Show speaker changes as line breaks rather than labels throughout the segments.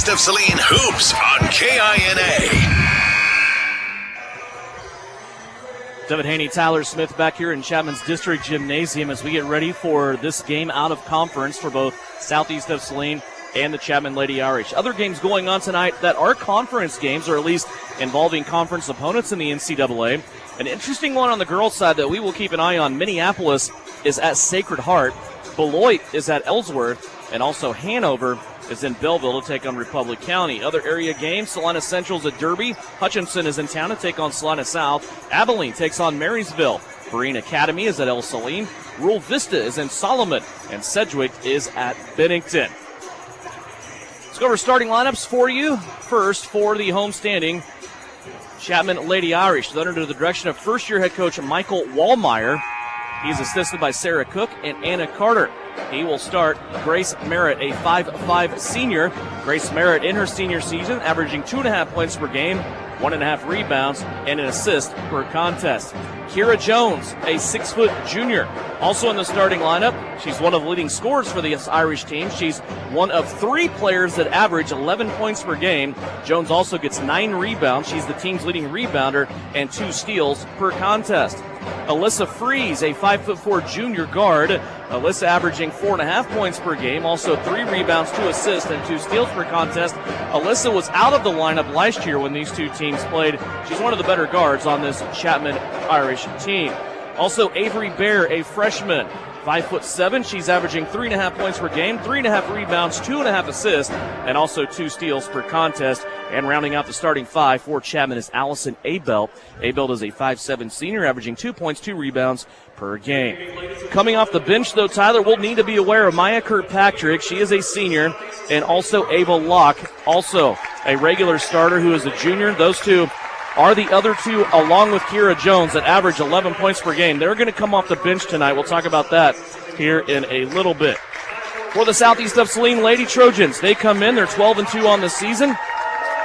Southeast of Saline Hoops on KINA.
David Haney, Tyler Smith back here in Chapman's District Gymnasium as we get ready for this game out of conference for both Southeast of Saline and the Chapman Lady Irish. Other games going on tonight that are conference games, or at least involving conference opponents in the NCAA. An interesting one on the girls' side that we will keep an eye on. Minneapolis is at Sacred Heart. Beloit is at Ellsworth. And also Hanover is in Belleville to take on Republic County. Other area games, Salina Central's at Derby. Hutchinson is in town to take on Salina South. Abilene takes on Marysville. Marine Academy is at El Saline. Rural Vista is in Solomon. And Sedgwick is at Bennington. Let's go over starting lineups for you. First, for the homestanding Chapman Lady Irish. They're under the direction of first-year head coach Michael Wallmeyer. He's assisted by Sarah Cook and Anna Carter. He will start Grace Merritt, a 5'5" senior. Grace Merritt in her senior season, averaging 2.5 points per game, 1.5 rebounds, and an assist per contest. Kira Jones, a 6-foot junior, also in the starting lineup. She's one of the leading scorers for the Irish team. She's one of 3 players that average 11 points per game. Jones also gets 9 rebounds. She's the team's leading rebounder and 2 steals per contest. Alyssa Fries, a 5'4" junior guard. Alyssa averaging 4.5 points per game, also 3 rebounds, 2 assists, and 2 steals per contest. Alyssa was out of the lineup last year when these two teams played. She's one of the better guards on this Chapman Irish team. Also, Avery Bear, a freshman, 5'7". She's averaging 3.5 points per game, 3.5 rebounds, 2.5 assists, and also 2 steals per contest. And rounding out the starting 5 for Chapman is Allison Abelt. Abelt is a 5'7" senior, averaging 2 points, 2 rebounds per game. Coming off the bench, though, Tyler, we'll need to be aware of Maya Kirkpatrick. She is a senior. And also Ava Locke, also a regular starter who is a junior. Those two are the other two, along with Kira Jones, that average 11 points per game. They're going to come off the bench tonight. We'll talk about that here in a little bit. For the Southeast of Saline Lady Trojans, they come in. They're 12-2 on the season,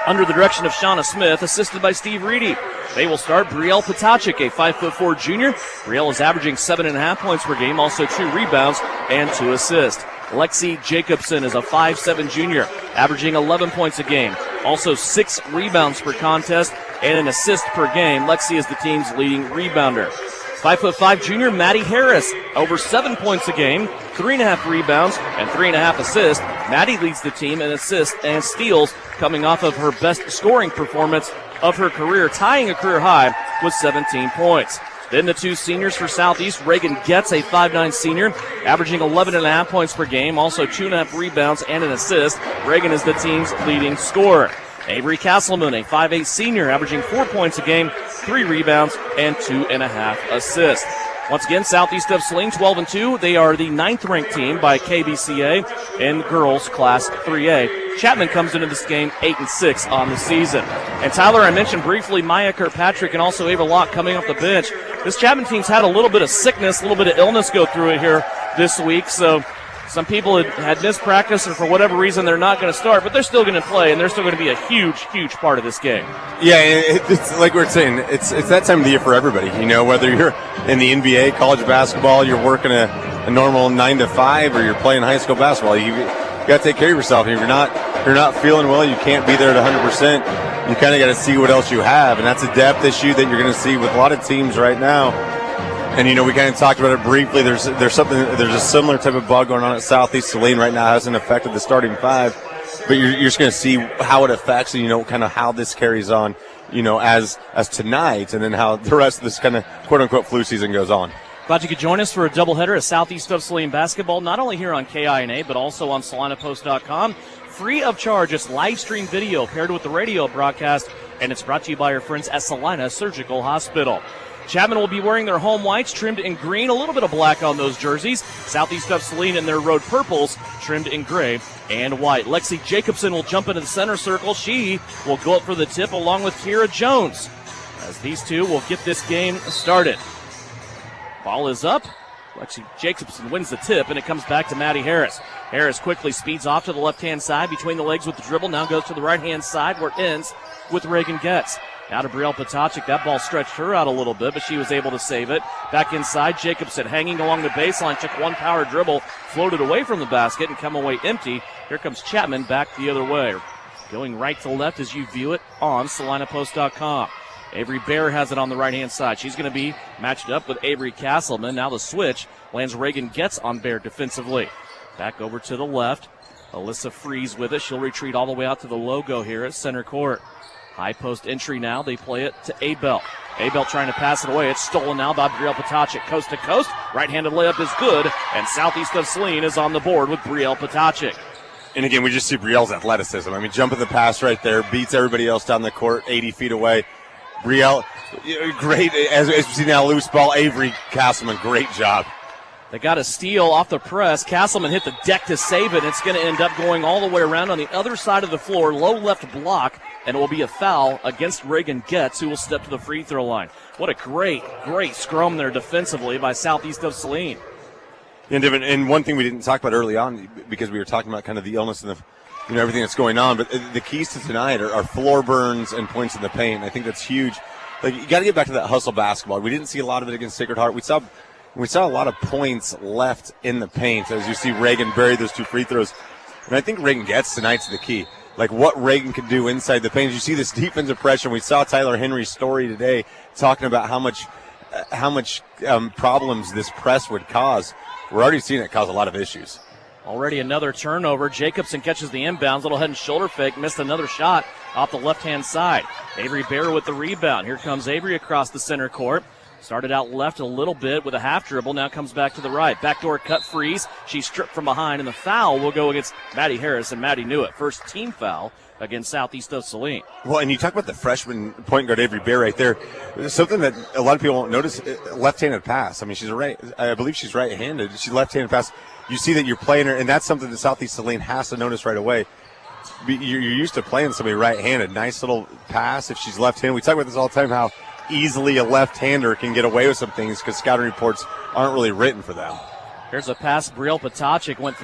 under the direction of Shauna Smith, assisted by Steve Reedy. They will start Brielle Potachik, a 5'4" junior. Brielle is averaging 7.5 points per game, also 2 rebounds and 2 assists. Lexi Jacobson is a 5'7" junior, averaging 11 points a game, also 6 rebounds per contest and an assist per game. Lexi is the team's leading rebounder. 5'5" junior Maddie Harris, over 7 points a game, 3.5 rebounds, and 3.5 assists. Maddie leads the team in assists and steals, coming off of her best scoring performance of her career, tying a career high with 17 points. Then the 2 seniors for Southeast, Reagan Getz, a 5'9" senior, averaging 11.5 points per game, also 2.5 rebounds and an assist. Reagan is the team's leading scorer. Avery Castleman, a 5'8" senior, averaging 4 points a game, 3 rebounds, and 2.5 assists. Once again, Southeast of Saline, 12-2. They are the 9th-ranked team by KBCA in girls Class 3A. Chapman comes into this game 8-6 on the season. And Tyler, I mentioned briefly Maya Kirkpatrick and also Ava Locke coming off the bench. This Chapman team's had a little bit of sickness, a little bit of illness go through it here this week, so some people had missed practice, and for whatever reason, they're not going to start, but they're still going to play, and they're still going to be a huge, huge part of this game.
Yeah, it's like we were saying, it's that time of the year for everybody. You know, whether you're in the NBA, college basketball, you're working a normal 9 to 5, or you're playing high school basketball. You got to take care of yourself. If you're not feeling well, you can't be there at 100%. You kind of got to see what else you have, and that's a depth issue that you're going to see with a lot of teams right now. And, you know, we kind of talked about it briefly. There's a similar type of bug going on at Southeast Saline right now. It hasn't affected the starting 5, but you're just going to see how it affects, and, you know, kind of how this carries on, you know, as tonight, and then how the rest of this kind of quote-unquote flu season goes on.
Glad you could join us for a doubleheader of Southeast of Saline basketball, not only here on KINA, but also on SalinaPost.com. Free of charge, it's live stream video paired with the radio broadcast, and it's brought to you by our friends at Salina Surgical Hospital. Chapman will be wearing their home whites trimmed in green, a little bit of black on those jerseys. Southeast of Saline in their road purples trimmed in gray and white. Lexi Jacobson will jump into the center circle. She will go up for the tip along with Kira Jones, as these two will get this game started. Ball is up. Lexi Jacobson wins the tip, and it comes back to Maddie Harris. Harris quickly speeds off to the left-hand side between the legs with the dribble. Now goes to the right-hand side where it ends with Reagan Getz. Now to Brielle Potachik. That ball stretched her out a little bit, but she was able to save it. Back inside, Jacobson hanging along the baseline, took one power dribble, floated away from the basket, and come away empty. Here comes Chapman back the other way. going right to left as you view it on SalinaPost.com. Avery Bear has it on the right-hand side. She's going to be matched up with Avery Castleman. Now the switch lands Reagan Getz on Bear defensively. Back over to the left. Alyssa Freeze with it. She'll retreat all the way out to the logo here at center court. High post entry now. They play it to Abel. Abel trying to pass it away. It's stolen now by Brielle Potacek. Coast to coast. Right-handed layup is good. And Southeast of Saline is on the board with Brielle Potacek.
And again, we just see Brielle's athleticism. I mean, jumping the pass right there, beats everybody else down the court 80 feet away. Brielle, great, as we see now, loose ball. Avery Castleman, great job.
They got a steal off the press. Castleman hit the deck to save it. It's going to end up going all the way around on the other side of the floor. Low left block, and it will be a foul against Reagan Getz, who will step to the free throw line. What a great scrum there defensively by Southeast of Saline.
And one thing we didn't talk about early on, because we were talking about kind of the illness and everything that's going on, but the keys to tonight are floor burns and points in the paint. I think that's huge. Like, you got to get back to that hustle basketball. We didn't see a lot of it against Sacred Heart. We saw a lot of points left in the paint as you see Reagan bury those 2 free throws. And I think Reagan Getz tonight's the key. Like, what Reagan can do inside the paint. You see this defensive pressure. We saw Tyler Henry's story today talking about how much problems this press would cause. We're already seeing it cause a lot of issues.
Already another turnover. Jacobson catches the inbounds. Little head and shoulder fake. Missed another shot off the left-hand side. Avery Bear with the rebound. Here comes Avery across the center court. Started out left a little bit with a half dribble. Now comes back to the right. Backdoor cut Freeze. She's stripped from behind, and the foul will go against Maddie Harris, and Maddie knew it. First team foul against Southeast of Saline.
Well, and you talk about the freshman point guard Avery Bear right there. Something that a lot of people won't notice, left-handed pass. I mean, I believe she's right-handed. She's left-handed pass. You see that you're playing her, and that's something that Southeast Saline has to notice right away. You're used to playing somebody right-handed. Nice little pass if she's left-handed. We talk about this all the time, how easily a left-hander can get away with some things because scouting reports aren't really written for them.
Here's a pass. Brielle Potacek went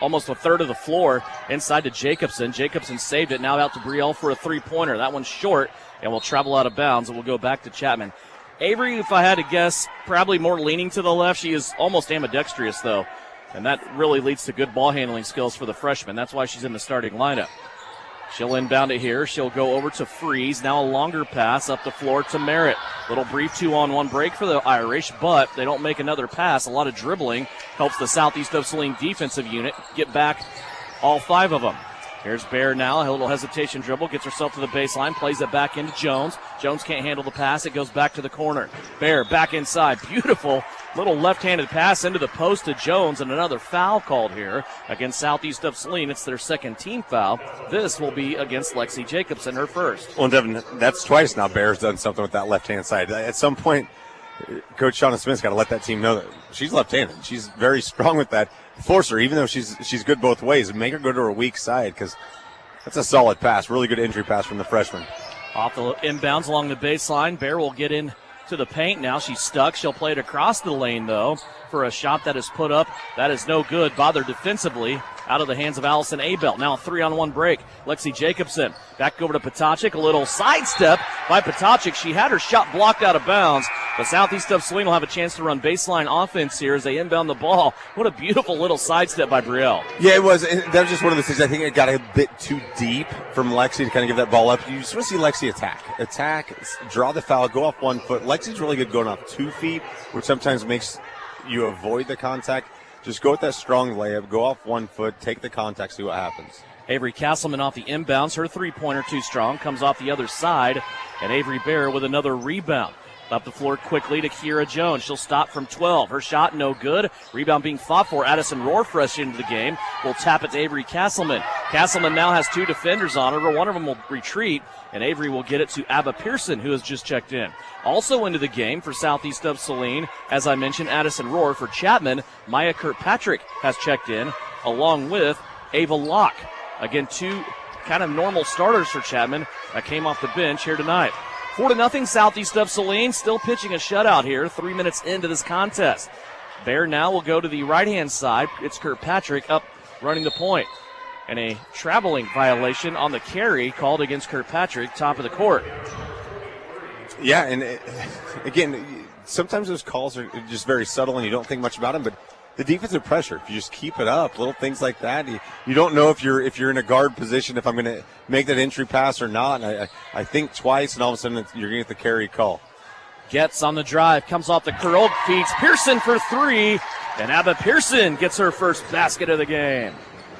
almost a third of the floor inside to Jacobson. Jacobson saved it. Now out to Brielle for a three-pointer. That one's short and will travel out of bounds. It will go back to Chapman. Avery, if I had to guess, probably more leaning to the left. She is almost ambidextrous, though, and that really leads to good ball handling skills for the freshman. That's why she's in the starting lineup. She'll inbound it here. She'll go over to Freeze. Now a longer pass up the floor to Merritt. Little brief 2-on-1 break for the Irish, but they don't make another pass. A lot of dribbling helps the Southeast of Saline defensive unit get back all 5 of them. Here's Bear now. A little hesitation dribble. Gets herself to the baseline. Plays it back into Jones. Jones can't handle the pass. It goes back to the corner. Bear back inside. Beautiful little left-handed pass into the post to Jones, and another foul called here against Southeast of Saline. It's their second team foul. This will be against Lexi Jacobson, her first.
Well, Devin, that's twice now Bear's done something with that left-hand side. At some point, Coach Shauna Smith's got to let that team know that she's left-handed. She's very strong with that. Force her, even though she's good both ways, and make her go to her weak side, because that's a solid pass. Really good entry pass from the freshman.
Off the inbounds along the baseline. Bear will get in to the paint now. She's stuck. She'll play it across the lane, though, for a shot that is put up. That is no good. Bothered defensively out of the hands of Allison Abel. Now a 3-on-1 break. Lexi Jacobson back over to Potacek. A little sidestep by Potacek. She had her shot blocked out of bounds, but Southeast of Saline will have a chance to run baseline offense here as they inbound the ball. What a beautiful little sidestep by Brielle.
Yeah, it was. And that was just one of those things. I think it got a bit too deep from Lexi to kind of give that ball up. You just want to see Lexi attack, draw the foul, go off 1 foot. Lexi's really good going off 2 feet, which sometimes makes you avoid the contact. Just go with that strong layup, go off 1 foot, take the contact, see what happens.
Avery Castleman off the inbounds. Her three-pointer too strong. Comes off the other side. And Avery Bear with another rebound. Up the floor quickly to Kira Jones. She'll stop from 12. Her shot no good. Rebound being fought for. Addison Rohr fresh into the game. Will tap it to Avery Castleman. Castleman now has 2 defenders on her, but one of them will retreat, and Avery will get it to Abba Pearson, who has just checked in. Also into the game for Southeast of Saline, as I mentioned, Addison Rohr. For Chapman, Maya Kirkpatrick has checked in, along with Ava Locke. Again, 2 kind of normal starters for Chapman that came off the bench here tonight. 4-0 Southeast of Saline, still pitching a shutout here, 3 minutes into this contest. Bear now will go to the right-hand side. It's Kirkpatrick up running the point. And a traveling violation on the carry called against Kirkpatrick, top of the court.
Yeah, and again, sometimes those calls are just very subtle and you don't think much about them, but the defensive pressure. If you just keep it up, little things like that, you don't know if you're in a guard position, if I'm going to make that entry pass or not. And I think twice, and all of a sudden you're going to get the carry call.
Getz on the drive, comes off the curl, feeds Pearson for 3, and Abba Pearson gets her first basket of the game.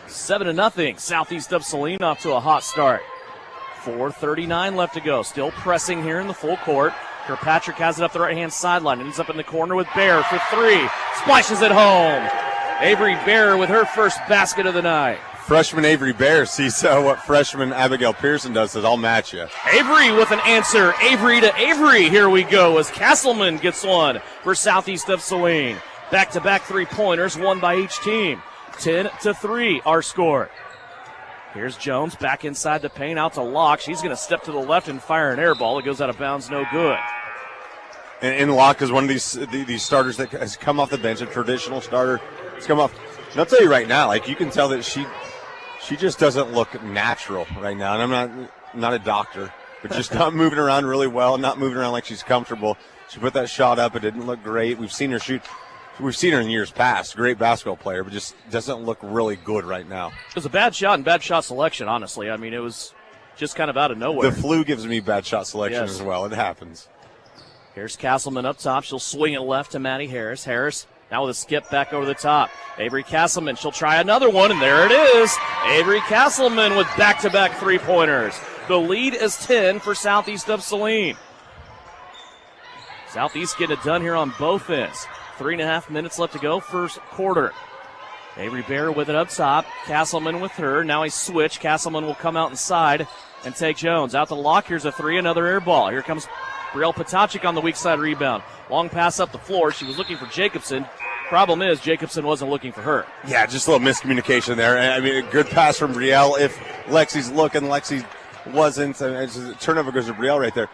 7-0, Southeast of Saline off to a hot start. 4:39 left to go, still pressing here in the full court. Kirkpatrick has it up the right-hand sideline, ends up in the corner with Bear for 3, splashes it home. Avery Bear with her first basket of the night.
Freshman Avery Bear sees what freshman Abigail Pearson does, says, I'll match you.
Avery with an answer. Avery to Avery. Here we go as Castleman gets one for Southeast of Saline. Back-to-back three-pointers, one by each team. 10-3 our score. Here's Jones back inside the paint, out to Locke. She's going to step to the left and fire an air ball. It goes out of bounds, no good.
And Locke is one of these starters that has come off the bench, a traditional starter. It's come off. And I'll tell you right now, like, you can tell that she just doesn't look natural right now. And I'm not a doctor, but just not moving around really well, not moving around like she's comfortable. She put that shot up. It didn't look great. We've seen her shoot. We've seen her in years past. Great basketball player, but just doesn't look really good right now.
It was a bad shot and bad shot selection, honestly. I mean, it was just kind of out of nowhere.
The flu gives me bad shot selection as well. It happens.
Here's Castleman up top. She'll swing it left to Maddie Harris. Harris now with a skip back over the top. Avery Castleman, she'll try another one, and there it is. Avery Castleman with back-to-back three-pointers. The lead is 10 for Southeast of Saline. Southeast getting it done here on both ends. 3.5 minutes left to go, first quarter. Avery Bear with it up top. Castleman with her. Now he switch. Castleman will come out inside and take Jones. Out to Locke. Here's a 3, another air ball. Here comes Brielle Potacek on the weak side rebound. Long pass up the floor. She was looking for Jacobson. Problem is, Jacobson wasn't looking for her.
Yeah, just a little miscommunication there. I mean, a good pass from Brielle. If Lexi's looking, Lexi wasn't. It's a turnover goes to Brielle right there.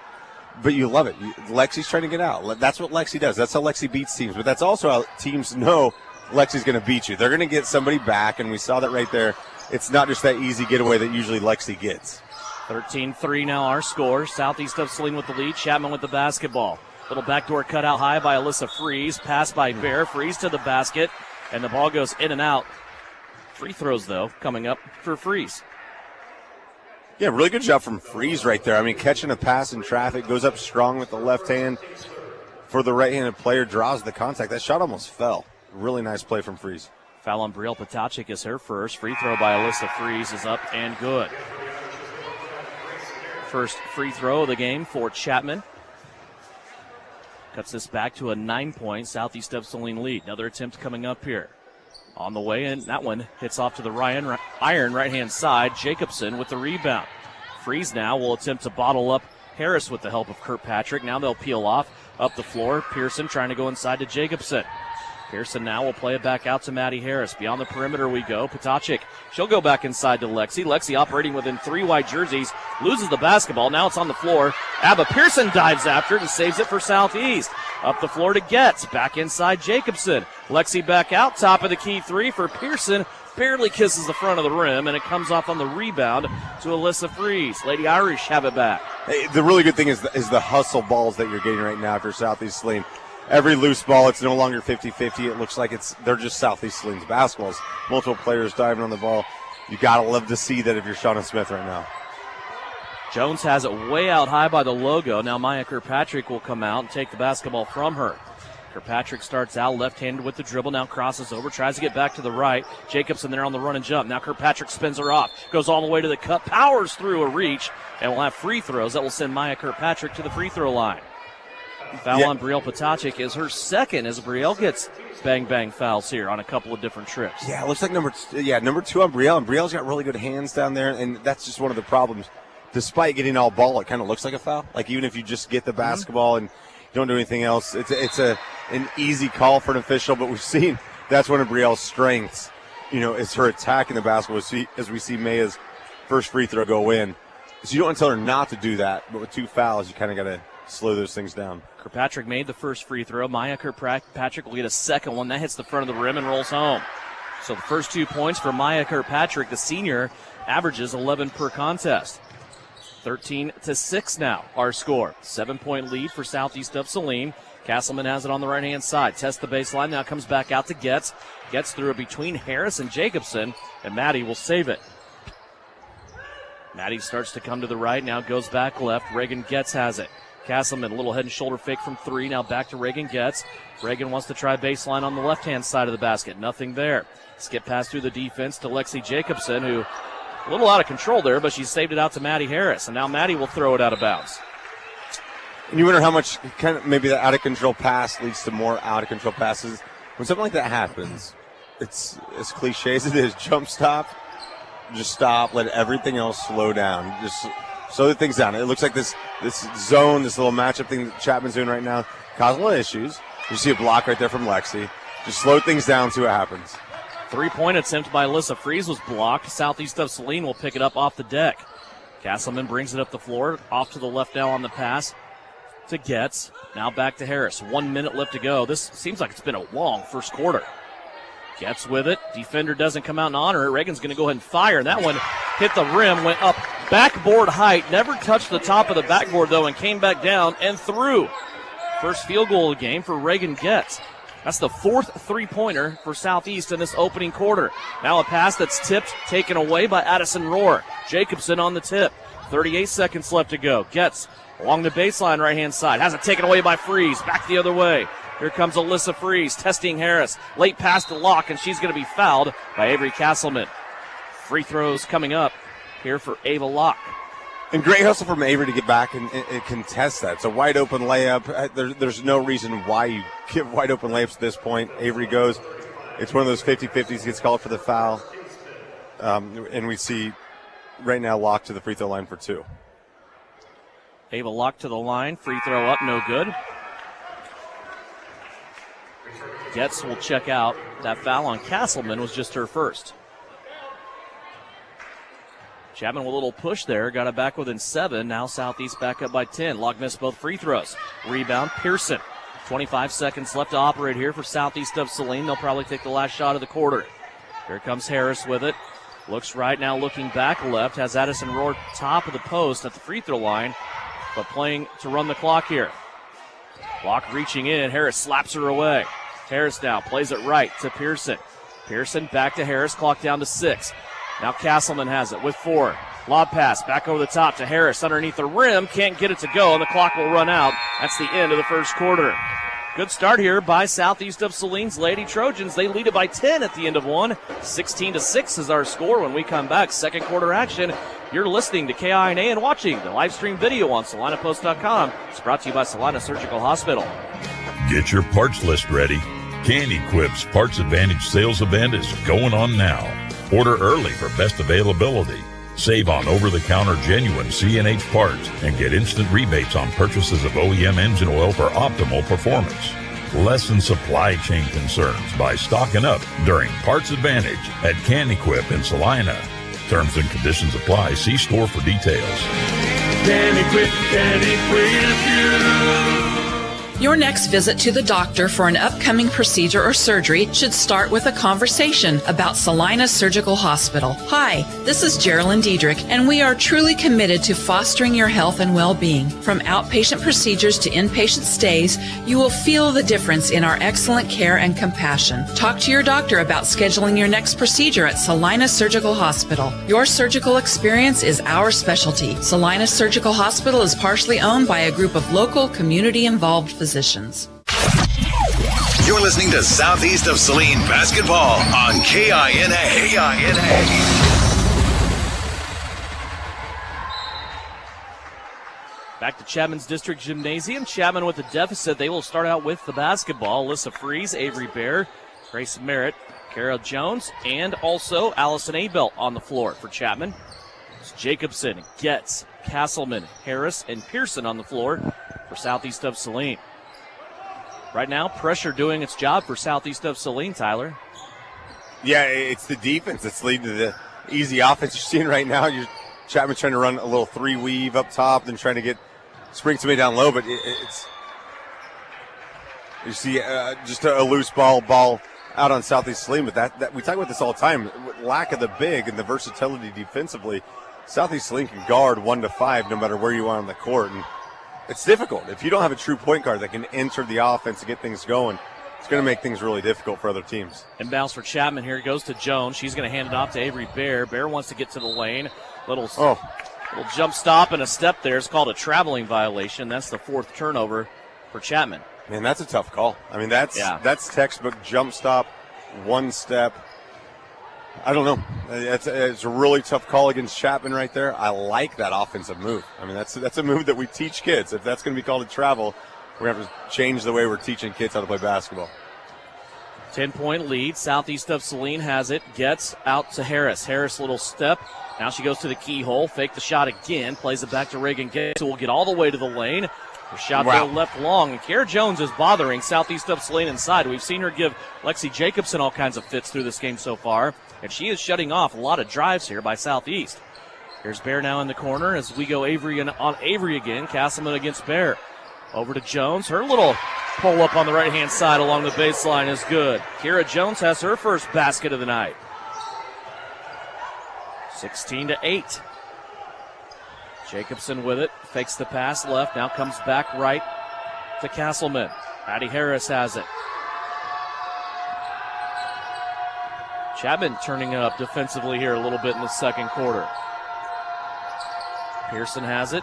But you love it. Lexi's trying to get out. That's what Lexi does. That's how Lexi beats teams. But that's also how teams know Lexi's going to beat you. They're going to get somebody back, and we saw that right there. It's not just that easy getaway that usually Lexi gets.
13-3 now our score. Southeast of Saline with the lead. Chapman with the basketball. Little backdoor cut out high by Alyssa Freeze. Pass by Bear. Freeze to the basket. And the ball goes in and out. Free throws, though, coming up for Freeze.
Yeah, really good job from Freeze right there. I mean, catching a pass in traffic, goes up strong with the left hand for the right-handed player, draws the contact. That shot almost fell. Really nice play from Freeze.
Foul on Brielle Potacek is her first. Free throw by Alyssa Freeze is up and good. First free throw of the game for Chapman. Cuts this back to a 9-point Southeast of Saline lead. Another attempt coming up here. On the way in, that one hits off to the iron right-hand side. Jacobson with the rebound. Freeze now will attempt to bottle up Harris with the help of Kirkpatrick. Now they'll peel off up the floor. Pearson trying to go inside to Jacobson. Pearson now will play it back out to Maddie Harris. Beyond the perimeter we go. Potacek, she'll go back inside to Lexi. Lexi operating within 3 white jerseys. Loses the basketball. Now it's on the floor. Abba Pearson dives after it and saves it for Southeast. Up the floor to Getz. Back inside Jacobson. Lexi back out. Top of the key 3 for Pearson. Barely kisses the front of the rim, and it comes off on the rebound to Alyssa Freeze. Lady Irish have it back.
Hey, the really good thing is the hustle balls that you're getting right now for Southeast Saline. Every loose ball, it's no longer 50-50. It looks like they're just Southeast Saline's basketballs. Multiple players diving on the ball. You got to love to see that if you're Shauna Smith right now.
Jones has it way out high by the logo. Now Maya Kirkpatrick will come out and take the basketball from her. Kirkpatrick starts out left-handed with the dribble, now crosses over, tries to get back to the right. Jacobson there on the run and jump. Now Kirkpatrick spins her off, goes all the way to the cup, powers through a reach, and will have free throws. That will send Maya Kirkpatrick to the free throw line. Foul on Brielle Potacek is her second as Brielle gets bang-bang fouls here on a couple of different trips.
Yeah, it looks like number 2 on Brielle, and Brielle's got really good hands down there, and that's just one of the problems. Despite getting all ball, it kind of looks like a foul. Like even if you just get the basketball and don't do anything else, it's an easy call for an official, but we've seen that's one of Brielle's strengths, is her attack in the basketball as we see Maya's first free throw go in. So you don't want to tell her not to do that, but with 2 fouls, you kind of got to slow those things down.
Kirkpatrick made the first free throw. Maya Kirkpatrick will get a second one. That hits the front of the rim and rolls home. So the first 2 points for Maya Kirkpatrick, the senior, averages 11 per contest. 13-6 now, our score. 7-point lead for Southeast of Saline. Castleman has it on the right-hand side. Tests the baseline. Now comes back out to Getz. Gets through it between Harris and Jacobson, and Maddie will save it. Maddie starts to come to the right. Now goes back left. Reagan Getz has it. Castleman, a little head and shoulder fake from 3. Now back to Reagan Getz. Reagan wants to try baseline on the left-hand side of the basket. Nothing there. Skip pass through the defense to Lexi Jacobson, who a little out of control there, but she saved it out to Maddie Harris. And now Maddie will throw it out of bounds.
And you wonder how much kind of maybe that out-of-control pass leads to more out-of-control passes. When something like that happens, it's as cliche as it is. Jump stop, just stop, let everything else slow down. Just slow the things down. It looks like this zone, this little matchup thing that Chapman's doing right now, causing a little issues. You see a block right there from Lexi. Just slow things down, see what happens.
3-point attempt by Alyssa Freeze was blocked. Southeast of Saline will pick it up off the deck. Castleman brings it up the floor, off to the left now on the pass to Getz. Now back to Harris. 1 minute left to go. This seems like it's been a long first quarter. Getz with it. Defender doesn't come out and honor it. Reagan's going to go ahead and fire. That one hit the rim, went up backboard height. Never touched the top of the backboard, though, and came back down and through. First field goal of the game for Reagan Getz. That's the 4th 3-pointer for Southeast in this opening quarter. Now a pass that's tipped, taken away by Addison Rohr. Jacobson on the tip. 38 seconds left to go. Getz along the baseline right-hand side. Has it taken away by Freeze. Back the other way. Here comes Alyssa Freeze testing Harris. Late pass to Locke, and she's going to be fouled by Avery Castleman. Free throws coming up here for Ava Locke.
And great hustle from Avery to get back and contest that. It's a wide-open layup. There's no reason why you give wide-open layups at this point. Avery goes. It's one of those 50-50s. Gets called for the foul. And we see right now Locke to the free throw line for 2.
Ava Locke to the line. Free throw up, no good. Getz will check out. That foul on Castleman was just her first. Chapman with a little push there. Got it back within 7. Now Southeast back up by 10. Locke missed both free throws. Rebound, Pearson. 25 seconds left to operate here for Southeast of Saline. They'll probably take the last shot of the quarter. Here comes Harris with it. Looks right now, looking back left. Has Addison Rohr top of the post at the free throw line, but playing to run the clock here. Locke reaching in. Harris slaps her away. Harris now plays it right to Pearson. Pearson back to Harris. Clock down to 6. Now Castleman has it with 4. Lob pass back over the top to Harris underneath the rim. Can't get it to go, and the clock will run out. That's the end of the first quarter. Good start here by Southeast of Saline's Lady Trojans. They lead it by 10 at the end of 1. 16-6 is our score when we come back. Second quarter action. You're listening to KINA and watching the live stream video on SalinaPost.com. It's brought to you by Salina Surgical Hospital.
Get your parts list ready. Can-Equip's Parts Advantage sales event is going on now. Order early for best availability. Save on over-the-counter genuine C&H parts and get instant rebates on purchases of OEM engine oil for optimal performance. Lessen supply chain concerns by stocking up during Parts Advantage at Can-Equip in Salina. Terms and conditions apply. See store for details.
Can-Equip you.
Your next visit to the doctor for an upcoming procedure or surgery should start with a conversation about Salina Surgical Hospital. Hi, this is Geraldine Diedrich, and we are truly committed to fostering your health and well-being. From outpatient procedures to inpatient stays, you will feel the difference in our excellent care and compassion. Talk to your doctor about scheduling your next procedure at Salina Surgical Hospital. Your surgical experience is our specialty. Salina Surgical Hospital is partially owned by a group of local, community-involved physicians.
You're listening to Southeast of Saline basketball on KINA.
Back to Chapman's District Gymnasium. Chapman with a deficit. They will start out with the basketball. Alyssa Freeze, Avery Bear, Grace Merritt, Kara Jones, and also Allison Abelt on the floor for Chapman. It's Jacobson, Getz, Castleman, Harris, and Pearson on the floor for Southeast of Saline. Right now, pressure doing its job for Southeast of Saline, Tyler.
Yeah, it's the defense that's leading to the easy offense you're seeing right now. Chapman trying to run a little 3-weave up top, then trying to spring somebody down low, but it's you see just a loose ball out on Southeast Saline. But that we talk about this all the time. Lack of the big and the versatility defensively, Southeast Saline can guard 1 to 5 no matter where you are on the court. And it's difficult. If you don't have a true point guard that can enter the offense and get things going, it's going to make things really difficult for other teams.
Inbounds for Chapman here. It goes to Jones. She's going to hand it off to Avery Bear. Bear wants to get to the lane. Little jump stop and a step there. It's called a traveling violation. That's the 4th turnover for Chapman.
Man, that's a tough call. I mean, that's textbook jump stop, 1 step. I don't know. It's a really tough call against Chapman right there. I like that offensive move. I mean, that's a move that we teach kids. If that's going to be called a travel, we're going to have to change the way we're teaching kids how to play basketball.
10-point lead. Southeast of Saline has it. Gets out to Harris. Harris, little step. Now she goes to the keyhole. Fake the shot again. Plays it back to Reagan Getz, who will get all the way to the lane. The shot there left long. And Kara Jones is bothering Southeast of Saline inside. We've seen her give Lexi Jacobson all kinds of fits through this game so far. And she is shutting off a lot of drives here by Southeast. Here's Bear now in the corner as we go Avery on Avery again. Castleman against Bear. Over to Jones. Her little pull-up on the right-hand side along the baseline is good. Kira Jones has her first basket of the night. 16-8. Jacobson with it. Fakes the pass left. Now comes back right to Castleman. Addie Harris has it. Chapman turning it up defensively here a little bit in the second quarter. Pearson has it.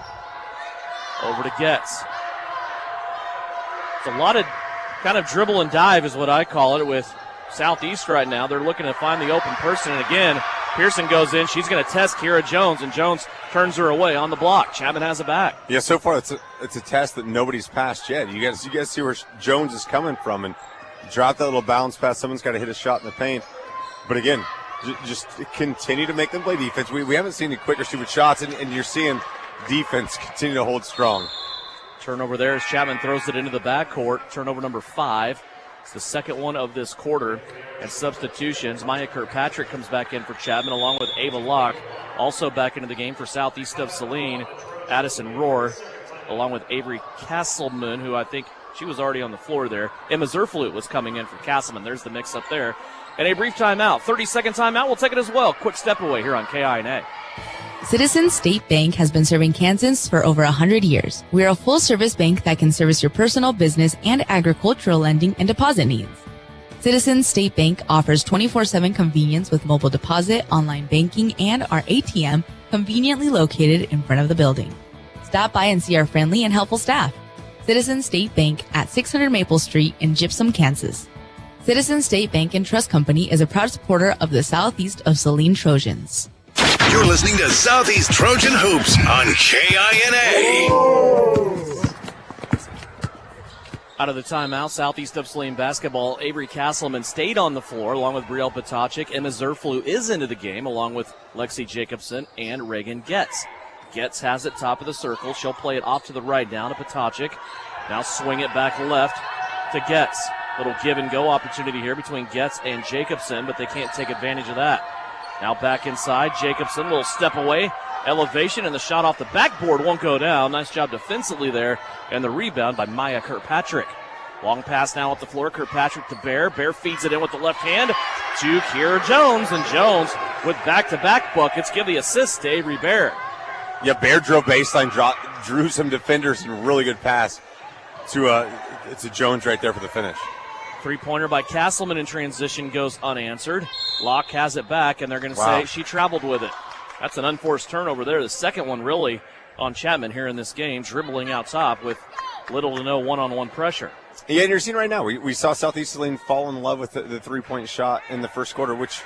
Over to Getz. It's a lot of kind of dribble and dive is what I call it with Southeast right now. They're looking to find the open person. And again, Pearson goes in. She's going to test Kira Jones, and Jones turns her away on the block. Chapman has it back.
Yeah, so far it's a test that nobody's passed yet. You guys see where Jones is coming from, and drop that little bounce pass. Someone's got to hit a shot in the paint. But again, just continue to make them play defense. We haven't seen any quicker stupid shots, and you're seeing defense continue to hold strong.
Turnover there as Chapman throws it into the backcourt. Turnover number 5. It's the second one of this quarter. And substitutions. Maya Kirkpatrick comes back in for Chapman along with Ava Locke. Also back into the game for Southeast of Saline. Addison Rohr along with Avery Castleman, who I think she was already on the floor there. Emma Zerflute was coming in for Castleman. There's the mix up there. And a brief timeout. 30-second timeout. We'll take it as well. Quick step away here on KINA.
Citizens State Bank has been serving Kansans for over 100 years. We are a full-service bank that can service your personal, business, and agricultural lending and deposit needs. Citizens State Bank offers 24/7 convenience with mobile deposit, online banking, and our ATM conveniently located in front of the building. Stop by and see our friendly and helpful staff. Citizens State Bank at 600 Maple Street in Gypsum, Kansas. Citizens State Bank and Trust Company is a proud supporter of the Southeast of Saline Trojans.
You're listening to Southeast Trojan Hoops on KINA.
Out of the timeout, Southeast of Saline basketball, Avery Castleman stayed on the floor along with Brielle Potachik. Emma Zerflu is into the game along with Lexi Jacobson and Reagan Getz. Getz has it top of the circle. She'll play it off to the right down to Potachik. Now swing it back left to Getz. Little give and go opportunity here between Getz and Jacobson, but they can't take advantage of that. Now back inside, Jacobson will step away, elevation, and the shot off the backboard won't go down. Nice job defensively there, and the rebound by Maya Kirkpatrick. Long pass now up the floor, Kirkpatrick to Bear. Bear feeds it in with the left hand to Kira Jones, and Jones with back-to-back buckets give the assist to Avery Bear.
Yeah, Bear drove baseline, drew some defenders, and a really good pass to Jones right there for the finish.
Three-pointer by Castleman in transition goes unanswered. Locke has it back, and they're going to say she traveled with it. That's an unforced turnover there. The second one really on Chapman here in this game, dribbling out top with little to no one-on-one pressure.
Yeah, and you're seeing right now, we saw Southeast Saline fall in love with the three-point shot in the first quarter, which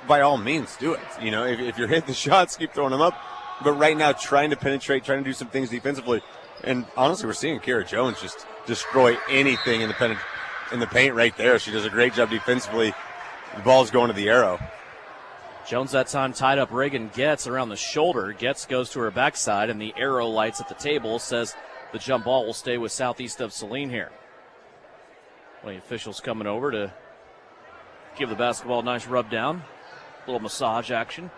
by all means do it. You know, if you're hitting the shots, keep throwing them up. But right now, trying to penetrate, trying to do some things defensively. And honestly, we're seeing Kira Jones just destroy anything in the paint right there. She does a great job defensively. The ball's going to the arrow.
Jones that time tied up Reagan Getz around the shoulder. Getz goes to her backside, and the arrow lights at the table says the jump ball will stay with Southeast of Saline here. One of the officials coming over to give the basketball a nice rub down. A little massage action.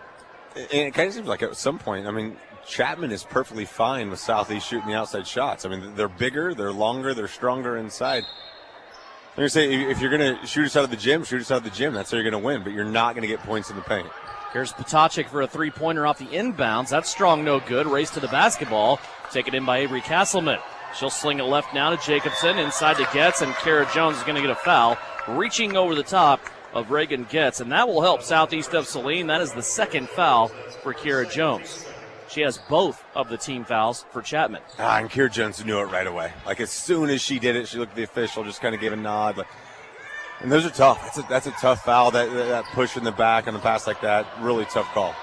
And it kind of seems like at some point, I mean, Chapman is perfectly fine with Southeast shooting the outside shots. I mean, they're bigger, they're longer, they're stronger inside. I'm going to say, if you're going to shoot us out of the gym, shoot us out of the gym. That's how you're going to win, but you're not going to get points in the paint.
Here's Potocik for a three-pointer off the inbounds. That's strong, no good. Race to the basketball. Taken in by Avery Castleman. She'll sling it left now to Jacobson. Inside to Getz, and Kara Jones is going to get a foul. Reaching over the top of Reagan Getz, and that will help Southeast of Saline. That is the second foul for Kara Jones. She has both of the team fouls for Chapman.
And Kara Jones knew it right away. Like, as soon as she did it, she looked at the official, just kind of gave a nod. And those are tough. That's a tough foul, that push in the back on a pass like that. Really tough call.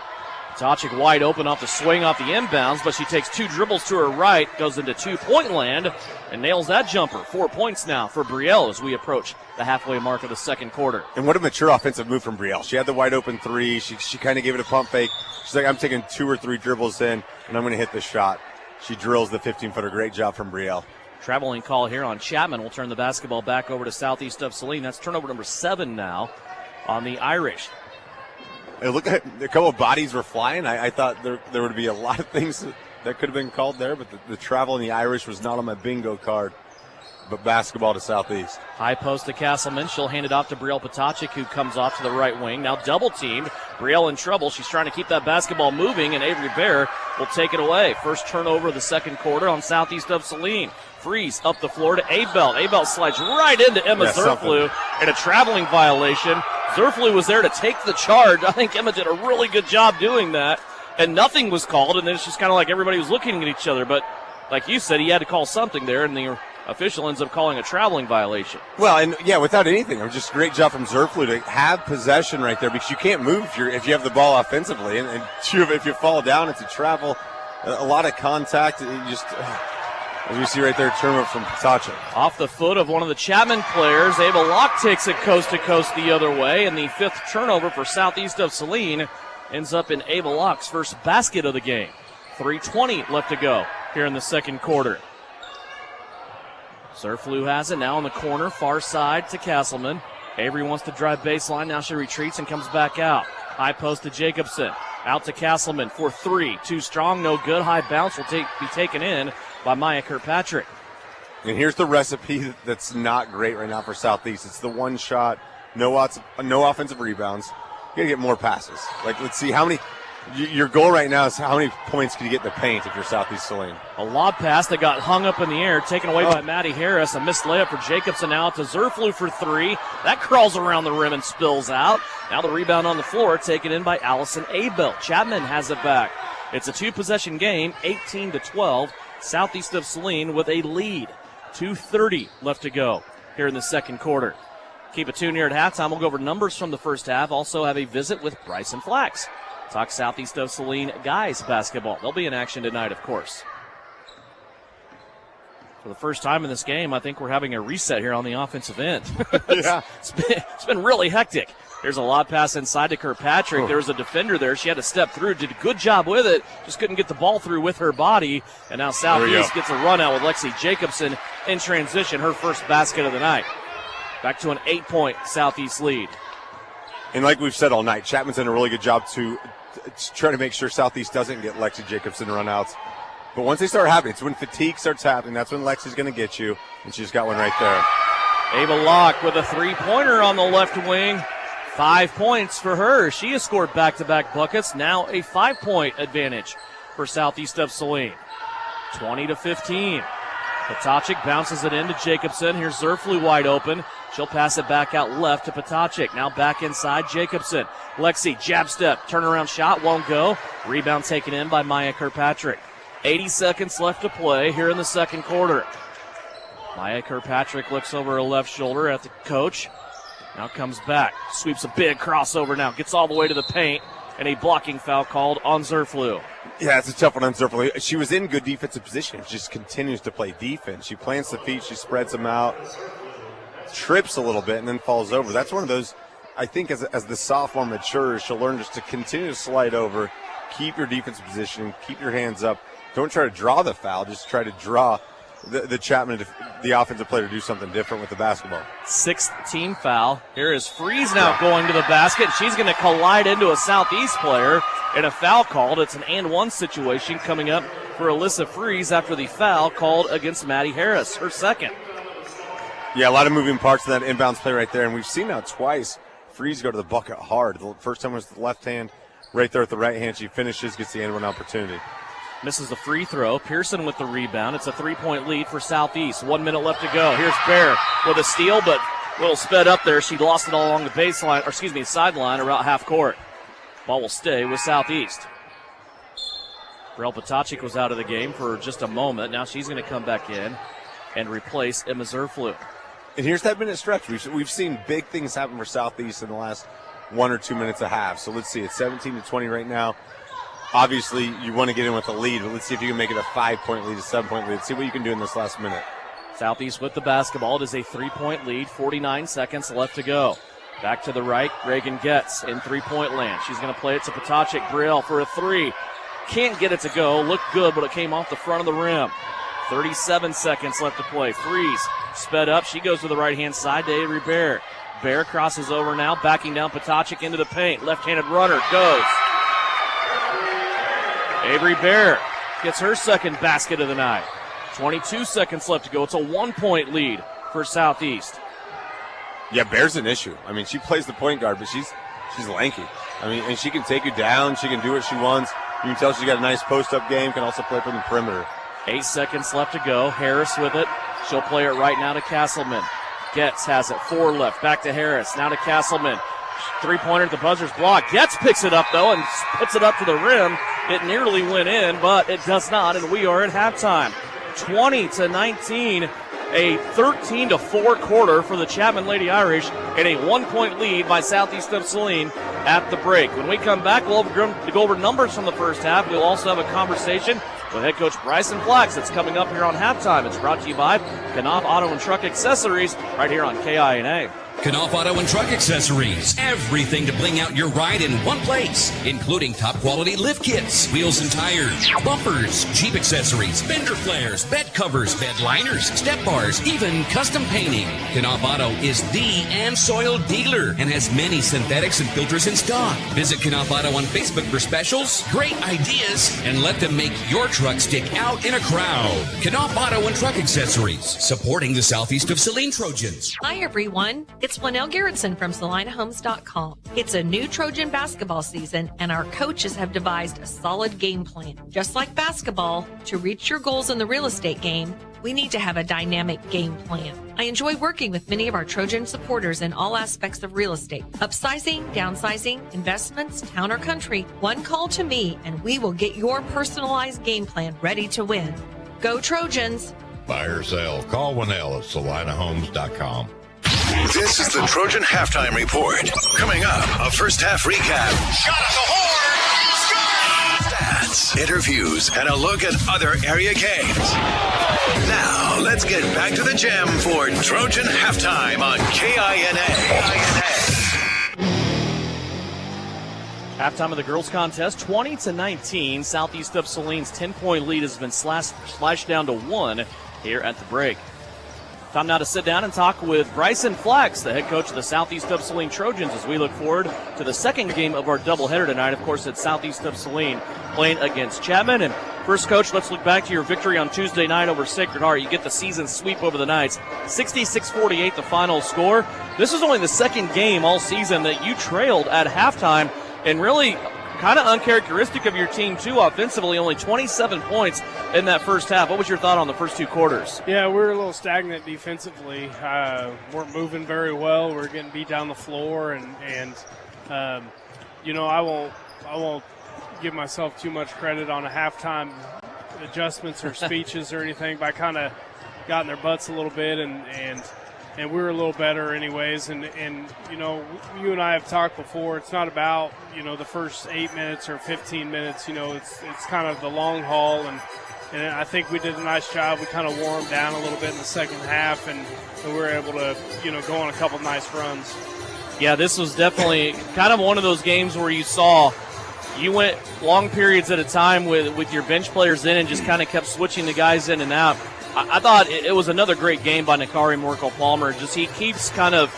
Potocik wide open off the swing off the inbounds, but she takes 2 dribbles to her right, goes into 2-point land, and nails that jumper. 4 points now for Brielle as we approach the halfway mark of the second quarter.
And what a mature offensive move from Brielle. She had the wide open three. She kind of gave it a pump fake. She's like, I'm taking 2 or 3 dribbles in, and I'm going to hit this shot. She drills the 15-footer. Great job from Brielle.
Traveling call here on Chapman will turn the basketball back over to Southeast of Saline. That's turnover number 7 now on the Irish.
Hey, look at a couple of bodies were flying. I thought there would be a lot of things that could have been called there, but the travel in the Irish was not on my bingo card. But basketball to Southeast.
High post to Castleman. She'll hand it off to Brielle Potocik, who comes off to the right wing. Now double teamed. Brielle in trouble. She's trying to keep that basketball moving, and Avery Bear will take it away. First turnover of the second quarter on Southeast of Saline. Freeze up the floor to Abelt. Abelt slides right into Emma Zerflew and a traveling violation. Zerflew was there to take the charge. I think Emma did a really good job doing that, and nothing was called, and then it's just kind of like everybody was looking at each other. But like you said, he had to call something there, and the official ends up calling a traveling violation.
Well, and yeah, without anything, it was just a great job from Zerflew to have possession right there, because you can't move if you have the ball offensively, and if you fall down, it's a travel, a lot of contact. As we see right there, turnover from Potocik.
Off the foot of one of the Chapman players, Ava Locke takes it coast to coast the other way, and the 5th turnover for Southeast of Saline ends up in Ava Locke's first basket of the game. 3:20 left to go here in the second quarter. Zerflew has it now in the corner, far side to Castleman. Avery wants to drive baseline. Now she retreats and comes back out. High post to Jacobson. Out to Castleman for 3. Too strong, no good. High bounce will be taken in by Maya Kirkpatrick.
And here's the recipe that's not great right now for Southeast. It's the one shot, no offensive rebounds. You got to get more passes. Let's see how many. Your goal right now is how many points can you get in the paint if you're Southeast Saline?
A lob pass that got hung up in the air, taken away by Maddie Harris. A missed layup for Jacobson now to Zerflew for 3. That crawls around the rim and spills out. Now the rebound on the floor, taken in by Allison Abelt. Chapman has it back. It's a 2-possession game, 18-12. Southeast of Saline with a lead. 2:30 left to go here in the second quarter. Keep it tuned here at halftime. We'll go over numbers from the first half. Also have a visit with Bryson Flax. Talk Southeast of Saline guys basketball. They'll be in action tonight, of course. For the first time in this game, I think we're having a reset here on the offensive end.
Yeah.
It's been really hectic. There's a lob pass inside to Kirkpatrick. There was a defender there. She had to step through. Did a good job with it. Just couldn't get the ball through with her body. And now Southeast gets a run out with Lexi Jacobson in transition. Her first basket of the night. Back to an 8-point Southeast lead.
And like we've said all night, Chapman's done a really good job to try to make sure Southeast doesn't get Lexi Jacobson runouts. But once they start happening, it's when fatigue starts happening. That's when Lexi's going to get you. And she's got one right there.
Ava Locke with a 3-pointer on the left wing. 5 points for her. She has scored back-to-back buckets. Now a 5-point advantage for Southeast of Saline. 20-15. Potocik bounces it into Jacobson. Here's Zerflew wide open. She'll pass it back out left to Potocik. Now back inside Jacobson. Lexi, jab step, turnaround shot, won't go. Rebound taken in by Maya Kirkpatrick. 80 seconds left to play here in the second quarter. Maya Kirkpatrick looks over her left shoulder at the coach. Now comes back, sweeps a big crossover now, gets all the way to the paint, and a blocking foul called on Zerflew.
Yeah, it's a tough one on Zerflew. She was in good defensive position. She just continues to play defense. She plants the feet, she spreads them out, trips a little bit, and then falls over. That's one of those, I think, as the sophomore matures, she'll learn just to continue to slide over, keep your defensive position, keep your hands up. Don't try to draw the foul, just try to draw the Chapman, the offensive player, to do something different with the basketball. 6th team foul.
Here is Freeze now going to the basket. She's going to collide into a Southeast player, and a foul called. It's an and-one situation coming up for Alyssa Freeze after the foul called against Maddie Harris, her second.
Yeah, a lot of moving parts in that inbounds play right there, and we've seen now twice Freeze go to the bucket hard. The first time was the left hand, right there at the right hand. She finishes, gets the and one opportunity.
Misses the free throw. Pearson with the rebound. It's a 3-point lead for Southeast. 1 minute left to go. Here's Bear with a steal, but a little sped up there. She lost it all along the baseline, or excuse me, sideline around half court. Ball will stay with Southeast. Brel Potacik was out of the game for just a moment. Now she's going to come back in and replace Emma Zerflu.
And here's that minute stretch. We've seen big things happen for Southeast in the last 1 or 2 minutes a half. So let's see. It's 17-20 right now. Obviously, you want to get in with a lead, but let's see if you can make it a 5-point lead, a 7-point lead. Let's see what you can do in this last minute.
Southeast with the basketball. It is a 3-point lead. 49 seconds left to go. Back to the right. Reagan gets in 3-point land. She's going to play it to Potacik. Brielle for a 3. Can't get it to go. Looked good, but it came off the front of the rim. 37 seconds left to play. Freeze. Sped up. She goes to the right-hand side to Avery Bear. Bear crosses over now, backing down Potacik into the paint. Left-handed runner goes. Avery Bear gets her second basket of the night. 22 seconds left to go. It's a 1-point lead for Southeast.
Yeah, Bear's an issue. I mean, she plays the point guard, but she's lanky. I mean, and she can take you down. She can do what she wants. You can tell she's got a nice post-up game, can also play from the perimeter. 8
seconds left to go. Harris with it. She'll play it right now to Castleman. Getz has it. 4 left. Back to Harris. Now to Castleman. 3-pointer at the buzzer's block. Getz picks it up, though, and puts it up to the rim. It nearly went in, but it does not, and we are at halftime. 20-19, a 13-4 quarter for the Chapman Lady Irish, and a 1-point lead by Southeast of Saline at the break. When we come back, we'll go over numbers from the first half. We'll also have a conversation with head coach Bryson Flax that's coming up here on halftime. It's brought to you by Knopf Auto and Truck Accessories right here on KINA.
Knopf Auto and Truck Accessories. Everything to bling out your ride in one place, including top quality lift kits, wheels and tires, bumpers, Jeep accessories, fender flares, bed covers, bed liners, step bars, even custom painting. Knopf Auto is the and soil dealer and has many synthetics and filters in stock. Visit Knopf Auto on Facebook for specials, great ideas, and let them make your truck stick out in a crowd. Knopf Auto and Truck Accessories, supporting the Southeast of Saline Trojans.
Hi, everyone. It's Flanell Garrettson from SalinaHomes.com. It's a new Trojan basketball season, and our coaches have devised a solid game plan. Just like basketball, to reach your goals in the real estate game, we need to have a dynamic game plan. I enjoy working with many of our Trojan supporters in all aspects of real estate. Upsizing, downsizing, investments, town or country. One call to me, and we will get your personalized game plan ready to win. Go Trojans!
Buy or sell, call Winnell at SalinaHomes.com.
This is the Trojan Halftime Report. Coming up, a first half recap. Shot at the horn! Stats, interviews, and a look at other area games. Now, let's get back to the gym for Trojan Halftime on KINA.
Halftime of the girls' contest, 20-19. Southeast of Saline's 10-point lead has been slashed down to 1 here at the break. Time now to sit down and talk with Bryson Flax, the head coach of the Southeast of Saline Trojans, as we look forward to the second game of our doubleheader tonight. Of course, it's Southeast of Saline playing against Chapman. And first, Coach, let's look back to your victory on Tuesday night over Sacred Heart. You get the season sweep over the Knights, 66-48 the final score. This was only the second game all season that you trailed at halftime, and really kind of uncharacteristic of your team, too, offensively. Only 27 points in that first half. What was your thought on the first 2 quarters?
Yeah, we were a little stagnant defensively. Weren't moving very well. We were getting beat down the floor, and you know, I won't give myself too much credit on a halftime adjustments or speeches or anything, but I kind of got in their butts a little bit, and we were a little better anyways. And you know, you and I have talked before, it's not about, you know, the first 8 minutes or 15 minutes. You know, it's kind of the long haul, and I think we did a nice job. We kind of wore them down a little bit in the second half, and we were able to, you know, go on a couple nice runs.
Yeah, this was definitely kind of one of those games where you saw you went long periods at a time with your bench players in and just kind of kept switching the guys in and out. I thought it was another great game by Nakari Morkel-Palmer. Just he keeps kind of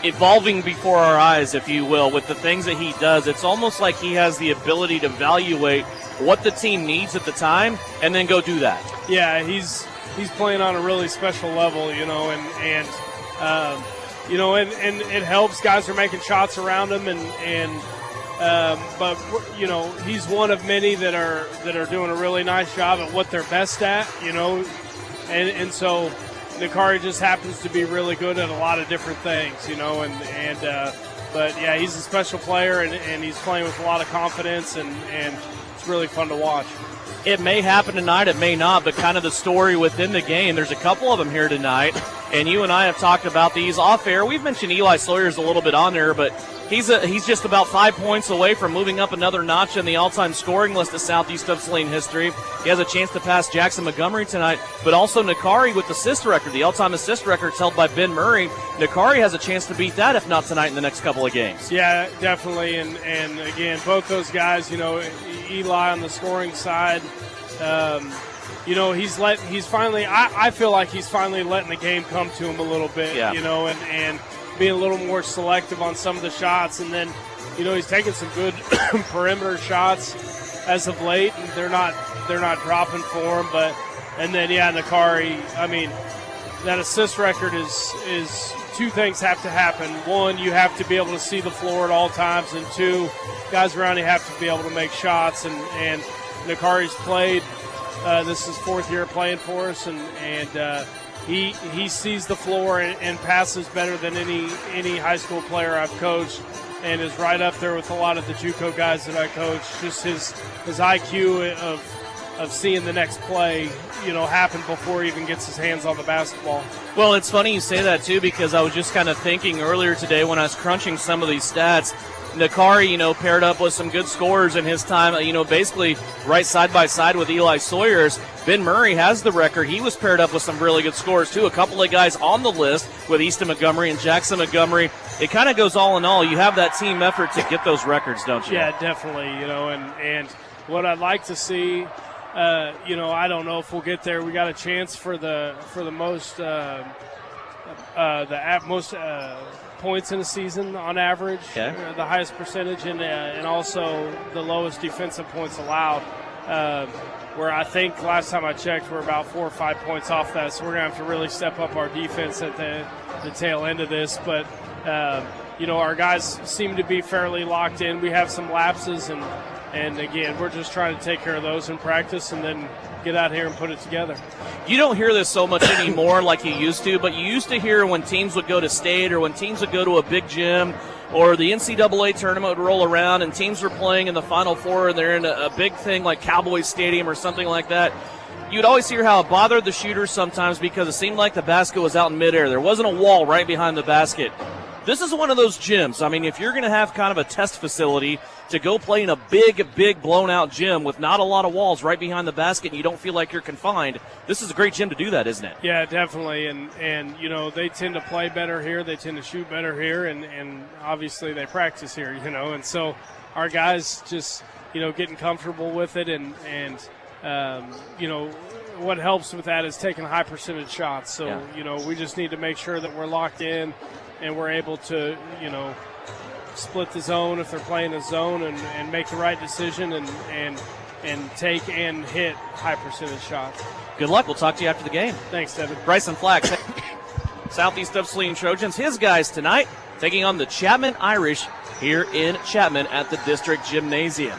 evolving before our eyes, if you will, with the things that he does. It's almost like he has the ability to evaluate what the team needs at the time and then go do that.
Yeah, he's playing on a really special level, you know, and you know, and it helps. Guys are making shots around him, and But he's one of many that are doing a really nice job at what they're best at, and so Nakari just happens to be really good at a lot of different things, but yeah, he's a special player, and he's playing with a lot of confidence, and it's really fun to watch.
It may happen tonight, it may not, but kind of the story within the game, there's a couple of them here tonight, and you and I have talked about these off air. We've mentioned Eli Sawyer's a little bit on there, but he's just about 5 points away from moving up another notch in the all-time scoring list of Southeast of Saline history. He has a chance to pass Jackson Montgomery tonight, but also Nakari with the assist record. The all-time assist record is held by Ben Murray. Nakari has a chance to beat that, if not tonight, in the next couple of games.
Yeah, definitely, and again, both those guys, Eli on the scoring side, he's finally, I feel like he's finally letting the game come to him a little bit, and being a little more selective on some of the shots, and then, he's taking some good perimeter shots as of late, and they're not dropping for him, and then Nakari, that assist record is two things have to happen. One, you have to be able to see the floor at all times, and two, guys around you have to be able to make shots, and Nakari's played. This is fourth year playing for us, and he sees the floor and passes better than any high school player I've coached, and is right up there with a lot of the JUCO guys that I coach. Just his IQ of seeing the next play, happen before he even gets his hands on the basketball.
Well, it's funny you say that too, because I was just kind of thinking earlier today when I was crunching some of these stats. Nakari, paired up with some good scorers in his time, basically right side by side with Eli Sawyer's. Ben Murray has the record. He was paired up with some really good scorers, too. A couple of guys on the list with Easton Montgomery and Jackson Montgomery. It kind of goes all in all. You have that team effort to get those records, don't you?
Yeah, definitely. And what I'd like to see, I don't know if we'll get there. We got a chance for the most points in a season on average,
okay.
The highest percentage, and also the lowest defensive points allowed, where I think last time I checked we're about 4 or 5 points off that, so we're going to have to really step up our defense at the tail end of this. But, our guys seem to be fairly locked in. We have some lapses, and again, we're just trying to take care of those in practice and then get out here and put it together.
You don't hear this so much anymore like you used to, but you used to hear when teams would go to state or when teams would go to a big gym or the NCAA tournament would roll around and teams were playing in the Final Four and they're in a big thing like Cowboys Stadium or something like that. You'd always hear how it bothered the shooters sometimes because it seemed like the basket was out in midair. There wasn't a wall right behind the basket. This is one of those gyms. If you're going to have kind of a test facility to go play in a big blown-out gym with not a lot of walls right behind the basket and you don't feel like you're confined, this is a great gym to do that, isn't it?
Yeah, definitely. And they tend to play better here. They tend to shoot better here, and obviously they practice here, And so our guys just, getting comfortable with it and what helps with that is taking high percentage shots. So, we just need to make sure that we're locked in and we're able to, split the zone if they're playing a zone and make the right decision and take and hit high percentage shots.
Good luck. We'll talk to you after the game.
Thanks, Devin.
Bryson Flack, Southeast of Saline Trojans. His guys tonight taking on the Chapman Irish here in Chapman at the District Gymnasium.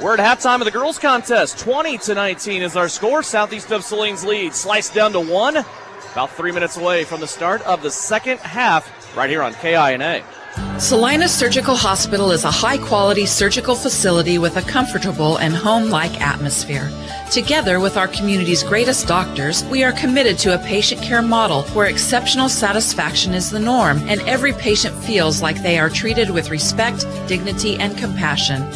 We're at halftime of the girls' contest. 20-19 is our score. Southeast of Saline's lead sliced down to 1. About 3 minutes away from the start of the second half right here on KINA.
Saline Surgical Hospital is a high-quality surgical facility with a comfortable and home-like atmosphere. Together with our community's greatest doctors, we are committed to a patient care model where exceptional satisfaction is the norm and every patient feels like they are treated with respect, dignity, and compassion.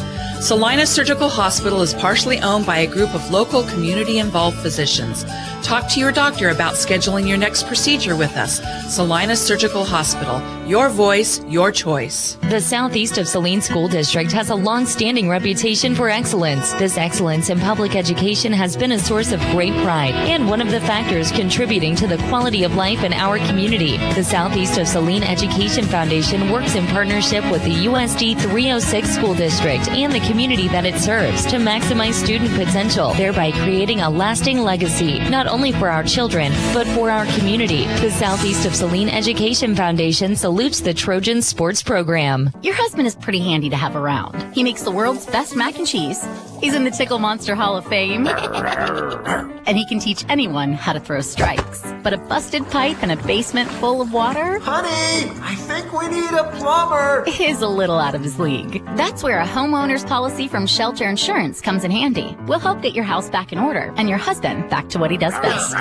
Saline Surgical Hospital is partially owned by a group of local community-involved physicians. Talk to your doctor about scheduling your next procedure with us. Saline Surgical Hospital. Your voice, your choice.
The Southeast of Saline School District has a long-standing reputation for excellence. This excellence in public education has been a source of great pride and one of the factors contributing to the quality of life in our community. The Southeast of Saline Education Foundation works in partnership with the USD 306 School District and the community that it serves to maximize student potential, thereby creating a lasting legacy, not only for our children, but for our community. The Southeast of Saline Education Foundation salutes the Trojans sports program.
Your husband is pretty handy to have around. He makes the world's best mac and cheese. He's in the Tickle Monster Hall of Fame. And he can teach anyone how to throw strikes. But a busted pipe in a basement full of water?
Honey, I think we need a plumber.
Is a little out of his league. That's where a homeowner's policy from Shelter Insurance comes in handy. We'll help get your house back in order and your husband back to what he does best.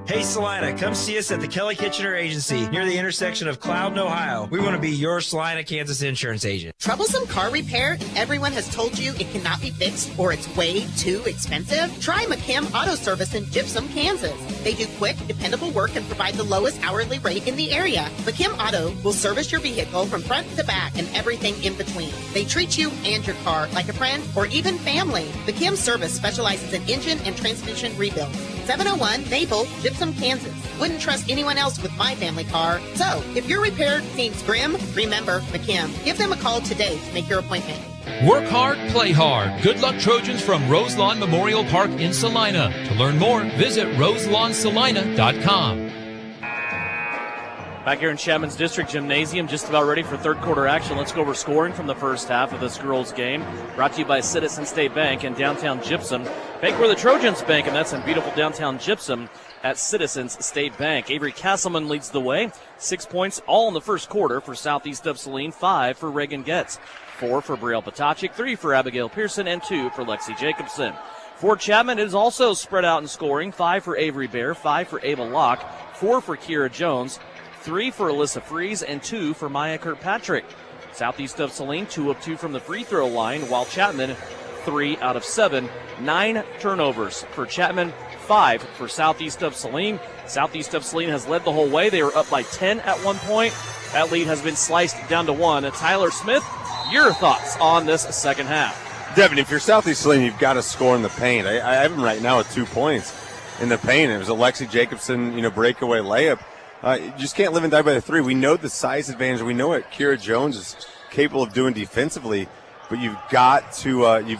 Hey Salina, come see us at the Kelly Kitchener Agency near the intersection of Cloud and Ohio. We want to be your Salina, Kansas insurance agent.
Troublesome car repair? Everyone has told you it cannot be fixed or it's way too expensive? Try McKim Auto Service in Gypsum, Kansas. They do quick, dependable work and provide the lowest hourly rate in the area. McKim Auto will service your vehicle from front to back and everything in between. They treat you and your car like a friend or even family. McKim Service specializes in engine and transmission rebuilds. 701 Maple, Gypsum, Kansas. Wouldn't trust anyone else with my family car. So, if your repair seems grim, remember McKim. Give them a call today to make your appointment.
Work hard, play hard. Good luck, Trojans, from Roselawn Memorial Park in Salina. To learn more, visit roselawnsalina.com.
Back here in Chapman's District Gymnasium, just about ready for third quarter action. Let's go over scoring from the first half of this girls' game. Brought to you by Citizen State Bank in downtown Gypsum. Bank where the Trojans bank, and that's in beautiful downtown Gypsum at Citizens State Bank. Avery Castleman leads the way. 6 points all in the first quarter for Southeast of Saline. 5 for Reagan Getz. 4 for Brielle Potachik. 3 for Abigail Pearson. And 2 for Lexi Jacobson. For Chapman, it is also spread out in scoring. 5 for Avery Bear. 5 for Ava Locke. 4 for Kira Jones. 3 for Alyssa Fries, and 2 for Maya Kirkpatrick. Southeast of Saline, 2 of 2 from the free throw line, while Chapman, 3 out of 7. 9 turnovers for Chapman, 5 for Southeast of Saline. Southeast of Saline has led the whole way. They were up by 10 at one point. That lead has been sliced down to 1. Tyler Smith, your thoughts on this second half?
Devin, if you're Southeast Saline, you've got to score in the paint. I have him right now with 2 points in the paint. It was a Lexi Jacobson, breakaway layup. You just can't live and die by the 3. We know the size advantage. We know what Kira Jones is capable of doing defensively, but you've got to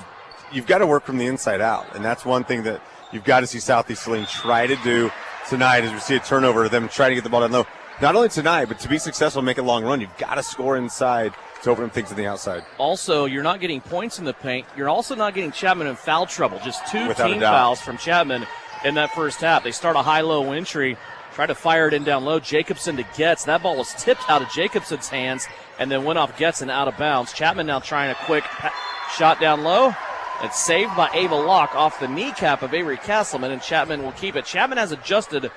you've got to work from the inside out, and that's one thing that you've got to see Southeast Saline try to do tonight as we see a turnover of them trying to get the ball down low. Not only tonight, but to be successful and make a long run, you've got to score inside to open up things on the outside.
Also, you're not getting points in the paint. You're also not getting Chapman in foul trouble. Just 2
Without
team fouls from Chapman in that first half. They start a high-low entry. Try to fire it in down low. Jacobson to Getz. That ball was tipped out of Jacobson's hands and then went off Getz and out of bounds. Chapman now trying a quick shot down low. It's saved by Ava Locke off the kneecap of Avery Castleman, and Chapman will keep it. Chapman has adjusted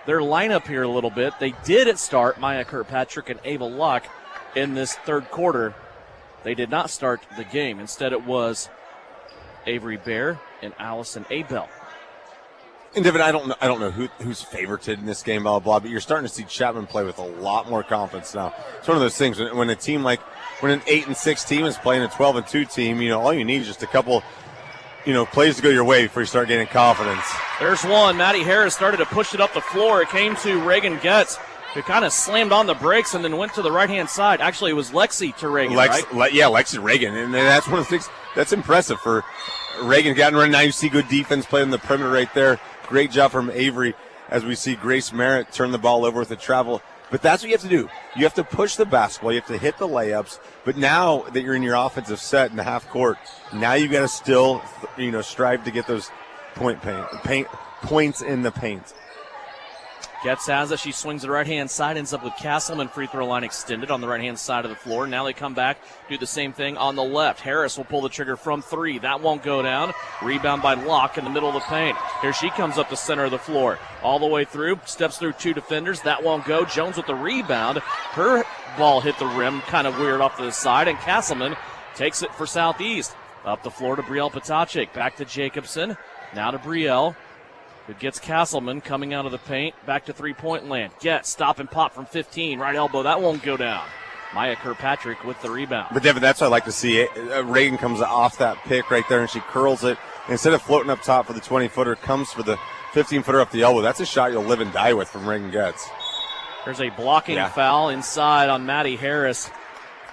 their lineup here a little bit. They did start Maya Kirkpatrick and Ava Locke in this third quarter. They did not start the game. Instead, it was Avery Bear and Allison Abel.
And David, I don't know who's favorited in this game, blah, blah, blah, but you're starting to see Chapman play with a lot more confidence now. It's one of those things when a team when an 8-6 team is playing a 12-2 team, all you need is just a couple, plays to go your way before you start getting confidence.
There's one. Maddie Harris started to push it up the floor. It came to Reagan Getz, who kind of slammed on the brakes and then went to the right-hand side. Actually, it was Lexi to Reagan, right?
Lexi Reagan, and that's one of the things that's impressive for Reagan. Gotten run. Now you see good defense playing on the perimeter right there. Great job from Avery as we see Grace Merritt turn the ball over with the travel. But that's what you have to do. You have to push the basketball. You have to hit the layups. But now that you're in your offensive set in the half court, now you got to still, strive to get those points in the paint.
Getz has it. She swings to the right-hand side, ends up with Castleman. Free throw line extended on the right-hand side of the floor. Now they come back, do the same thing on the left. Harris will pull the trigger from 3. That won't go down. Rebound by Locke in the middle of the paint. Here she comes up the center of the floor. All the way through, steps through 2 defenders. That won't go. Jones with the rebound. Her ball hit the rim, kind of weird off to the side, and Castleman takes it for Southeast. Up the floor to Brielle Potachik. Back to Jacobson. Now to Brielle. Who gets Castleman coming out of the paint, back to three-point land. Getz, stop and pop from 15, right elbow, that won't go down. Maya Kirkpatrick with the rebound.
But Devin, that's what I like to see. Reagan comes off that pick right there, and she curls it. Instead of floating up top for the 20-footer, comes for the 15-footer up the elbow. That's a shot you'll live and die with from Reagan Getz.
There's a blocking foul inside on Maddie Harris.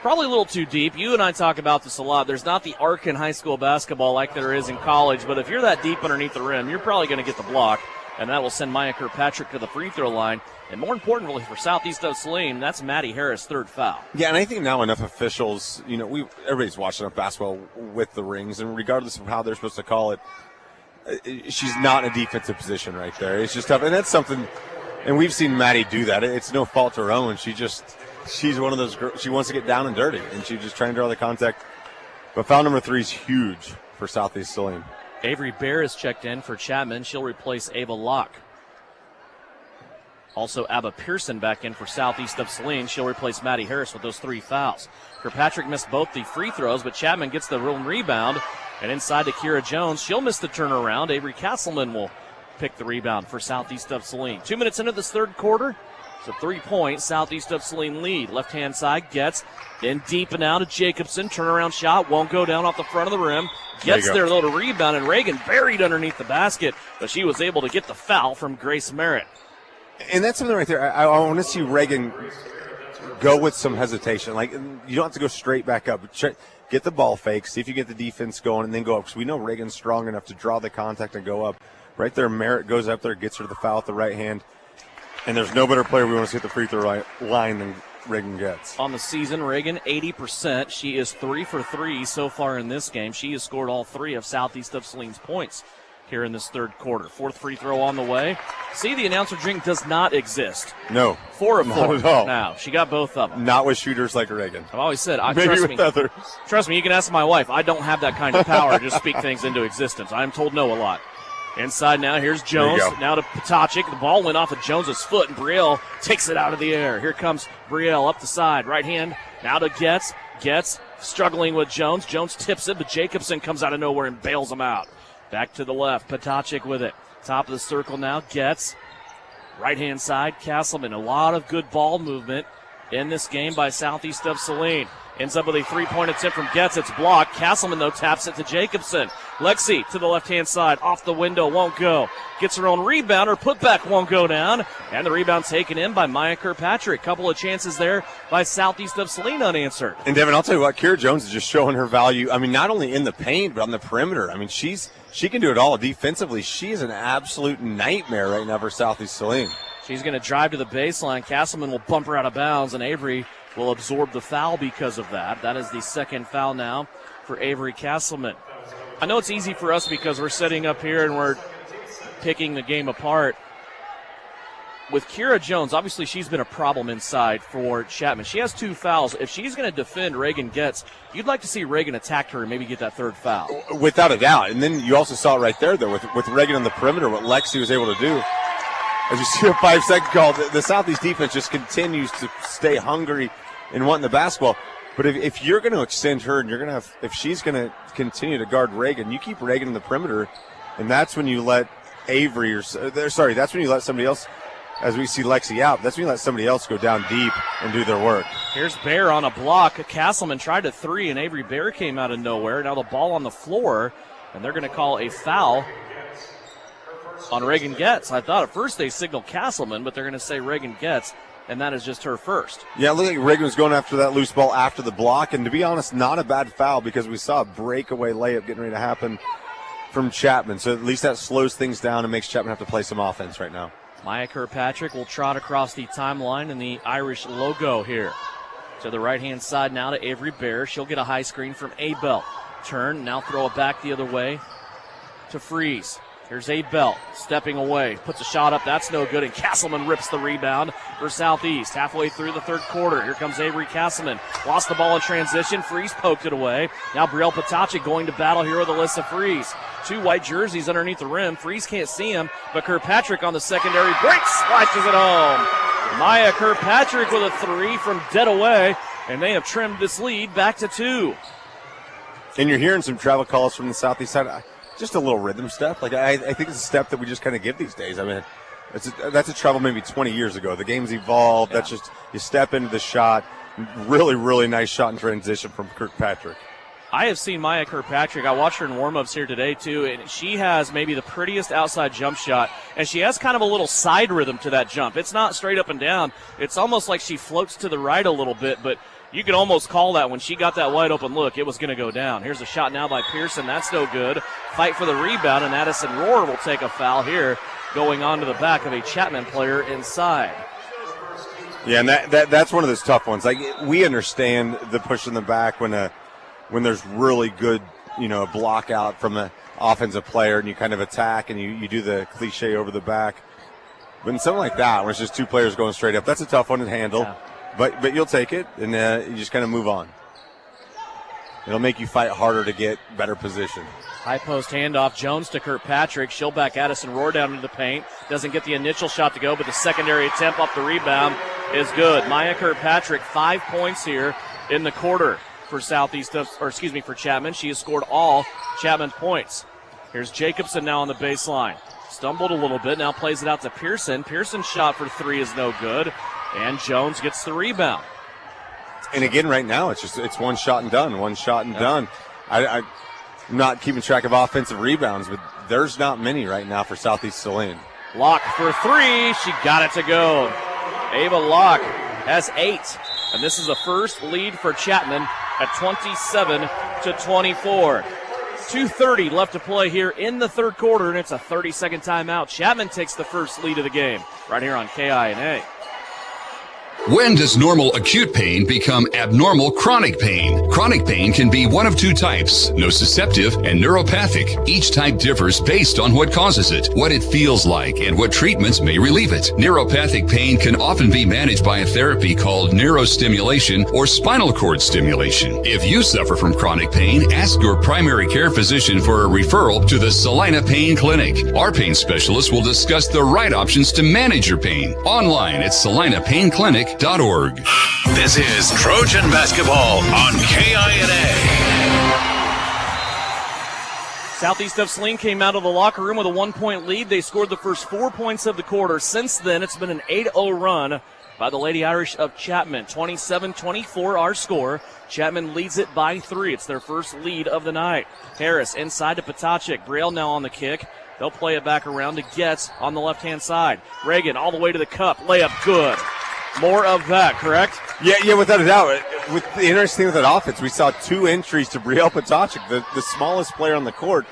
Probably a little too deep. You and I talk about this a lot. There's not the arc in high school basketball like there is in college, but if you're that deep underneath the rim, you're probably going to get the block. and that will send Maya Kirkpatrick to the free throw line. And more importantly for Southeast of Saline, that's Maddie Harris' third foul.
Yeah, and I think now enough officials, everybody's watching enough basketball with the rings, and regardless of how they're supposed to call it, she's not in a defensive position right there. It's just tough, and that's something, and we've seen Maddie do that. It's no fault of her own. She's one of those girls, she wants to get down and dirty, and she's just trying to draw the contact. But foul number 3 is huge for Southeast Saline.
Avery Bear is checked in for Chapman. She'll replace Ava Locke. Also, Abba Pearson back in for Southeast of Saline. She'll replace Maddie Harris with those 3 fouls. Kirkpatrick missed both the free throws, but Chapman gets the real rebound. And inside to Kira Jones. She'll miss the turnaround. Avery Castleman will pick the rebound for Southeast of Saline. 2 minutes into this third quarter. It's a 3-point Southeast of Saline lead. Left-hand side gets in deep and out of Jacobson. Turnaround shot won't go down off the front of the rim. Gets there though to rebound, and Reagan buried underneath the basket, but she was able to get the foul from Grace Merritt.
And that's something right there. I want to see Reagan go with some hesitation. Like, you don't have to go straight back up. Get the ball fake, see if you get the defense going, and then go up. Because we know Reagan's strong enough to draw the contact and go up. Right there, Merritt goes up there, gets her the foul with the right hand. And there's no better player we want to see at the free throw line than Reagan gets.
On the season, Reagan 80%. She is 3 for 3 so far in this game. She has scored all 3 of Southeast of Saline's points here in this third quarter. 4th free throw on the way. See, the announcer drink does not exist.
No.
4 of 4.
Not at all.
Now, she got both of them.
Not with shooters like Reagan.
I've always said,
maybe with others.
Trust me, you can ask my wife. I don't have that kind of power to just speak things into existence. I'm told no a lot. Inside now, here's Jones. Now to Potacik. The ball went off of Jones's foot, and Brielle takes it out of the air. Here comes Brielle up the side. Right hand now to Getz. Getz struggling with Jones. Jones tips it, but Jacobson comes out of nowhere and bails him out. Back to the left. Potacik with it. Top of the circle now. Getz. Right-hand side, Castleman. A lot of good ball movement in this game by Southeast of Saline. Ends up with a three-point attempt from Getz. It's blocked. Castleman, though, taps it to Jacobson. Lexi to the left-hand side. Off the window, won't go. Gets her own rebound. Her putback won't go down. And the rebound taken in by Maya Kirkpatrick. Couple of chances there by Southeast of Saline unanswered.
And, Devin, I'll tell you what, Kira Jones is just showing her value. I mean, not only in the paint, but on the perimeter. I mean, she can do it all. Defensively, she is an absolute nightmare right now for Southeast Saline.
She's going to drive to the baseline. Castleman will bump her out of bounds, and Avery will absorb the foul because of that. That is the second foul now for Avery Castleman. I know it's easy for us because we're sitting up here and we're picking the game apart. With Kira Jones, obviously she's been a problem inside for Chapman. She has 2 fouls. If she's going to defend Reagan Getz, you'd like to see Reagan attack her and maybe get that third foul.
Without a doubt. And then you also saw it right there, though, with Reagan on the perimeter, what Lexi was able to do. As you see a 5-second call, the Southeast defense just continues to stay hungry and wanting the basketball. But if you're going to extend her and if she's going to continue to guard Reagan, you keep Reagan in the perimeter, and that's when you let that's when you let somebody else, as we see Lexi out, that's when you let somebody else go down deep and do their work.
Here's Bear on a block. Castleman tried a 3, and Avery Bear came out of nowhere. Now the ball on the floor, and they're going to call a foul on Reagan Getz. I thought at first they signaled Castleman, but they're going to say Reagan Getz, and that is just her first.
Yeah, look like Reagan was going after that loose ball after the block, and to be honest, not a bad foul because we saw a breakaway layup getting ready to happen from Chapman. So at least that slows things down and makes Chapman have to play some offense right now.
Maya Kirkpatrick will trot across the timeline in the Irish logo here. To the right-hand side now to Avery Bear. She'll get a high screen from Abel. Turn, now throw it back the other way to Freeze. Here's Abel stepping away, puts a shot up, that's no good, and Castleman rips the rebound for Southeast. Halfway through the third quarter, here comes Avery Castleman. Lost the ball in transition, Freeze poked it away. Now Brielle Potacik going to battle here with Alyssa Freeze. 2 white jerseys underneath the rim. Freeze can't see him, but Kirkpatrick on the secondary break, splashes it home. Maya Kirkpatrick with a 3 from dead away, and they have trimmed this lead back to 2.
And you're hearing some travel calls from the Southeast side. Just a little rhythm step. Like I think it's a step that we just kind of give these days. I mean, that's a travel maybe 20 years ago. The game's evolved. Yeah. That's just you step into the shot. Really, really nice shot in transition from Kirkpatrick.
I have seen Maya Kirkpatrick. I watched her in warm-ups here today, too, and she has maybe the prettiest outside jump shot, and she has kind of a little side rhythm to that jump. It's not straight up and down. It's almost like she floats to the right a little bit, but you could almost call that when she got that wide open look, it was going to go down. Here's a shot now by Pearson. That's no good. Fight for the rebound, and Addison Rohr will take a foul here going on to the back of a Chapman player inside.
Yeah, and that's one of those tough ones. Like, we understand the push in the back when there's really good, block out from an offensive player and you kind of attack and you do the cliche over the back. But in something like that, when it's just two players going straight up, that's a tough one to handle. Yeah. But you'll take it, and you just kind of move on. It'll make you fight harder to get better position.
High post handoff, Jones to Kirkpatrick. She'll back Addison Roar down into the paint. Doesn't get the initial shot to go, but the secondary attempt off the rebound is good. Maya Kirkpatrick, 5 points here in the quarter for for Chapman. She has scored all Chapman's points. Here's Jacobson now on the baseline. Stumbled a little bit, now plays it out to Pearson. Pearson's shot for three is no good, and Jones gets the rebound.
And again, right now, it's one shot and done, done. I'm not keeping track of offensive rebounds, but there's not many right now for Southeast Saline.
Locke for three. She got it to go. Ava Locke has 8, and this is the first lead for Chapman at 27-24. 2:30 left to play here in the third quarter, and it's a 30-second timeout. Chapman takes the first lead of the game right here on KINA.
When does normal acute pain become abnormal chronic pain? Chronic pain can be one of two types, nociceptive and neuropathic. Each type differs based on what causes it, what it feels like, and what treatments may relieve it. Neuropathic pain can often be managed by a therapy called neurostimulation or spinal cord stimulation. If you suffer from chronic pain, ask your primary care physician for a referral to the Saline Pain Clinic. Our pain specialist will discuss the right options to manage your pain. Online at SalinePainClinic.org.
This is Trojan basketball on KINA.
Southeast of Saline came out of the locker room with a 1-point lead. They scored the first 4 points of the quarter. Since then, it's been an 8-0 run by the Lady Irish of Chapman. 27-24 our score. Chapman leads it by 3. It's their first lead of the night. Harris inside to Potacek. Brielle now on the kick. They'll play it back around to Getz on the left-hand side. Reagan all the way to the cup. Layup good. More of that, correct?
Yeah, without a doubt. With the interesting thing with that offense, we saw 2 entries to Brielle Potacek, the smallest player on the court,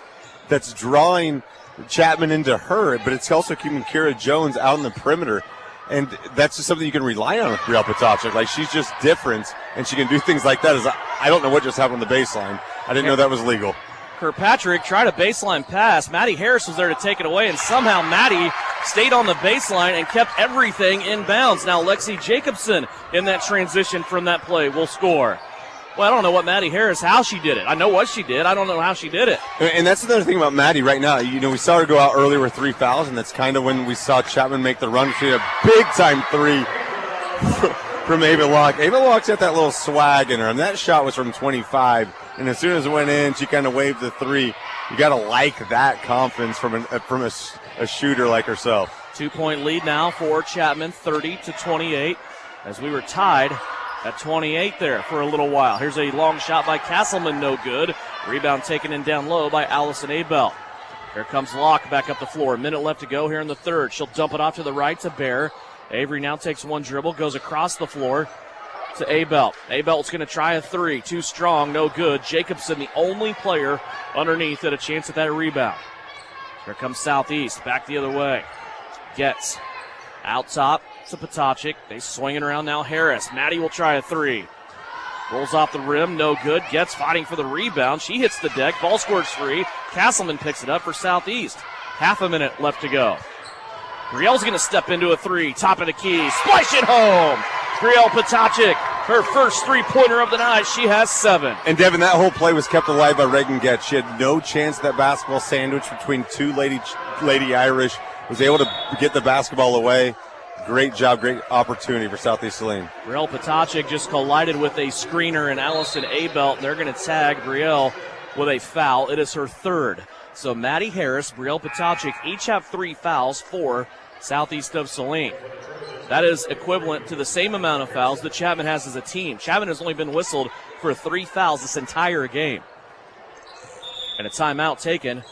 that's drawing Chapman into her, but it's also keeping Kira Jones out on the perimeter. And that's just something you can rely on with Brielle Potacek. Like, she's just different, and she can do things like that. I don't know what just happened on the baseline. I didn't know that was legal.
Kirkpatrick tried a baseline pass. Maddie Harris was there to take it away, and somehow Maddie stayed on the baseline and kept everything in bounds. Now Lexi Jacobson in that transition from that play will score. Well, I don't know what Maddie Harris, how she did it. I know what she did. I don't know how she did it.
And that's another thing about Maddie right now. We saw her go out earlier with 3 fouls, and that's kind of when we saw Chapman make the run. She had a big-time 3 from Ava Locke. Ava Locke's got that little swag in her, and that shot was from 25. And as soon as it went in, she kind of waved the 3. You got to like that confidence from a shooter like herself.
2-point lead now for Chapman, 30-28, as we were tied at 28 there for a little while. Here's a long shot by Castleman, no good. Rebound taken in down low by Allison Abel. Here comes Locke back up the floor. A minute left to go here in the third. She'll dump it off to the right to Bear. Avery now takes one dribble, goes across the floor to Abel. Abel's going to try a 3. Too strong, no good. Jacobson, the only player underneath, at a chance at that rebound. Here comes Southeast, back the other way. Gets out top to Potacek. They swinging around now. Harris. Maddie will try a 3. Rolls off the rim, no good. Gets fighting for the rebound. She hits the deck. Ball squirts free. Castleman picks it up for Southeast. Half a minute left to go. Brielle's going to step into a 3. Top of the key. Splash it home. Brielle Potacek, her first 3-pointer of the night. She has 7.
And, Devin, that whole play was kept alive by Reagan Getz. She had no chance at that basketball sandwich between 2 Lady Irish. Was able to get the basketball away. Great job, great opportunity for Southeast Saline.
Brielle Potacek just collided with a screener and Allison Abel. They're going to tag Brielle with a foul. It is her 3rd. So Maddie Harris, Brielle Potacek each have 3 fouls for Southeast of Saline. That is equivalent to the same amount of fouls that Chapman has as a team. Chapman has only been whistled for 3 fouls this entire game. And a timeout taken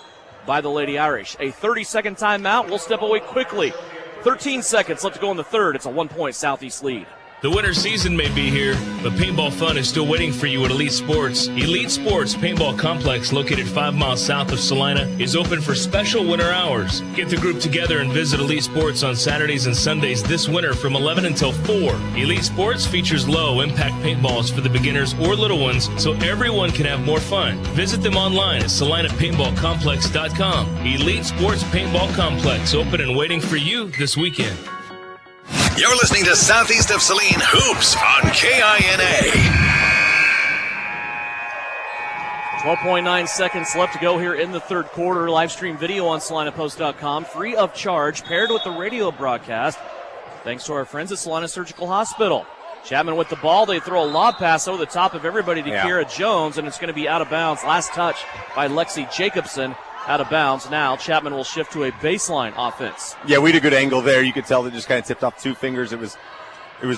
by the Lady Irish. A 30-second timeout. We'll step away quickly. 13 seconds left to go in the third. It's a 1-point Southeast lead.
The winter season may be here, but paintball fun is still waiting for you at Elite Sports. Elite Sports Paintball Complex, located 5 miles south of Salina, is open for special winter hours. Get the group together and visit Elite Sports on Saturdays and Sundays this winter from 11 until 4. Elite Sports features low-impact paintballs for the beginners or little ones, so everyone can have more fun. Visit them online at SalinaPaintballComplex.com. Elite Sports Paintball Complex, open and waiting for you this weekend.
You're listening to Southeast of Saline Hoops on KINA.
12.9 seconds left to go here in the third quarter. Live stream video on SalinaPost.com, free of charge, paired with the radio broadcast. Thanks to our friends at Salina Surgical Hospital. Chapman with the ball. They throw a lob pass over the top of everybody to Kira Jones, and it's going to be out of bounds. Last touch by Lexi Jacobson. Out of bounds. Now Chapman will shift to a baseline offense.
Yeah, we had a good angle there. You could tell that just kind of tipped off 2 fingers. It was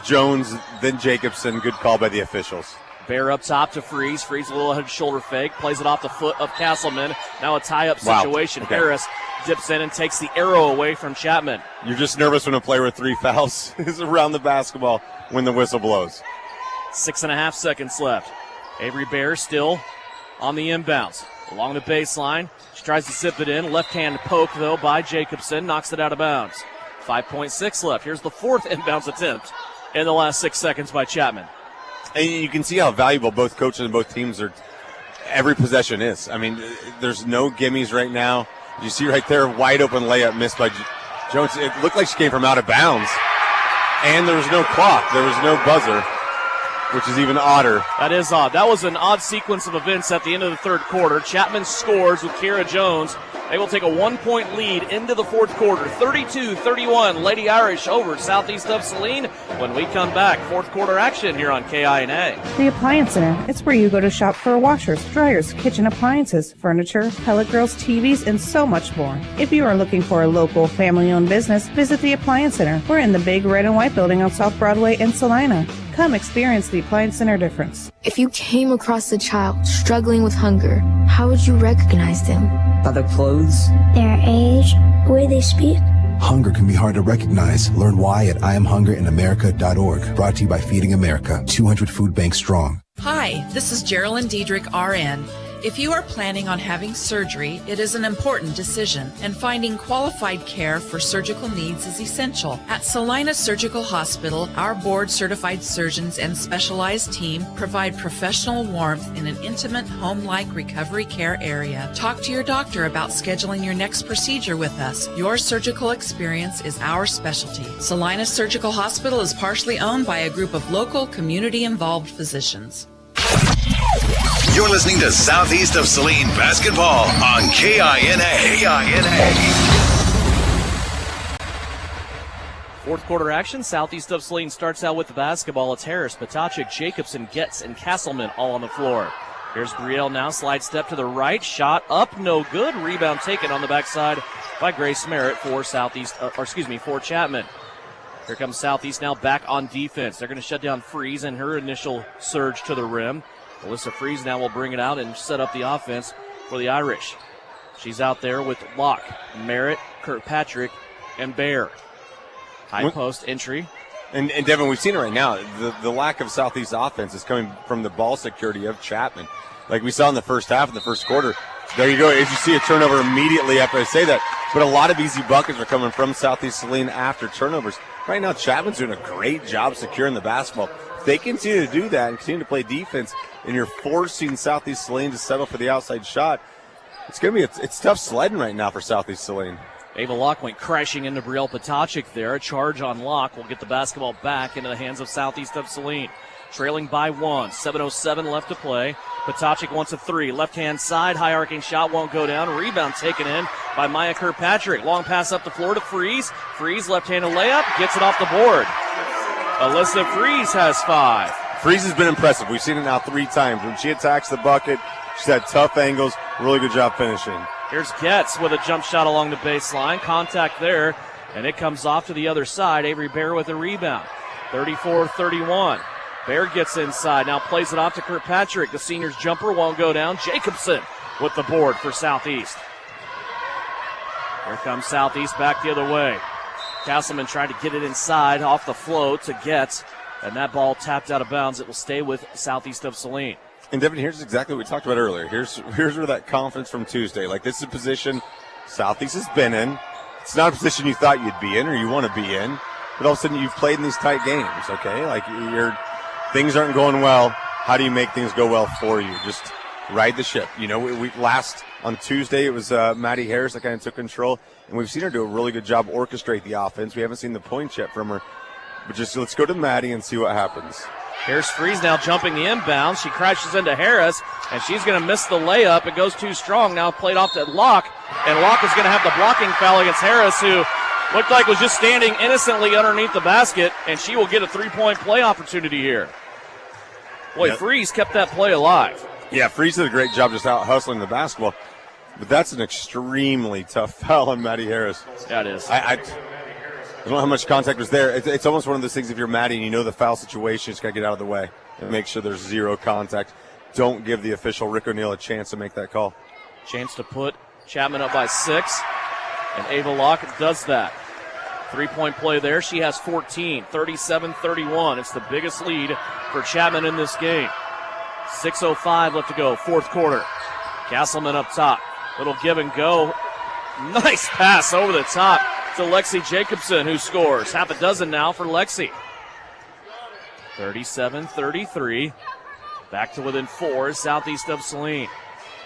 Jones, then Jacobson. Good call by the officials.
Bear up top to Freeze. Freeze a little head shoulder fake. Plays it off the foot of Castleman. Now a tie-up situation. Okay. Harris dips in and takes the arrow away from Chapman.
You're just nervous when a player with 3 fouls is around the basketball when the whistle blows.
6.5 seconds left. Avery Bear still on the inbounds. Along the baseline. She tries to zip it in. Left-hand poke, though, by Jacobson. Knocks it out of bounds. 5.6 left. Here's the 4th inbounds attempt in the last 6 seconds by Chapman.
And you can see how valuable both coaches and both teams are. Every possession is. I mean, there's no gimmies right now. You see right there, wide open layup missed by Jones. It looked like she came from out of bounds. And there was no clock. There was no buzzer, which is even odder.
That is odd. That was an odd sequence of events at the end of the third quarter. Chapman scores with Kira Jones. They will take a 1-point lead into the fourth quarter. 32-31, Lady Irish over Southeast of Saline. When we come back, fourth quarter action here on KINA.
The Appliance Center. It's where you go to shop for washers, dryers, kitchen appliances, furniture, pellet grills, TVs, and so much more. If you are looking for a local family-owned business, visit the Appliance Center. We're in the big red and white building on South Broadway in Salina. Come experience the Appliance Center difference.
If you came across a child struggling with hunger, how would you recognize them?
By their clothes,
their age, the way they speak.
Hunger can be hard to recognize. Learn why at IamHungerinAmerica.org. Brought to you by Feeding America, 200 food banks strong.
Hi, this is Geraldine Diedrich, RN. If you are planning on having surgery, it is an important decision, and finding qualified care for surgical needs is essential. At Salina Surgical Hospital, our board-certified surgeons and specialized team provide professional warmth in an intimate, home-like recovery care area. Talk to your doctor about scheduling your next procedure with us. Your surgical experience is our specialty. Salina Surgical Hospital is partially owned by a group of local, community-involved physicians.
You're listening to Southeast of Saline basketball on KINA.
Fourth quarter action. Southeast of Saline starts out with the basketball. It's Harris, Patachik, Jacobson, Getz, and Castleman all on the floor. Here's Brielle now. Slide step to the right. Shot up, no good. Rebound taken on the backside by Grace Merritt for for Chapman. Here comes Southeast now back on defense. They're going to shut down Freeze and her initial surge to the rim. Alyssa Freeze now will bring it out and set up the offense for the Irish. She's out there with Locke, Merritt, Kirkpatrick, and Bear. High post entry.
And Devin, we've seen it right now. The lack of Southeast offense is coming from the ball security of Chapman. Like we saw in the first half, in the first quarter. There you go. As you see a turnover immediately after I say that. But a lot of easy buckets are coming from Southeast Saline after turnovers. Right now, Chapman's doing a great job securing the basketball. If they continue to do that and continue to play defense, and you're forcing Southeast Saline to settle for the outside shot, it's going to be it's tough sledding right now for Southeast Saline.
Ava Locke went crashing into Brielle Patachik there. A charge on Locke will get the basketball back into the hands of Southeast of Saline. Trailing by 1. 7:07 left to play. Patachik wants a 3. Left-hand side, high arcing shot won't go down. Rebound taken in by Maya Kirkpatrick. Long pass up the floor to Freeze. Freeze, left-handed layup, gets it off the board. Alyssa Freeze has 5.
Freeze has been impressive. We've seen it now 3 times. When she attacks the bucket, she's had tough angles. Really good job finishing.
Here's Getz with a jump shot along the baseline. Contact there, and it comes off to the other side. Avery Bear with a rebound. 34-31. Bear gets inside. Now plays it off to Kirkpatrick. The senior's jumper won't go down. Jacobson with the board for Southeast. Here comes Southeast back the other way. Castleman tried to get it inside off the float to Getz. And that ball tapped out of bounds. It will stay with Southeast of Saline.
And Devin, here's exactly what we talked about earlier. Here's where that confidence from Tuesday. Like, this is a position Southeast has been in. It's not a position you thought you'd be in or you want to be in, but all of a sudden you've played in these tight games, okay? Like, things aren't going well. How do you make things go well for you? Just ride the ship. You know, we last on Tuesday, it was Maddie Harris that kind of took control, and we've seen her do a really good job orchestrate the offense. We haven't seen the points yet from her, but just let's go to Maddie and see what happens.
Here's Freeze now jumping the inbound. She crashes into Harris, and she's going to miss the layup. It goes too strong. Now played off to Locke, and Locke is going to have the blocking foul against Harris, who looked like was just standing innocently underneath the basket, and she will get a three-point play opportunity here. Boy, yep. Freeze kept that play alive.
Yeah, Freeze did a great job just out hustling the basketball, but that's an extremely tough foul on Maddie Harris.
Yeah, it is.
I don't know how much contact was there. It's almost one of those things, if you're Maddie and you know the foul situation, you just got to get out of the way and make sure there's zero contact. Don't give the official, Rick O'Neill, a chance to make that call.
Chance to put Chapman up by 6, and Ava Locke does that. Three-point play there. She has 14, 37-31. It's the biggest lead for Chapman in this game. 6:05 left to go, fourth quarter. Castleman up top. Little give and go. Nice pass over the top to Lexi Jacobson, who scores. Half a dozen now for Lexi. 37-33. Back to within 4, Southeast of Saline.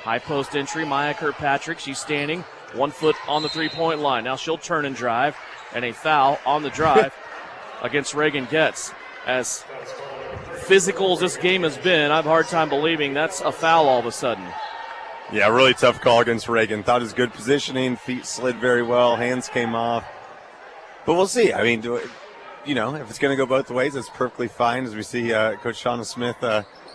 High post entry, Maya Kirkpatrick. She's standing 1 foot on the three-point line. Now she'll turn and drive, and a foul on the drive against Reagan Getz. As physical as this game has been, I have a hard time believing that's a foul all of a sudden.
Yeah, really tough call against Reagan. Thought it was good positioning, feet slid very well, hands came off. But we'll see. I mean, you know, if it's going to go both ways, it's perfectly fine. As we see Coach Shauna Smith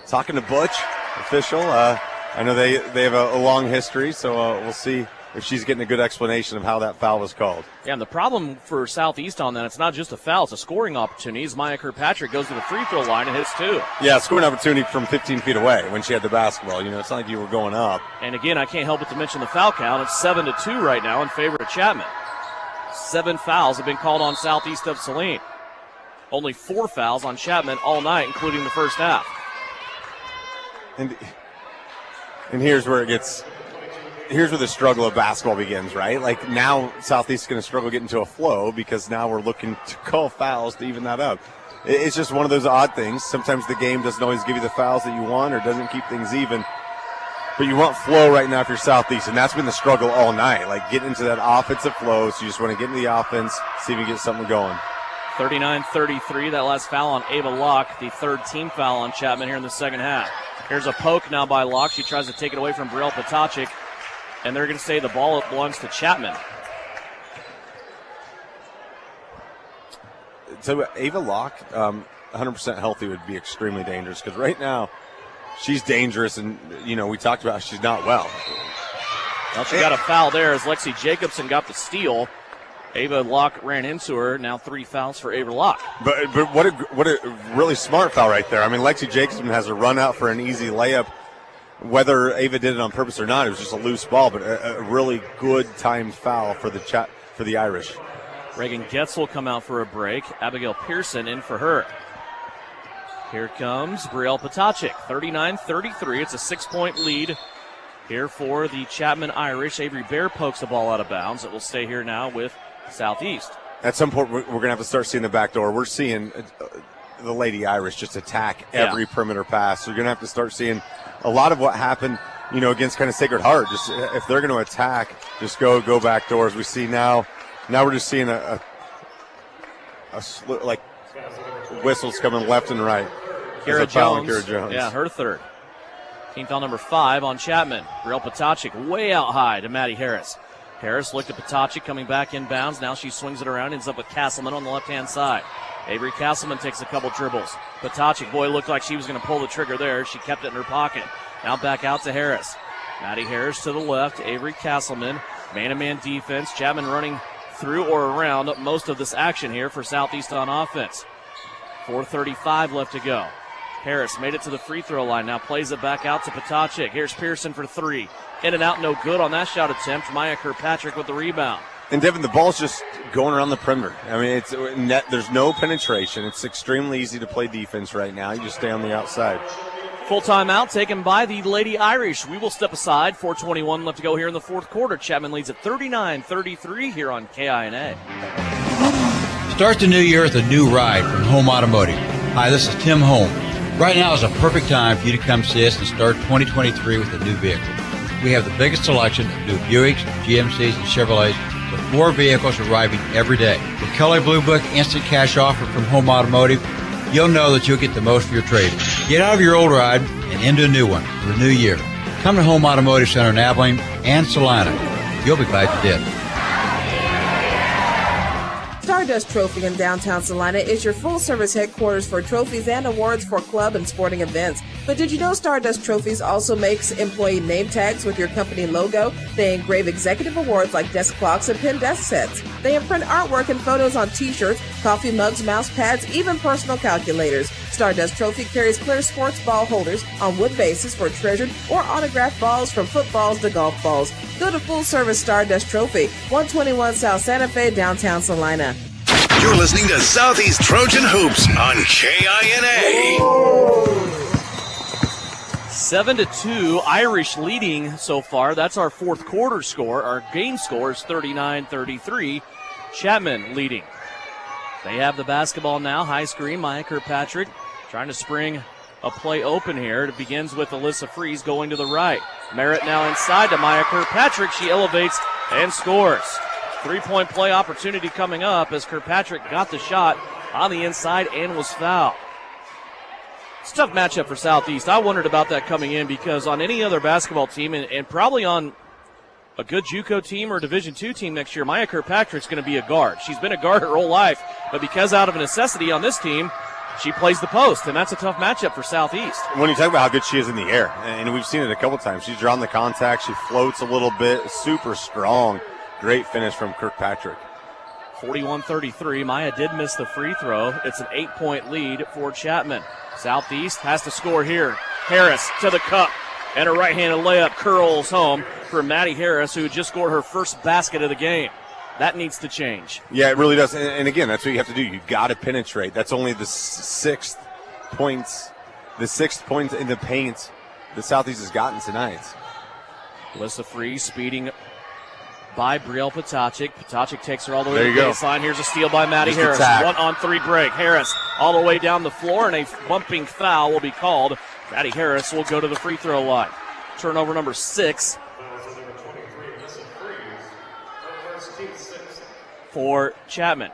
talking to Butch, official. I know they have a long history, so we'll see if she's getting a good explanation of how that foul was called.
Yeah, and the problem for Southeast on that, it's not just a foul, it's a scoring opportunity. As Maya Kirkpatrick goes to the free throw line and hits 2.
Yeah, scoring opportunity from 15 feet away when she had the basketball. You know, it's not like you were going up.
And again, I can't help but to mention the foul count. It's 7-2 right now in favor of Chapman. 7 fouls have been called on Southeast of Saline. Only 4 fouls on Chapman all night, including the first half.
And here's where the struggle of basketball begins, right? Like, now Southeast is going to struggle getting to a flow because now we're looking to call fouls to even that up. It's just one of those odd things. Sometimes the game doesn't always give you the fouls that you want or doesn't keep things even. But you want flow right now if you're Southeast, and that's been the struggle all night. Like, getting into that offensive flow, so you just want to get into the offense, see if you get something going.
39-33, that last foul on Ava Locke, the third team foul on Chapman here in the second half. Here's a poke now by Locke. She tries to take it away from Brielle Potacek, and they're going to say the ball belongs to Chapman.
So Ava Locke, 100% healthy would be extremely dangerous because right now she's dangerous, and, you know, we talked about she's not well.
Well, she got a foul there as Lexi Jacobson got the steal. Ava Locke ran into her. Now 3 fouls for Ava Locke.
But what a really smart foul right there. I mean, Lexi Jacobson has a run out for an easy layup. Whether Ava did it on purpose or not, it was just a loose ball, but a really good timed foul for the Irish.
Reagan Getz will come out for a break. Abigail Pearson in for her. Here comes Brielle Potacek, 39-33. It's a 6-point lead here for the Chapman Irish. Avery Bear pokes the ball out of bounds. It will stay here now with Southeast.
At some point, we're going to have to start seeing the back door. We're seeing the Lady Irish just attack every perimeter pass. So you're going to have to start seeing a lot of what happened, you know, against kind of Sacred Heart. Just if they're going to attack, just go back doors. We see now we're just seeing like whistles coming left and right.
Kara Jones. Yeah, her third. Team foul number 5 on Chapman. Brielle Potacek way out high to Maddie Harris. Harris looked at Potacek coming back inbounds. Now she swings it around, ends up with Castleman on the left-hand side. Avery Castleman takes a couple dribbles. Potacek, boy, looked like she was going to pull the trigger there. She kept it in her pocket. Now back out to Harris. Maddie Harris to the left. Avery Castleman, man-to-man defense. Chapman running through or around most of this action here for Southeast on offense. 4:35 left to go. Harris made it to the free throw line. Now plays it back out to Potacek. Here's Pearson for 3. In and out, no good on that shot attempt. Maya Kirkpatrick with the rebound.
And Devin, the ball's just going around the perimeter. I mean, it's net. There's no penetration. It's extremely easy to play defense right now. You just stay on the outside.
Full timeout taken by the Lady Irish. We will step aside. 4:21 left to go here in the fourth quarter. Chapman leads at 39-33 here on KINA.
Start the new year with a new ride from Home Automotive. Hi, this is Tim Holm. Right now is a perfect time for you to come see us and start 2023 with a new vehicle. We have the biggest selection of new Buicks, GMCs, and Chevrolets, with more vehicles arriving every day. With Color Blue Book Instant Cash Offer from Home Automotive, you'll know that you'll get the most for your trade. Get out of your old ride and into a new one for the new year. Come to Home Automotive Center in Abilene and Saline. You'll be glad you did.
Stardust Trophy in downtown Salina is your full-service headquarters for trophies and awards for club and sporting events. But did you know Stardust Trophies also makes employee name tags with your company logo? They engrave executive awards like desk clocks and pen desk sets. They imprint artwork and photos on T-shirts, coffee mugs, mouse pads, even personal calculators. Stardust Trophy carries clear sports ball holders on wood bases for treasured or autographed balls from footballs to golf balls. Go to full-service Stardust Trophy, 121 South Santa Fe, downtown Salina.
You're listening to Southeast Trojan Hoops on KINA.
7-2, Irish leading so far. That's our fourth quarter score. Our game score is 39-33. Chapman leading. They have the basketball now. High screen, Maya Kirkpatrick trying to spring a play open here. It begins with Alyssa Fries going to the right. Merritt now inside to Maya Kirkpatrick. She elevates and scores. Three-point play opportunity coming up as Kirkpatrick got the shot on the inside and was fouled. It's a tough matchup for Southeast. I wondered about that coming in because on any other basketball team and probably on a good JUCO team or Division II team next year, Maya Kirkpatrick's going to be a guard. She's been a guard her whole life, but because out of a necessity on this team, she plays the post, and that's a tough matchup for Southeast.
When you talk about how good she is in the air, and we've seen it a couple times, she's drawn the contact, she floats a little bit, super strong. Great finish from Kirkpatrick.
41-33. Maya did miss the free throw. It's an 8-point lead for Chapman. Southeast has to score here. Harris to the cup. And a right-handed layup curls home for Maddie Harris, who just scored her first basket of the game. That needs to change.
Yeah, it really does. And again, that's what you have to do. You've got to penetrate. That's only the sixth points in the paint that Southeast has gotten tonight.
Alyssa Fries speeding by Brielle Potacek. Potacek takes her all the way to the baseline. Here's a steal by Maddie Harris. 1-on-3 break. Harris all the way down the floor, and a bumping foul will be called. Maddie Harris will go to the free throw line. Turnover number 6 for Chapman.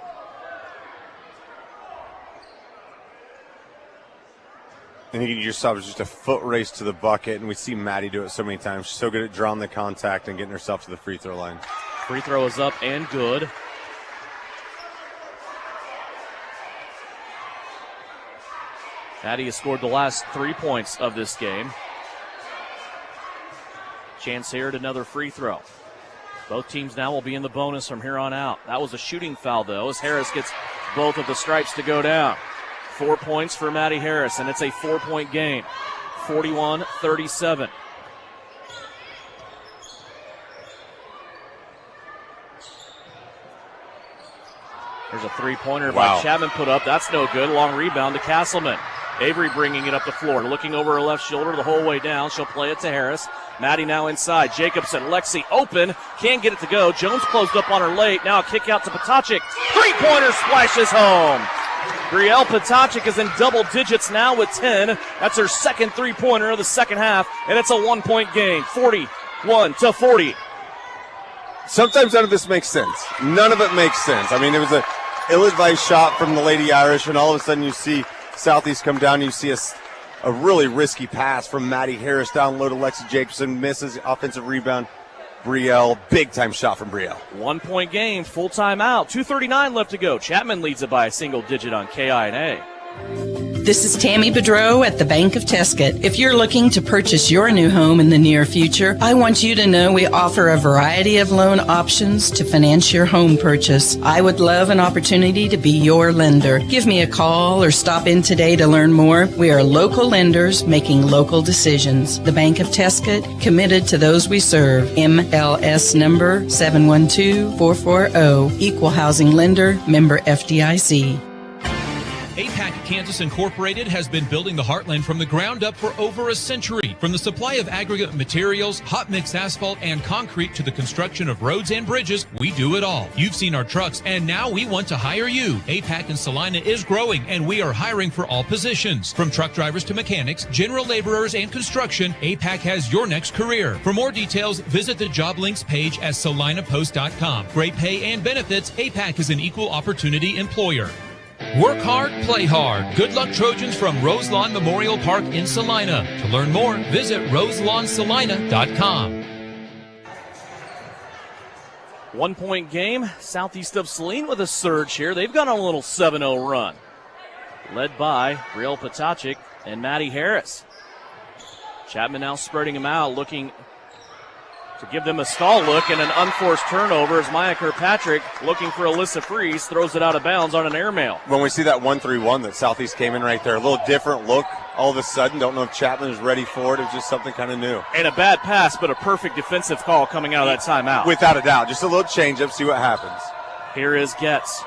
And you just saw it was just a foot race to the bucket, and we see Maddie do it so many times. She's so good at drawing the contact and getting herself to the free throw line.
Free throw is up and good. Maddie has scored the last 3 points of this game. Chance here at another free throw. Both teams now will be in the bonus from here on out. That was a shooting foul, though, as Harris gets both of the stripes to go down. 4 points for Maddie Harris, and it's a 4-point game. 41-37. There's a three-pointer by Chapman put up. That's no good. Long rebound to Castleman. Avery bringing it up the floor, looking over her left shoulder the whole way down. She'll play it to Harris. Maddie now inside. Jacobson, Lexi open. Can't get it to go. Jones closed up on her late. Now a kick out to Potacek. Three-pointer splashes home. Brielle Potacek is in double digits now with 10. That's her second three-pointer of the second half, and it's a 1-point game, 41-40.
Sometimes none of this makes sense. None of it makes sense. I mean, it was a ill-advised shot from the Lady Irish, and all of a sudden you see Southeast come down, and you see a really risky pass from Maddie Harris down low to Lexi Jacobson, misses offensive rebound. Brielle, big-time shot from Brielle.
1-point game, full timeout, 2:39 left to go. Chapman leads it by a single digit on KINA.
This is Tammy Bedreau at the Bank of Tesket. If you're looking to purchase your new home in the near future, I want you to know we offer a variety of loan options to finance your home purchase. I would love an opportunity to be your lender. Give me a call or stop in today to learn more. We are local lenders making local decisions. The Bank of Tesket, committed to those we serve. MLS number 712440. Equal housing lender, member FDIC.
APAC Kansas Incorporated has been building the Heartland from the ground up for over a century. From the supply of aggregate materials, hot mix asphalt, and concrete to the construction of roads and bridges, we do it all. You've seen our trucks, and now we want to hire you. APAC in Saline is growing, and we are hiring for all positions. From truck drivers to mechanics, general laborers, and construction, APAC has your next career. For more details, visit the job links page at salinapost.com. Great pay and benefits, APAC is an equal opportunity employer. Work hard, play hard. Good luck, Trojans, from Roselawn Memorial Park in Salina. To learn more, visit roselawnssalina.com.
1 point game. Southeast of Saline with a surge here. They've gone on a little 7-0 run. Led by Brielle Potacek and Maddie Harris. Chapman now spreading them out, looking to give them a stall look, and an unforced turnover as Maya Kirkpatrick, looking for Alyssa Freeze, throws it out of bounds on an airmail.
When we see that 1-3-1 that Southeast came in right there, a little different look all of a sudden. Don't know if Chapman is ready for it. It was just something kind of new.
And a bad pass, but a perfect defensive call coming out of that timeout.
Without a doubt. Just a little change-up, see what happens.
Here is Getz.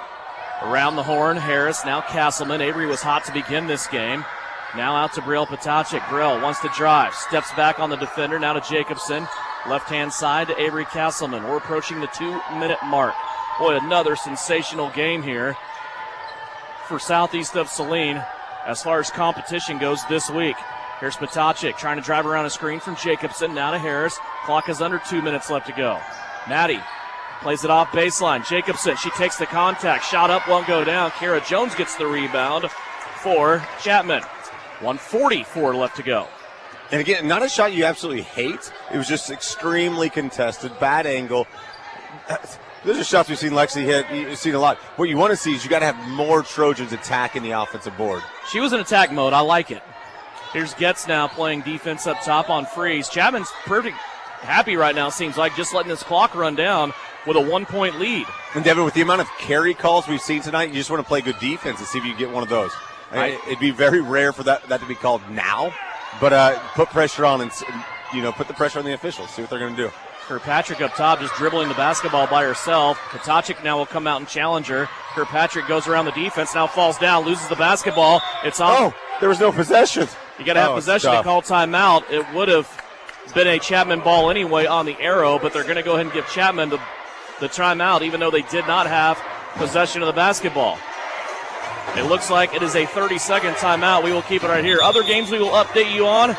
Around the horn, Harris, now Castleman. Avery was hot to begin this game. Now out to Brielle Potacek. Brielle wants to drive. Steps back on the defender, now to Jacobson. Left-hand side to Avery Castleman. We're approaching the 2-minute mark. Boy, another sensational game here for Southeast of Saline as far as competition goes this week. Here's Potacek trying to drive around a screen from Jacobson. Now to Harris. Clock is under 2 minutes left to go. Maddie plays it off baseline. Jacobson, she takes the contact. Shot up, won't go down. Kara Jones gets the rebound for Chapman. 1:44 left to go.
And again, not a shot you absolutely hate. It was just extremely contested, bad angle. Those are shots we've seen Lexi hit. You've seen a lot. What you want to see is you got to have more Trojans attacking the offensive board.
She was in attack mode. I like it. Here's Getz now playing defense up top on Freeze. Chapman's pretty happy right now, seems like, just letting this clock run down with a 1-point lead.
And Devin, with the amount of carry calls we've seen tonight, you just want to play good defense and see if you can get one of those. Right. It'd be very rare for that to be called now. But put pressure on and, put the pressure on the officials. See what they're going to do.
Kirkpatrick up top just dribbling the basketball by herself. Potacek now will come out and challenge her. Kirkpatrick goes around the defense, now falls down, loses the basketball. It's on.
Oh, there was no possession.
You got to have possession to call timeout. It would have been a Chapman ball anyway on the arrow, but they're going to go ahead and give Chapman the timeout, even though they did not have possession of the basketball. It looks like it is a 30-second timeout. We will keep it right here. Other games we will update you on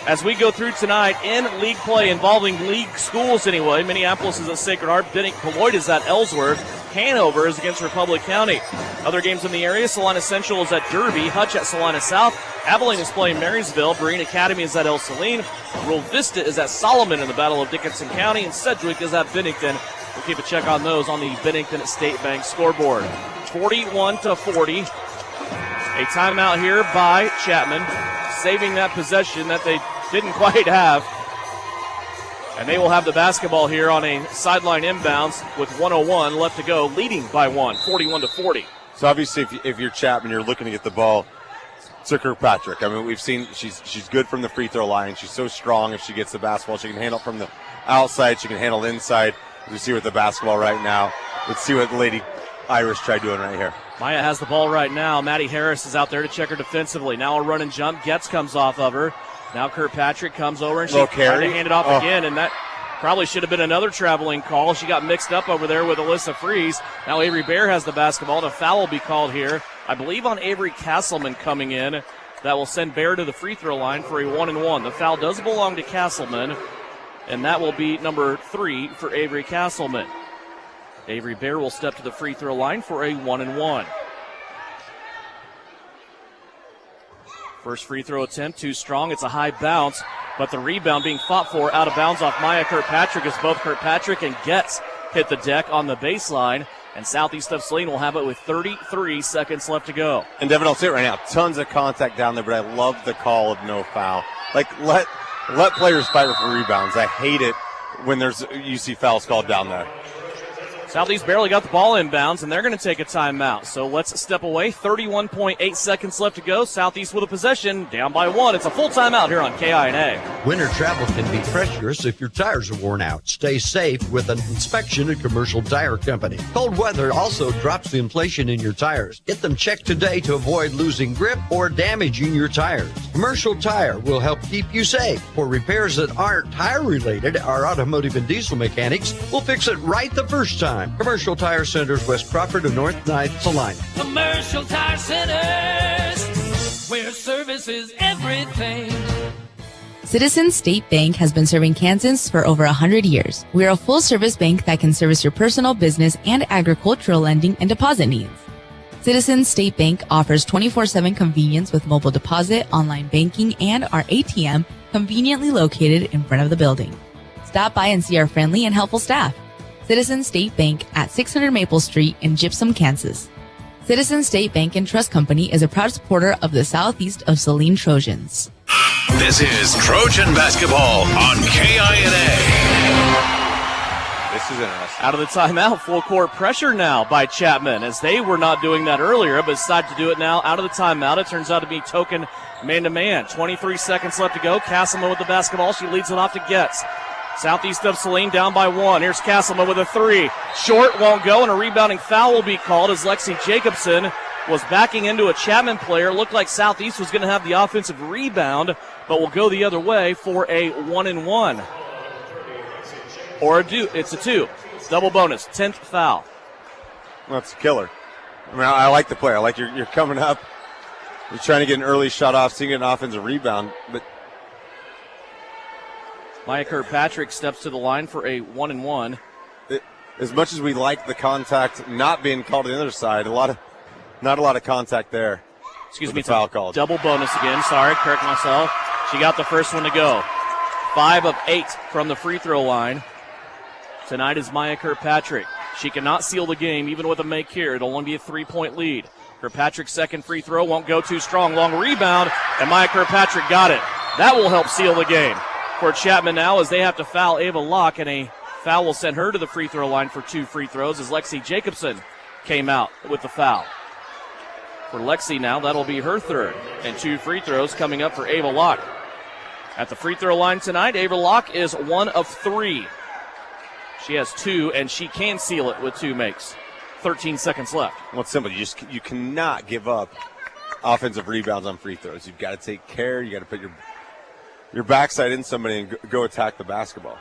as we go through tonight in league play involving league schools anyway. Minneapolis is at Sacred Heart. Beloit is at Ellsworth. Hanover is against Republic County. Other games in the area, Salina Central is at Derby. Hutch at Salina South. Abilene is playing Marysville. Breen Academy is at El Saline. Rural Vista is at Solomon in the Battle of Dickinson County. And Sedgwick is at Bennington. We'll keep a check on those on the Bennington State Bank scoreboard. 41-40. A timeout here by Chapman, saving that possession that they didn't quite have. And they will have the basketball here on a sideline inbounds with 1:01 left to go, leading by 41-40.
So obviously if you're Chapman, you're looking to get the ball to Kirkpatrick. I mean, we've seen she's good from the free throw line. She's so strong if she gets the basketball. She can handle it from the outside. She can handle it inside. We see with the basketball right now. Let's see what Lady Irish tried doing right here.
Maya has the ball right now. Maddie Harris is out there to check her defensively. Now a run and jump. Getz comes off of her. Now Kirkpatrick comes over and she tried to hand it off again, and that probably should have been another traveling call. She got mixed up over there with Alyssa Freeze. Now Avery Bear has the basketball. A foul will be called here, I believe, on Avery Castleman coming in. That will send Bear to the free throw line for a 1-and-1. The foul does belong to Castleman, and that will be number 3 for Avery Castleman. Avery Bear will step to the free throw line for a 1-and-1. First free throw attempt, too strong. It's a high bounce, but the rebound being fought for out of bounds off Maya Kirkpatrick as both Kirkpatrick and Getz hit the deck on the baseline. And Southeast of Saline will have it with 33 seconds left to go.
And Devin, I'll say it right now, tons of contact down there, but I love the call of no foul. Like, let players fight for rebounds. I hate it when you see fouls called down there.
Southeast barely got the ball inbounds, and they're going to take a timeout. So let's step away. 31.8 seconds left to go. Southeast with a possession, down by 1. It's a full timeout here on KINA.
Winter travel can be treacherous if your tires are worn out. Stay safe with an inspection at Commercial Tire Company. Cold weather also drops the inflation in your tires. Get them checked today to avoid losing grip or damaging your tires. Commercial Tire will help keep you safe. For repairs that aren't tire-related, our automotive and diesel mechanics will fix it right the first time. Commercial Tire Centers, West Crawford and North 9th, Saline.
Commercial Tire Centers, where service is everything.
Citizens State Bank has been serving Kansans for over 100 years. We are a full-service bank that can service your personal, business, and agricultural lending and deposit needs. Citizens State Bank offers 24/7 convenience with mobile deposit, online banking, and our ATM conveniently located in front of the building. Stop by and see our friendly and helpful staff. Citizens State Bank at 600 Maple Street in Gypsum, Kansas. Citizens State Bank and Trust Company is a proud supporter of the Southeast of Saline Trojans.
This is Trojan basketball on KINA.
This is interesting.
Out of the timeout, full court pressure now by Chapman, as they were not doing that earlier, but decided to do it now out of the timeout. It turns out to be token man-to-man. 23 seconds left to go. Castleman with the basketball. She leads it off to Getz. Southeast of Saline down by 1. Here's Castleman with a 3. Short, won't go, and a rebounding foul will be called as Lexi Jacobson was backing into a Chapman player. Looked like Southeast was going to have the offensive rebound, but will go the other way for a 1-and-1. Or it's a 2. Double bonus, 10th foul.
That's a killer. I mean, I like the play. I like you're coming up. You're trying to get an early shot off, seeing an offensive rebound, but
Maya Kirkpatrick steps to the line for a 1-and-1.
As much as we like the contact not being called to the other side, not a lot of contact there.
Excuse me,
foul called.
Double bonus again. Sorry, correct myself. She got the first one to go. 5 of 8 from the free throw line. Tonight is Maya Kirkpatrick. She cannot seal the game even with a make here. It'll only be a 3-point lead. Kirkpatrick's second free throw won't go too strong. Long rebound, and Maya Kirkpatrick got it. That will help seal the game for Chapman now, as they have to foul Ava Locke, and a foul will send her to the free throw line for 2 free throws as Lexi Jacobson came out with the foul. For Lexi now, that'll be her third, and 2 free throws coming up for Ava Locke. At the free throw line tonight, Ava Locke is 1 of 3. She has 2, and she can seal it with 2 makes. 13 seconds left.
Well, it's simple. You cannot give up offensive rebounds on free throws. You've got to take care. You got to put your backside in somebody and go attack the basketball.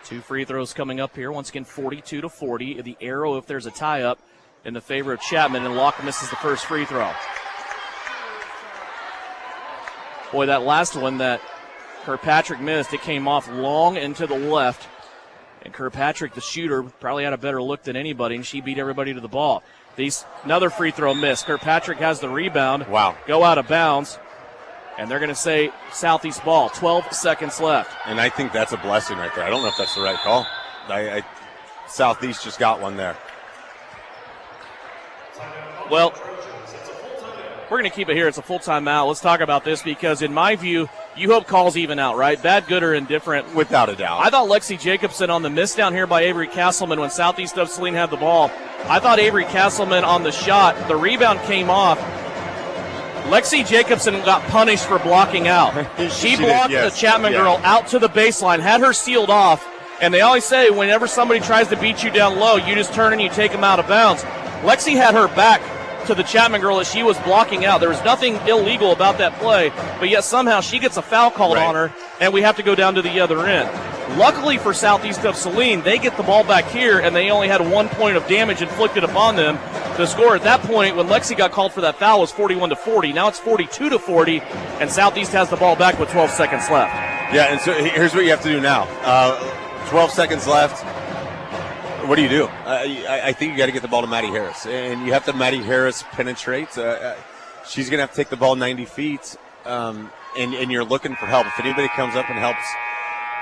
2 free throws coming up here. Once again, 42-40. The arrow, if there's a tie-up, in the favor of Chapman, and Locke misses the first free throw. Boy, that last one that Kirkpatrick missed, it came off long and to the left. And Kirkpatrick, the shooter, probably had a better look than anybody, and she beat everybody to the ball. Another free throw miss. Kirkpatrick has the rebound.
Wow.
Go out of bounds. And they're going to say Southeast ball. 12 seconds left.
And I think that's a blessing right there. I don't know if that's the right call. Southeast just got one there.
Well, we're going to keep it here. It's a full timeout. Let's talk about this because, in my view, you hope calls even out, right? Bad, good, or indifferent.
Without a doubt.
I thought Lexi Jacobson on the miss down here by Avery Castleman when Southeast of Saline had the ball. I thought Avery Castleman on the shot, the rebound came off. Lexi Jacobson got punished for blocking out. She blocked the Chapman girl out to the baseline, had her sealed off. And they always say whenever somebody tries to beat you down low, you just turn and you take them out of bounds. Lexi had her back to the Chapman girl as she was blocking out. There was nothing illegal about that play, but yet somehow she gets a foul called on her, and we have to go down to the other end. Luckily for Southeast of Saline, they get the ball back here, and they only had 1 point of damage inflicted upon them. The score at that point, when Lexi got called for that foul, was 41-40. Now it's 42-40, and Southeast has the ball back with 12 seconds left.
Yeah, and so here's what you have to do now. 12 seconds left. What do you do? I think you got to get the ball to Maddie Harris, and you have to Maddie Harris penetrate. She's going to have to take the ball 90 feet, and you're looking for help. If anybody comes up and helps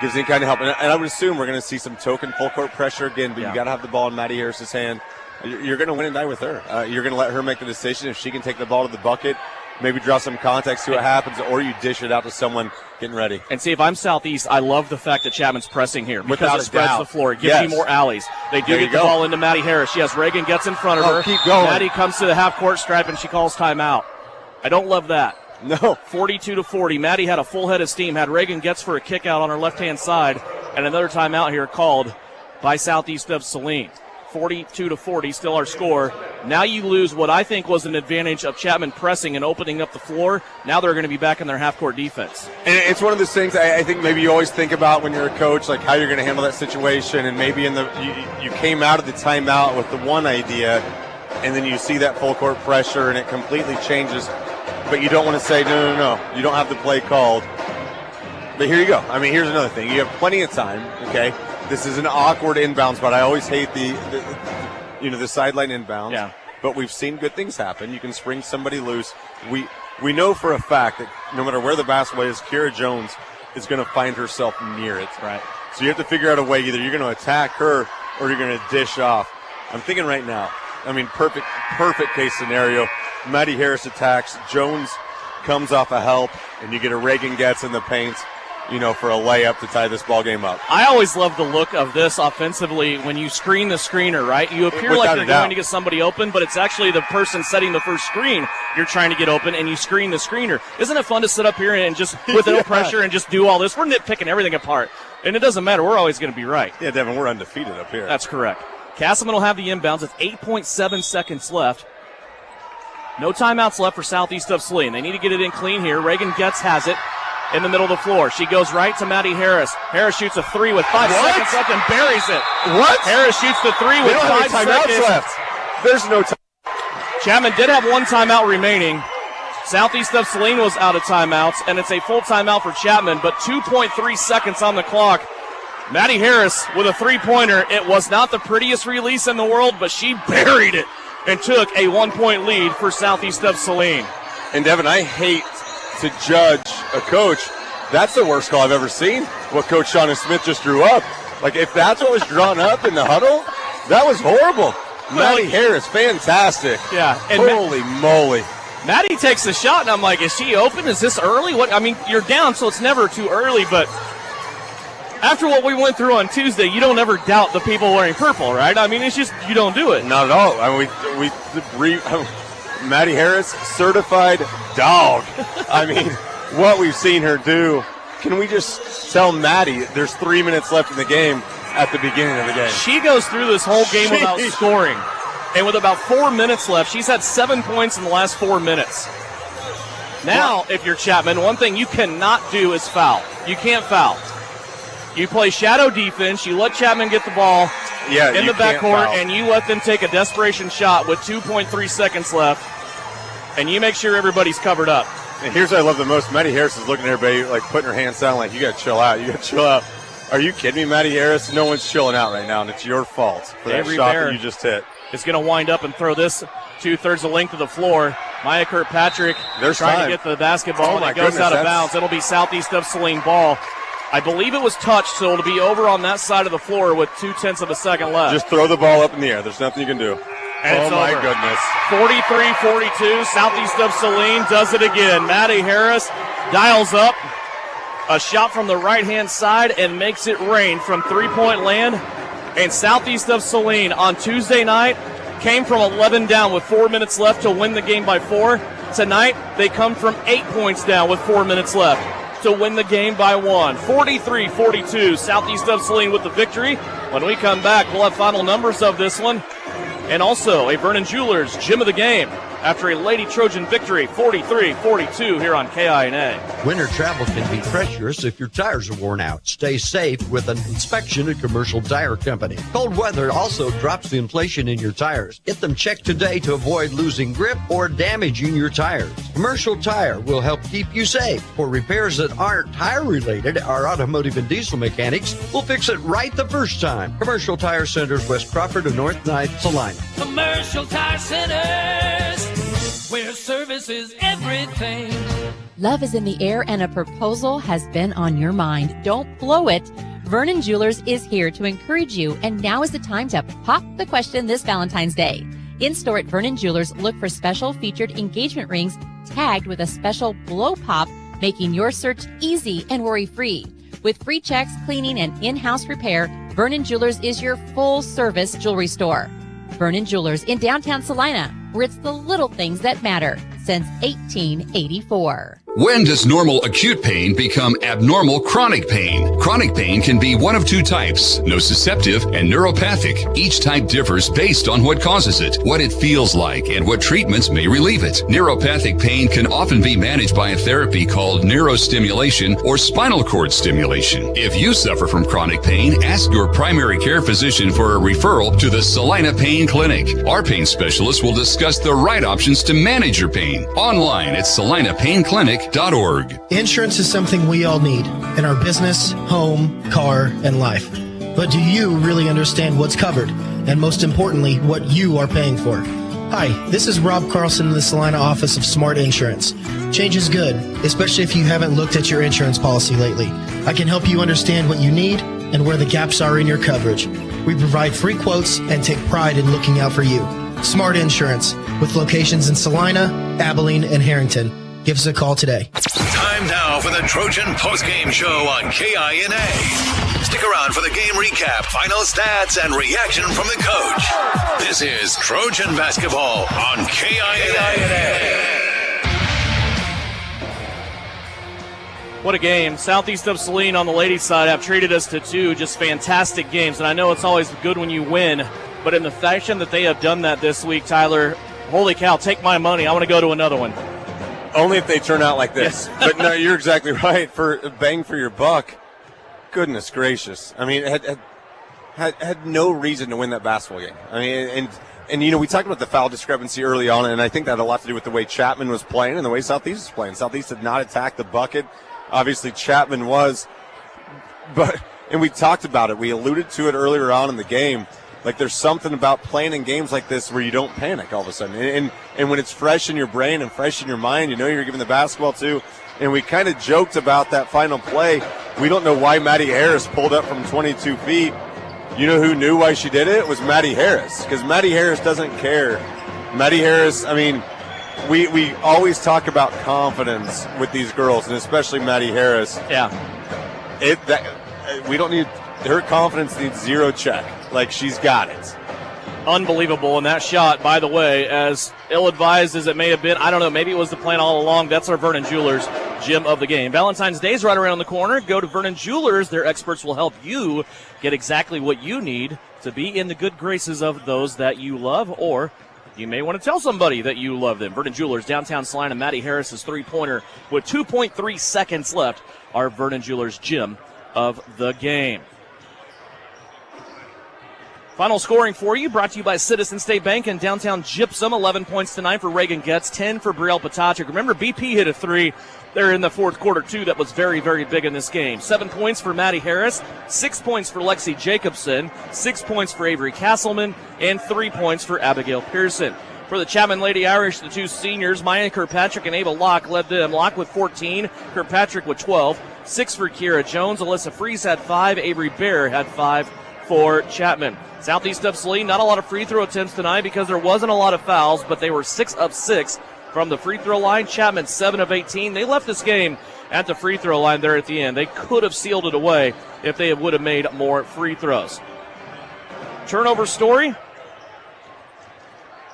gives any kind of help. And I would assume we're going to see some token full court pressure again, but you got to have the ball in Maddie Harris's hand. You're going to win and die with her. You're going to let her make the decision. If she can take the ball to the bucket, maybe draw some context, see what happens, or you dish it out to someone getting ready.
And see, if I'm Southeast, I love the fact that Chapman's pressing here because
Without
it spreads
doubt.
the floor. It gives you more alleys. They do get the ball into Maddie Harris. Yes, Reagan gets in front of her.
Keep going.
Maddie comes to the half-court stripe, and she calls timeout. I don't love that.
No.
42-40. Maddie had a full head of steam, had Reagan gets for a kick out on her left-hand side, and another timeout here called by Southeast of Saline. 42-40, still our score. Now you lose what I think was an advantage of Chapman pressing and opening up the floor. Now they're going to be back in their half-court defense.
And it's one of those things I think maybe you always think about when you're a coach, like how you're going to handle that situation. And maybe you came out of the timeout with the one idea, and then you see that full court pressure, and it completely changes. But you don't want to say, no, you don't have the play called. But here you go. I mean, here's another thing. You have plenty of time, okay? This is an awkward inbounds, but I always hate the sideline inbounds.
Yeah.
But we've seen good things happen. You can spring somebody loose. We know for a fact that no matter where the basketball is, Kira Jones is going to find herself near it.
Right.
So you have to figure out a way. Either you're going to attack her or you're going to dish off. I'm thinking right now. I mean, perfect case scenario. Maddie Harris attacks. Jones comes off a help, and you get a Reagan gets in the paint, for a layup to tie this ball game up.
I always love the look of this offensively when you screen the screener, right? You appear like you're going to get somebody open, but it's actually the person setting the first screen you're trying to get open, and you screen the screener. Isn't it fun to sit up here and just, with no pressure, and just do all this? We're nitpicking everything apart, and it doesn't matter. We're always going to be right.
Yeah, Devin, we're undefeated up here.
That's correct. Castleman will have the inbounds with 8.7 seconds left. No timeouts left for Southeast of Saline. They need to get it in clean here. Reagan Getz has it in the middle of the floor. She goes right to Maddie Harris. Harris shoots a three with 5 seconds left and buries it.
What?
Harris shoots the three with 5 seconds
left. There's no time.
Chapman did have one timeout remaining. Southeast of Saline was out of timeouts, and it's a full timeout for Chapman, but 2.3 seconds on the clock. Maddie Harris with a three-pointer. It was not the prettiest release in the world, but she buried it and took a 1-point lead for Southeast of Saline.
And, Devin, I hate to judge a coach. That's the worst call I've ever seen, what Coach Shauna Smith just drew up. Like, if that's what was drawn up in the huddle, that was horrible. Maddie Harris, fantastic.
Yeah. And
holy moly.
Maddie takes the shot, and I'm like, is she open? Is this early? What? I mean, you're down, so it's never too early, but after what we went through on Tuesday, you don't ever doubt the people wearing purple, right? I mean, it's just you don't do it.
Not at all. I mean, Maddie Harris, certified dog. I mean, what we've seen her do. Can we just tell Maddie there's 3 minutes left in the game at the beginning of the game?
She goes through this whole game without scoring. And with about 4 minutes left, she's had 7 points in the last 4 minutes. Now, if you're Chapman, one thing you cannot do is foul. You can't foul. You play shadow defense. You let Chapman get the ball in the backcourt, and you let them take a desperation shot with 2.3 seconds left, and you make sure everybody's covered up.
And here's what I love the most. Maddie Harris is looking at everybody, like putting her hands down like, you got to chill out. You got to chill out. Are you kidding me, Maddie Harris? No one's chilling out right now, and it's your fault for that shot that you just hit.
Is going to wind up and throw this 2/3 the length of the floor. Maya Kirkpatrick trying to get the basketball, and it goes out of bounds. It'll be Southeast of Saline ball. I believe it was touched, so it'll be over on that side of the floor with 0.2 of a second left.
Just throw the ball up in the air. There's nothing you can do.
And
oh, my goodness.
43-42, Southeast of Saline does it again. Maddie Harris dials up a shot from the right-hand side and makes it rain from three-point land. And Southeast of Saline on Tuesday night came from 11 down with 4 minutes left to win the game by 4. Tonight, they come from 8 points down with 4 minutes left to win the game by 1. 43-42, Southeast of Saline with the victory. When we come back, we'll have final numbers of this one. And also a Vernon Jewelers Gym of the Game after a Lady Trojan victory, 43-42 here on KINA.
Winter travel can be treacherous if your tires are worn out. Stay safe with an inspection at Commercial Tire Company. Cold weather also drops the inflation in your tires. Get them checked today to avoid losing grip or damaging your tires. Commercial Tire will help keep you safe. For repairs that aren't tire-related, our automotive and diesel mechanics will fix it right the first time. Commercial Tire Centers, West Crawford and North Ninth, Saline.
Commercial Tire Centers, where service is everything.
Love is in the air and a proposal has been on your mind. Don't blow it. Vernon Jewelers is here to encourage you, and now is the time to pop the question this Valentine's Day. In store at Vernon Jewelers, look for special featured engagement rings tagged with a special blow pop, making your search easy and worry-free. With free checks, cleaning, and in-house repair, Vernon Jewelers is your full-service jewelry store. Vernon Jewelers in downtown Salina, where it's the little things that matter since 1884.
When does normal acute pain become abnormal chronic pain? Chronic pain can be one of two types, nociceptive and neuropathic. Each type differs based on what causes it, what it feels like, and what treatments may relieve it. Neuropathic pain can often be managed by a therapy called neurostimulation or spinal cord stimulation. If you suffer from chronic pain, ask your primary care physician for a referral to the Saline Pain Clinic. Our pain specialist will discuss the right options to manage your pain. Online at salinapainclinic.org.
Insurance is something we all need in our business, home, car, and life. But do you really understand what's covered? And most importantly, what you are paying for? Hi, this is Rob Carlson in the Salina office of Smart Insurance. Change is good, especially if you haven't looked at your insurance policy lately. I can help you understand what you need and where the gaps are in your coverage. We provide free quotes and take pride in looking out for you. Smart Insurance, with locations in Salina, Abilene, and Harrington. Give us a call today.
Time now for the Trojan Postgame Show on KINA. Stick around for the game recap, final stats, and reaction from the coach. This is Trojan Basketball on KINA.
What a game. Southeast of Saline on the ladies' side have treated us to two just fantastic games. And I know it's always good when you win, but in the fashion that they have done that this week, Tyler, holy cow, take my money. I want to go to another one.
Only if they turn out like this. But no, you're exactly right. For bang for your buck, goodness gracious. I mean, had no reason to win that basketball game. I mean, and you know, we talked about the foul discrepancy early on, and I think that had a lot to do with the way Chapman was playing and the way Southeast was playing. Southeast did not attack the bucket. Obviously, Chapman was. And we talked about it. We alluded to it earlier on in the game. Like, there's something about playing in games like this where you don't panic all of a sudden. And when it's fresh in your brain and fresh in your mind, you know you're giving the basketball to. And we kind of joked about that final play. We don't know why Maddie Harris pulled up from 22 feet. You know who knew why she did it? It was Maddie Harris, because Maddie Harris doesn't care. Maddie Harris, I mean, we always talk about confidence with these girls, and especially Maddie Harris.
Yeah.
We don't need – her confidence needs zero check. Like, she's got it.
Unbelievable. And that shot, by the way, as ill-advised as it may have been, I don't know, maybe it was the plan all along. That's our Vernon Jewelers gem of the game. Valentine's Day is right around the corner. Go to Vernon Jewelers. Their experts will help you get exactly what you need to be in the good graces of those that you love, or you may want to tell somebody that you love them. Vernon Jewelers, downtown Salina. Maddie Harris's three-pointer with 2.3 seconds left. Our Vernon Jewelers gem of the game. Final scoring for you, brought to you by Citizen State Bank and downtown Gypsum. 11 points tonight for Reagan Getz, 10 for Brielle Patacic. Remember, BP hit a three there in the fourth quarter, too. That was very, very big in this game. 7 points for Maddie Harris, 6 points for Lexi Jacobson, 6 points for Avery Castleman, and 3 points for Abigail Pearson. For the Chapman Lady Irish, the two seniors, Maya Kirkpatrick and Ava Locke, led them. Locke with 14, Kirkpatrick with 12, 6 for Kiera Jones. Alyssa Fries had 5, Avery Bear had 5 for Chapman. Southeast of Saline, not a lot of free throw attempts tonight because there wasn't a lot of fouls, but they were 6 of 6 from the free throw line. Chapman 7 of 18. They left this game at the free throw line there at the end. They could have sealed it away if they would have made more free throws. Turnover story.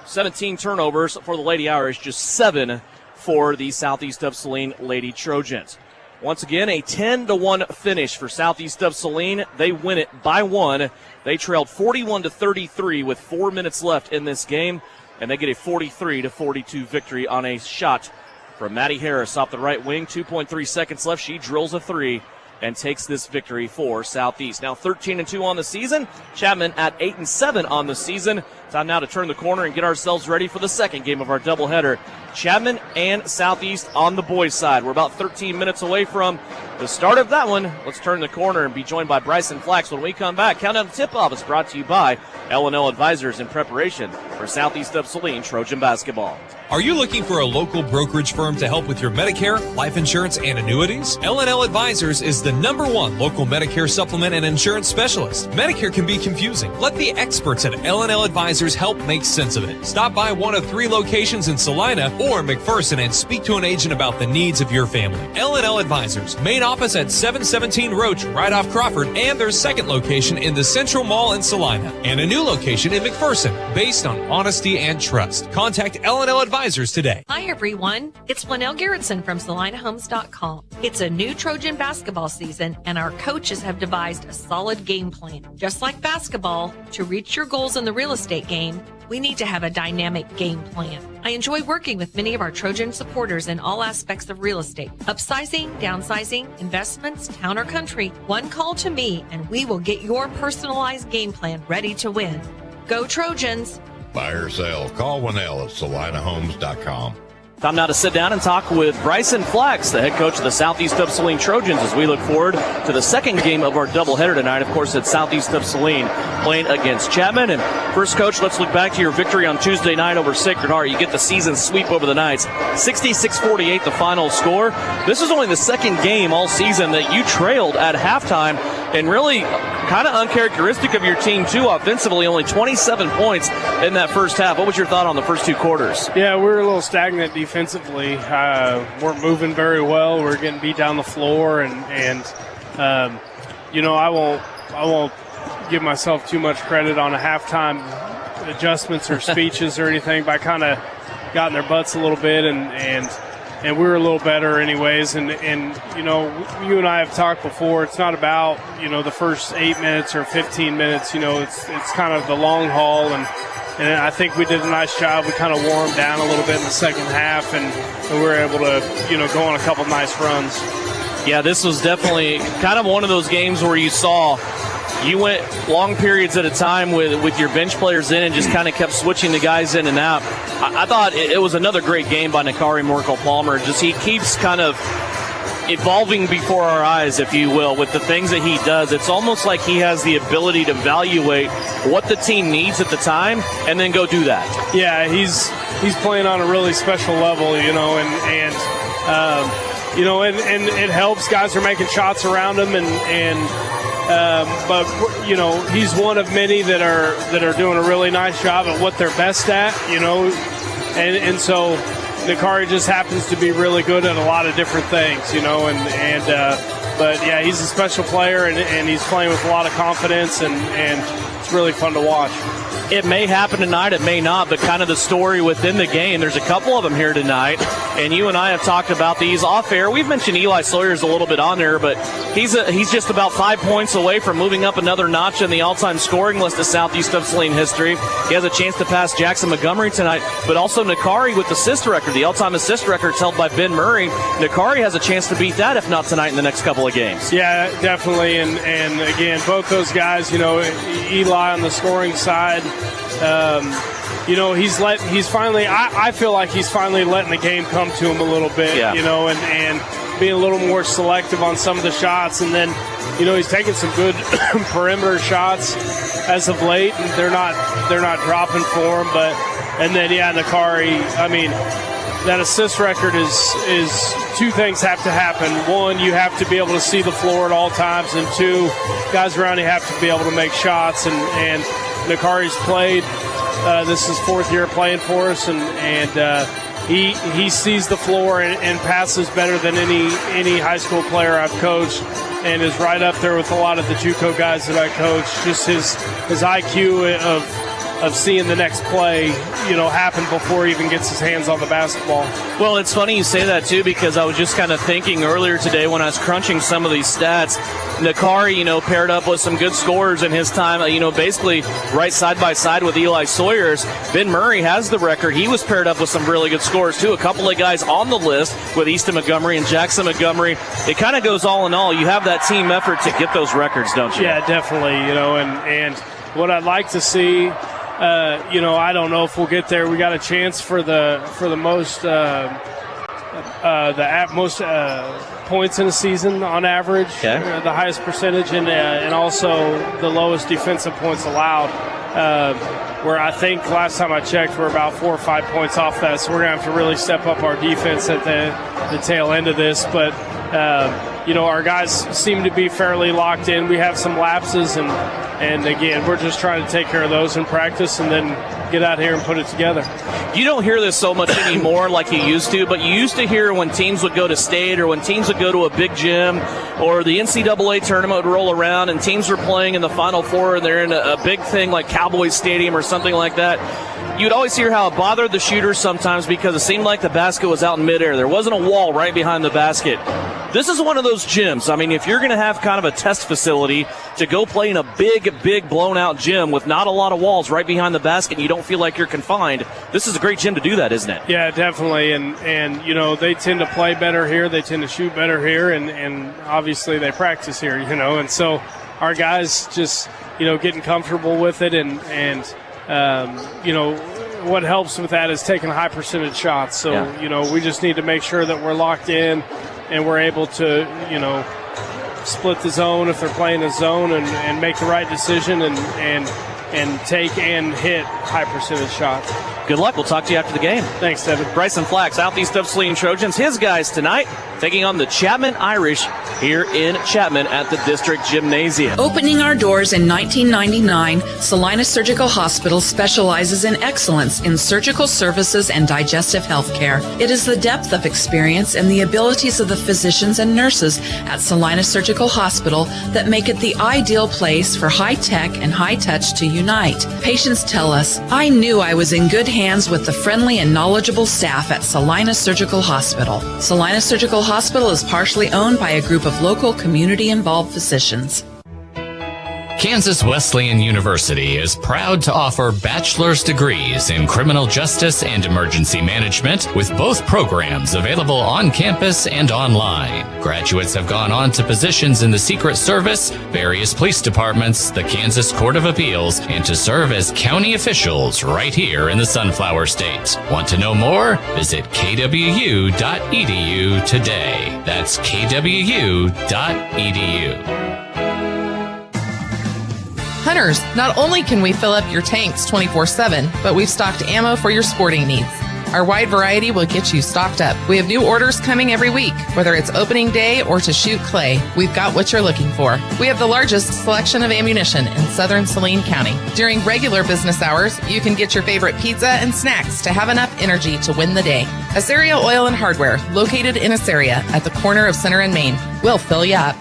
17 turnovers for the Lady Irish, just 7 for the Southeast of Saline Lady Trojans. Once again, a 10-1 finish for Southeast of Saline. They win it by 1. They trailed 41-33 with 4 minutes left in this game, and they get a 43-42 victory on a shot from Maddie Harris off the right wing. 2.3 seconds left. She drills a three and takes this victory for Southeast. Now 13-2 on the season. Chapman at 8-7 on the season. Time now to turn the corner and get ourselves ready for the second game of our doubleheader Chapman and Southeast on the boys' side. We're about 13 minutes away from the start of that one. Let's turn the corner and be joined by Bryson Flax when we come back. Countdown tip-off is brought to you by L&L Advisors in preparation for Southeast of Saline Trojan basketball.
Are you looking for a local brokerage firm to help with your Medicare, life insurance, and annuities? L&L Advisors is the #1 local Medicare supplement and insurance specialist. Medicare can be confusing. Let the experts at L&L Advisors help make sense of it. Stop by one of 3 locations in Salina or McPherson and speak to an agent about the needs of your family. L&L Advisors, main office at 717 Roach, right off Crawford, and their second location in the Central Mall in Salina, and a new location in McPherson, based on honesty and trust. Contact L&L Advisors today.
Hi everyone, it's Flanell Garrettson from SalinaHomes.com. It's a new Trojan basketball season and our coaches have devised a solid game plan. Just like basketball, to reach your goals in the real estate game, we need to have a dynamic game plan. I enjoy working with many of our Trojan supporters in all aspects of real estate. Upsizing, downsizing, investments, town or country. One call to me and we will get your personalized game plan ready to win. Go Trojans!
Buy or sell, call Winnell at SalinaHomes.com.
Time now to sit down and talk with Bryson Flax, the head coach of the Southeast of Saline Trojans, as we look forward to the second game of our doubleheader tonight. Of course, it's Southeast of Saline playing against Chapman. And first, Coach, let's look back to your victory on Tuesday night over Sacred Heart. You get the season sweep over the Knights, 66-48 the final score. This is only the second game all season that you trailed at halftime, and really kind of uncharacteristic of your team, too, offensively, only 27 points in that first half. What was your thought on the first 2 quarters?
Yeah, we were a little stagnant defensively. Weren't moving very well. We're getting beat down the floor, and I won't give myself too much credit on a halftime adjustments or speeches or anything, but I kind of got in their butts a little bit, and we were a little better anyways. And you and I have talked before. It's not about the first 8 minutes or 15 minutes. It's kind of the long haul, and I think we did a nice job. We kind of wore them down a little bit in the second half, and we were able to go on a couple nice runs.
Yeah, this was definitely kind of one of those games where you saw you went long periods at a time with your bench players in and just kind of kept switching the guys in and out. I thought it was another great game by Nakari Merkel-Palmer. Just he keeps kind of evolving before our eyes, if you will, with the things that he does. It's almost like he has the ability to evaluate what the team needs at the time and then go do that.
Yeah, he's playing on a really special level, and it helps. Guys are making shots around him, but he's one of many that are doing a really nice job at what they're best at, and so Nakari just happens to be really good at a lot of different things, but yeah, he's a special player and he's playing with a lot of confidence and it's really fun to watch.
It may happen tonight, it may not, but kind of the story within the game, there's a couple of them here tonight, and you and I have talked about these off air. We've mentioned Eli Sawyer's a little bit on there, but he's just about 5 points away from moving up another notch in the all-time scoring list of Southeast of Saline history. He has a chance to pass Jackson Montgomery tonight, but also Nakari with the assist record. The all-time assist record is held by Ben Murray. Nakari has a chance to beat that, if not tonight, in the next couple of games.
Yeah, definitely, and again, both those guys, Eli on the scoring side, he's finally, I feel like he's finally letting the game come to him a little bit, and being a little more selective on some of the shots. And then, he's taking some good perimeter shots as of late, and they're not dropping for him. And then, Nakari, that assist record is 2 things have to happen. 1, you have to be able to see the floor at all times, and 2, guys around you have to be able to make shots. And Nakari's played. This is 4th year playing for us, and he sees the floor and passes better than any high school player I've coached, and is right up there with a lot of the JUCO guys that I coach. Just his IQ of seeing the next play, happen before he even gets his hands on the basketball.
Well, it's funny you say that, too, because I was just kind of thinking earlier today when I was crunching some of these stats, Nakari, paired up with some good scorers in his time, basically right side by side with Eli Sawyer's. Ben Murray has the record. He was paired up with some really good scorers, too. A couple of guys on the list with Easton Montgomery and Jackson Montgomery. It kind of goes all in all. You have that team effort to get those records, don't you?
Yeah, definitely, and what I'd like to see I don't know if we'll get there. We got a chance for the most most points in a season on average, the highest percentage, and also the lowest defensive points allowed. Where I think last time I checked, we're about 4 or 5 points off that. So we're going to have to really step up our defense at the tail end of this. But, our guys seem to be fairly locked in. We have some lapses, and again, we're just trying to take care of those in practice and then get out here and put it together.
You don't hear this so much anymore like you used to, but you used to hear when teams would go to state or when teams would go to a big gym or the NCAA tournament would roll around and teams were playing in the Final Four and they're in a big thing like Cowboys Stadium or something like that. You'd always hear how it bothered the shooters sometimes because it seemed like the basket was out in midair. There wasn't a wall right behind the basket. This is one of those gyms. I mean, if you're going to have kind of a test facility to go play in a big blown-out gym with not a lot of walls right behind the basket and you don't feel like you're confined, this is a great gym to do that, isn't it?
Yeah, definitely. And they tend to play better here. They tend to shoot better here. And obviously they practice here, And so our guys just, getting comfortable with it. And what helps with that is taking high percentage shots. So, we just need to make sure that we're locked in and we're able to, split the zone if they're playing a zone and make the right decision and take and hit high percentage shots.
Good luck. We'll talk to you after the game.
Thanks, Devin.
Bryson Flack, Southeast of Saline Trojans, his guys tonight taking on the Chapman Irish here in Chapman at the District Gymnasium.
Opening our doors in 1999, Saline Surgical Hospital specializes in excellence in surgical services and digestive health care. It is the depth of experience and the abilities of the physicians and nurses at Saline Surgical Hospital that make it the ideal place for high-tech and high-touch to unite. Patients tell us, I knew I was in good hands with the friendly and knowledgeable staff at Saline Surgical Hospital. Saline Surgical Hospital is partially owned by a group of local community-involved physicians.
Kansas Wesleyan University is proud to offer bachelor's degrees in criminal justice and emergency management with both programs available on campus and online. Graduates have gone on to positions in the Secret Service, various police departments, the Kansas Court of Appeals, and to serve as county officials right here in the Sunflower State. Want to know more? Visit kwu.edu today. That's kwu.edu.
Hunters, not only can we fill up your tanks 24/7, but we've stocked ammo for your sporting needs. Our wide variety will get you stocked up. We have new orders coming every week, whether it's opening day or to shoot clay. We've got what you're looking for. We have the largest selection of ammunition in southern Saline County. During regular business hours, you can get your favorite pizza and snacks to have enough energy to win the day. Asaria Oil and Hardware, located in Asaria at the corner of Center and Main. We'll fill you up.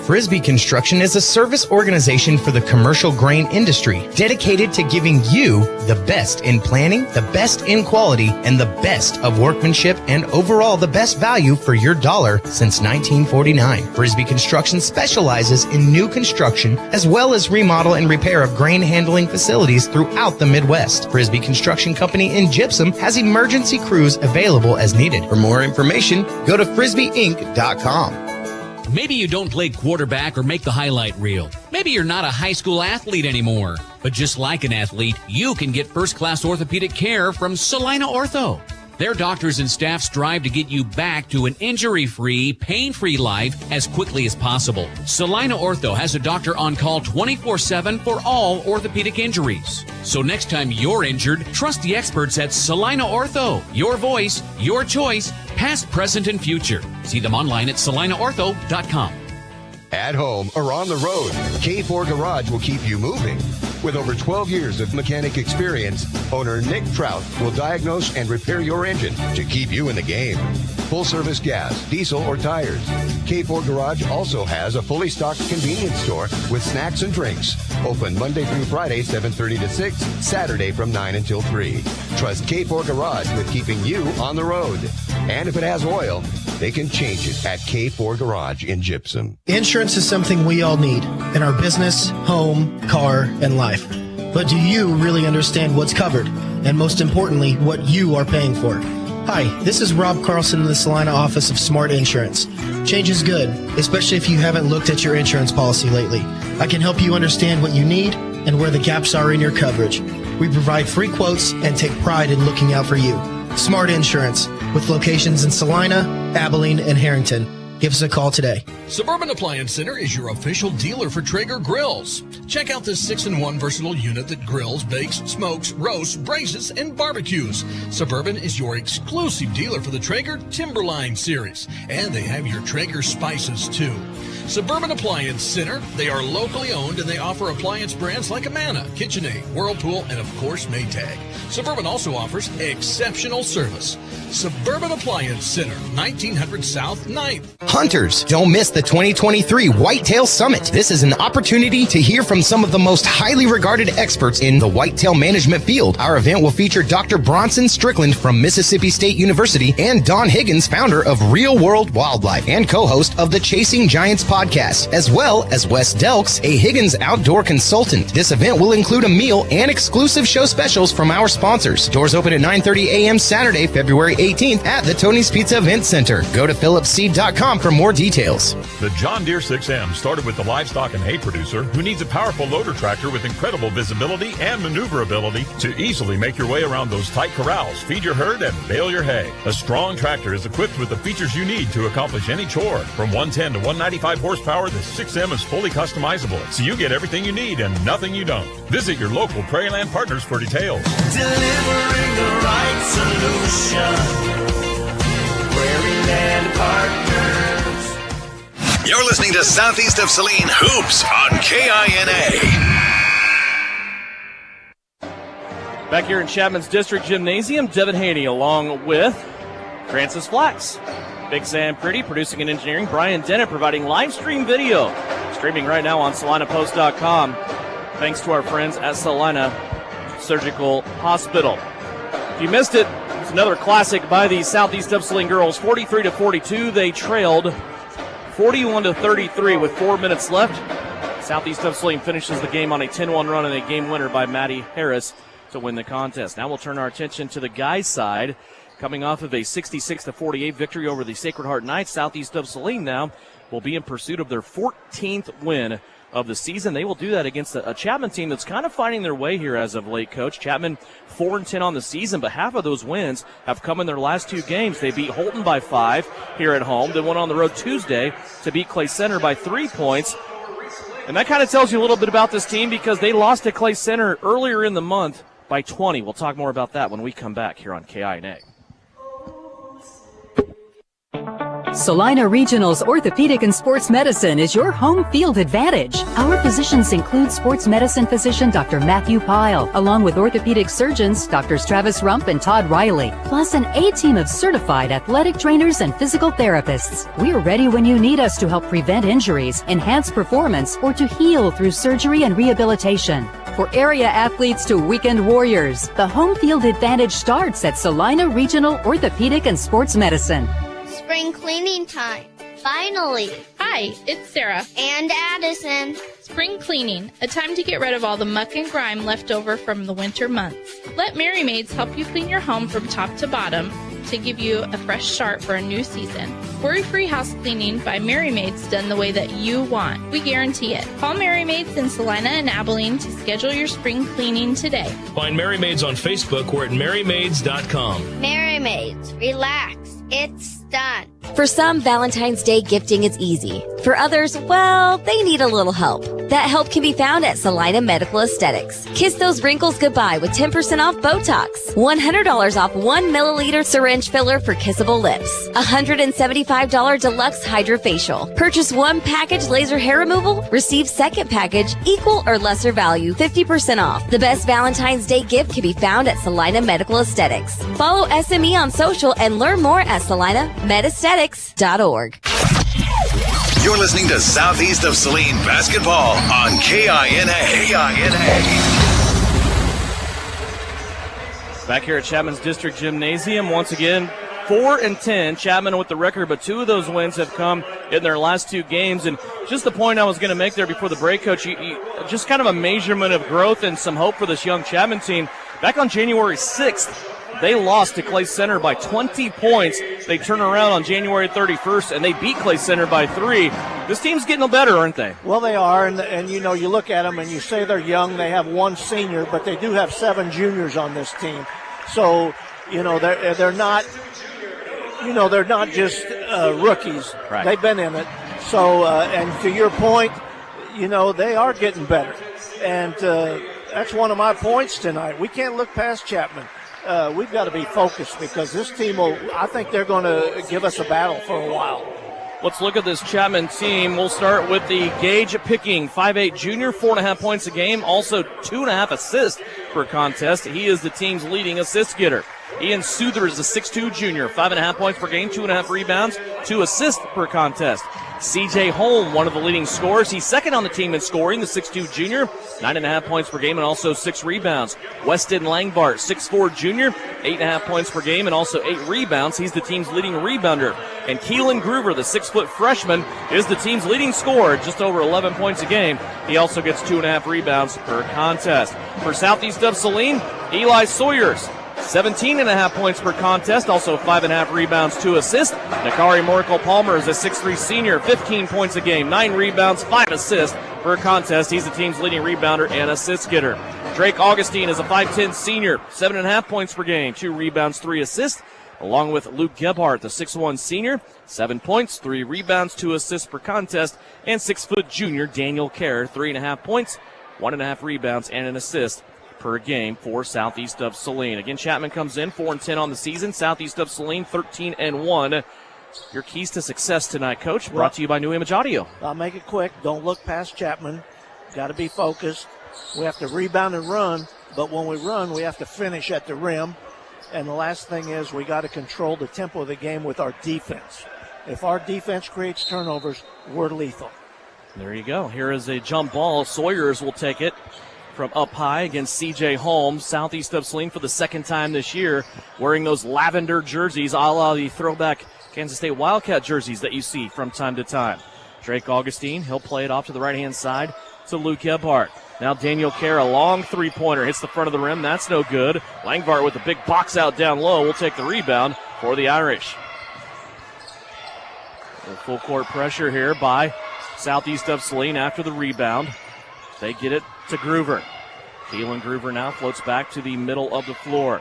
Frisbee Construction is a service organization for the commercial grain industry dedicated to giving you the best in planning, the best in quality, and the best of workmanship and overall the best value for your dollar since 1949. Frisbee Construction specializes in new construction as well as remodel and repair of grain handling facilities throughout the Midwest. Frisbee Construction Company in Gypsum has emergency crews available as needed. For more information, go to frisbeeinc.com.
Maybe you don't play quarterback or make the highlight reel. Maybe you're not a high school athlete anymore. But just like an athlete, you can get first-class orthopedic care from Saline Ortho. Their doctors and staff strive to get you back to an injury-free, pain-free life as quickly as possible. Saline Ortho has a doctor on call 24/7 for all orthopedic injuries. So next time you're injured, trust the experts at Saline Ortho. Your voice, your choice, past, present, and future. See them online at salineortho.com.
At home or on the road, K4 Garage will keep you moving. With over 12 years of mechanic experience, owner Nick Trout will diagnose and repair your engine to keep you in the game. Full service gas, diesel, or tires. K4 Garage also has a fully stocked convenience store with snacks and drinks. Open Monday through Friday, 7:30 to 6, Saturday from 9 until 3. Trust K4 Garage with keeping you on the road. And if it has oil, they can change it at K4 Garage in Gypsum.
Insurance is something we all need in our business, home, car, and life. But do you really understand what's covered? And most importantly, what you are paying for? Hi, this is Rob Carlson in the Salina office of Smart Insurance. Change is good, especially if you haven't looked at your insurance policy lately. I can help you understand what you need, and where the gaps are in your coverage. We provide free quotes and take pride in looking out for you. Smart Insurance, with locations in Salina, Abilene, and Harrington. Give us a call today.
Suburban Appliance Center is your official dealer for Traeger grills. Check out this 6-in-1 versatile unit that grills, bakes, smokes, roasts, braces, and barbecues. Suburban is your exclusive dealer for the Traeger Timberline series, and they have your Traeger spices too. Suburban Appliance Center, they are locally owned and they offer appliance brands like Amana, KitchenAid, Whirlpool, and of course Maytag. Suburban also offers exceptional service. Suburban Appliance Center, 1900 South 9th.
Hunters, don't miss the 2023 Whitetail Summit. This is an opportunity to hear from some of the most highly regarded experts in the whitetail management field. Our event will feature Dr. Bronson Strickland from Mississippi State University and Don Higgins, founder of Real World Wildlife and co-host of the Chasing Giants podcast, as well as Wes Delks, a Higgins outdoor consultant. This event will include a meal and exclusive show specials from our sponsors. Doors open at 9:30 a.m. Saturday, February 18th at the Tony's Pizza Event Center. Go to phillipsseed.com for more details.
The John Deere 6M started with the livestock and hay producer who needs a powerful loader tractor with incredible visibility and maneuverability to easily make your way around those tight corrals, feed your herd, and bale your hay. A strong tractor is equipped with the features you need to accomplish any chore. From 110 to 195 horsepower, the 6M is fully customizable, so you get everything you need and nothing you don't. Visit your local Prairieland partners for details.
Delivering the right solution. Prairieland Partners.
You're listening to Southeast of Saline Hoops on KINA.
Back here in Chapman's District Gymnasium, Devin Haney along with Francis Flax. Big Sam Pretty producing and engineering. Brian Dennett providing live stream video. Streaming right now on SalinaPost.com. Thanks to our friends at Salina Surgical Hospital. If you missed it, it's another classic by the Southeast of Saline girls. 43-42. They trailed 41-33 with 4 minutes left. Southeast of Saline finishes the game on a 10-1 run and a game winner by Maddie Harris to win the contest. Now we'll turn our attention to the guys' side. Coming off of a 66-48 victory over the Sacred Heart Knights, Southeast of Saline now will be in pursuit of their 14th win of the season. They will do that against a Chapman team that's kind of finding their way here as of late, Coach. Chapman 4-10 on the season, but half of those wins have come in their last two games. They beat Holton by 5 here at home, then went on the road Tuesday to beat Clay Center by 3 points. And that kind of tells you a little bit about this team because they lost to Clay Center earlier in the month by 20. We'll talk more about that when we come back here on KINA.
Salina Regional's Orthopedic and Sports Medicine is your home field advantage. Our physicians include sports medicine physician Dr. Matthew Pyle, along with orthopedic surgeons Drs. Travis Rump and Todd Riley, plus an A-team of certified athletic trainers and physical therapists. We're ready when you need us to help prevent injuries, enhance performance, or to heal through surgery and rehabilitation. For area athletes to weekend warriors, the home field advantage starts at Salina Regional Orthopedic and Sports Medicine.
Spring cleaning time. Finally.
Hi, it's Sarah.
And Addison.
Spring cleaning, a time to get rid of all the muck and grime left over from the winter months. Let Mary Maids help you clean your home from top to bottom to give you a fresh start for a new season. Worry-free house cleaning by Mary Maids done the way that you want. We guarantee it. Call Mary Maids in Salina and Abilene to schedule your spring cleaning today.
Find Mary Maids on Facebook or at marymaids.com.
Mary Maids, relax. It's done.
For some, Valentine's Day gifting is easy. For others, well, they need a little help. That help can be found at Salina Medical Aesthetics. Kiss those wrinkles goodbye with 10% off Botox, $100 off 1 milliliter syringe filler for kissable lips, $175 deluxe hydrofacial. Purchase one package laser hair removal, receive second package, equal or lesser value, 50% off. The best Valentine's Day gift can be found at Salina Medical Aesthetics. Follow SME on social and learn more at SalinaMedAesthetics.org.
You're listening to Southeast of Saline Basketball on KINA.
Back here at Chapman's District Gymnasium, once again, 4-10. Chapman with the record, but 2 of those wins have come in their last 2 games. And just the point I was going to make there before the break, Coach, just kind of a measurement of growth and some hope for this young Chapman team. Back on January 6th, They lost to Clay Center by 20 points. They turn around on January 31st, and they beat Clay Center by 3. This team's getting better, aren't they?
Well, they are, and you know, you look at them and you say they're young. They have 1 senior, but they do have 7 juniors on this team. So, you know, they're not, you know, they're not just rookies.
Right.
They've been in it. So, and to your point, you know, they are getting better. And that's one of my points tonight. We can't look past Chapman. We've got to be focused because this team I think they're going to give us a battle for a while.
Let's look at this Chapman team. We'll start with the Gage Picking, 5'8 junior, 4.5 points a game, also 2.5 assists per contest. He is the team's leading assist getter. Ian Souther is a 6'2 junior, 5.5 points per game, 2.5 rebounds, 2 assists per contest. CJ Holm, one of the leading scorers. He's second on the team in scoring, the 6'2 junior, 9.5 points per game and also 6 rebounds. Weston Langbart, 6'4 junior, 8.5 points per game and also 8 rebounds. He's the team's leading rebounder. And Keelan Groover, the 6-foot freshman, is the team's leading scorer, just over 11 points a game. He also gets 2.5 rebounds per contest. For Southeast of Saline, Eli Sawyers, 17.5 points per contest, also 5.5 rebounds, 2 assists. Nakari Morkel-Palmer is a 6'3 senior, 15 points a game, 9 rebounds, 5 assists per contest. He's the team's leading rebounder and assist getter. Drake Augustine is a 5'10 senior, 7.5 points per game, 2 rebounds, 3 assists, along with Luke Gebhardt, the 6'1 senior, 7 points, 3 rebounds, 2 assists per contest, and 6-foot junior Daniel Kerr, 3.5 points, 1.5 rebounds, and an assist per game for Southeast of Saline. Again, Chapman comes in 4-10 on the season. Southeast of Saline 13-1. Your keys to success tonight, Coach, brought to you by New Image Audio.
I'll make it quick. Don't look past Chapman. Got to be focused. We have to rebound and run, but when we run, we have to finish at the rim. And the last thing is we got to control the tempo of the game with our defense. If our defense creates turnovers, we're lethal.
There you go. Here is a jump ball. Sawyers will take it from up high against C.J. Holmes. Southeast of Saline for the second time this year, wearing those lavender jerseys, a la the throwback Kansas State Wildcat jerseys that you see from time to time. Drake Augustine, he'll play it off to the right-hand side to Luke Gebhardt. Now Daniel Kerr, a long three-pointer, hits the front of the rim. That's no good. Langbart with a big box out down low will take the rebound for the Irish. Full court pressure here by Southeast of Saline after the rebound. They get it to Groover. Keelan Groover now floats back to the middle of the floor.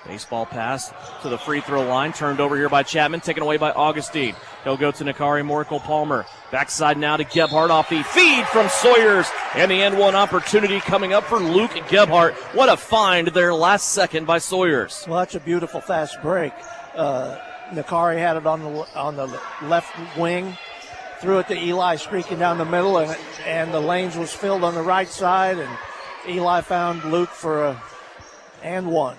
Baseball pass to the free throw line. Turned over here by Chapman. Taken away by Augustine. He'll go to Nakari Morkel-Palmer. Backside now to Gebhardt off the feed from Sawyers. And the end one opportunity coming up for Luke Gebhardt. What a find there last second by Sawyers.
Well, that's a beautiful fast break. Nakari had it on the left wing. Threw it to Eli streaking down the middle, and the lanes was filled on the right side, and Eli found Luke for a and one.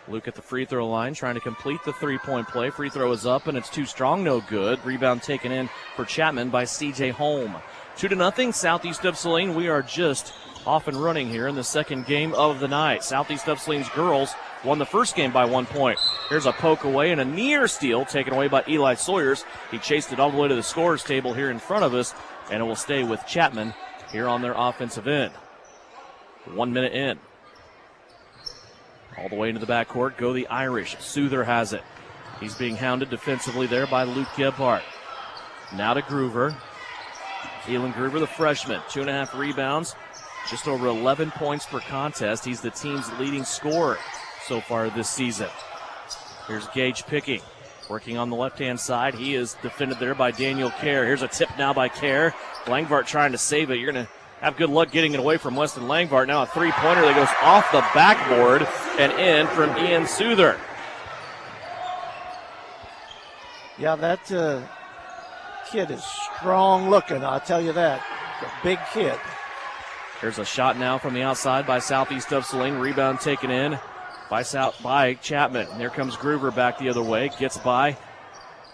Luke at the free throw line trying to complete the three-point play. Free throw is up, and it's too strong, no good. Rebound taken in for Chapman by C.J. Holm. 2-0, Southeast of Saline. We are just off and running here in the second game of the night. Southeast of Saline's girls won the first game by 1 point. Here's a poke away and a near steal taken away by Eli Sawyers. He chased it all the way to the scorer's table here in front of us, and it will stay with Chapman here on their offensive end. 1 minute in. All the way into the backcourt go the Irish. Souther has it. He's being hounded defensively there by Luke Gebhardt. Now to Groover. Keelan Groover, the freshman, 2.5 rebounds, just over 11 points per contest. He's the team's leading scorer so far this season. Here's Gage Picking, working on the left-hand side. He is defended there by Daniel Kerr. Here's a tip now by Kerr. Langbart trying to save it. You're going to have good luck getting it away from Weston Langbart. Now a three-pointer that goes off the backboard and in from Ian Souther.
Yeah, that kid is strong looking, I'll tell you that. He's a big kid.
There's a shot now from the outside by Southeast of Saline. Rebound taken in by Chapman. And there comes Groover back the other way. Gets by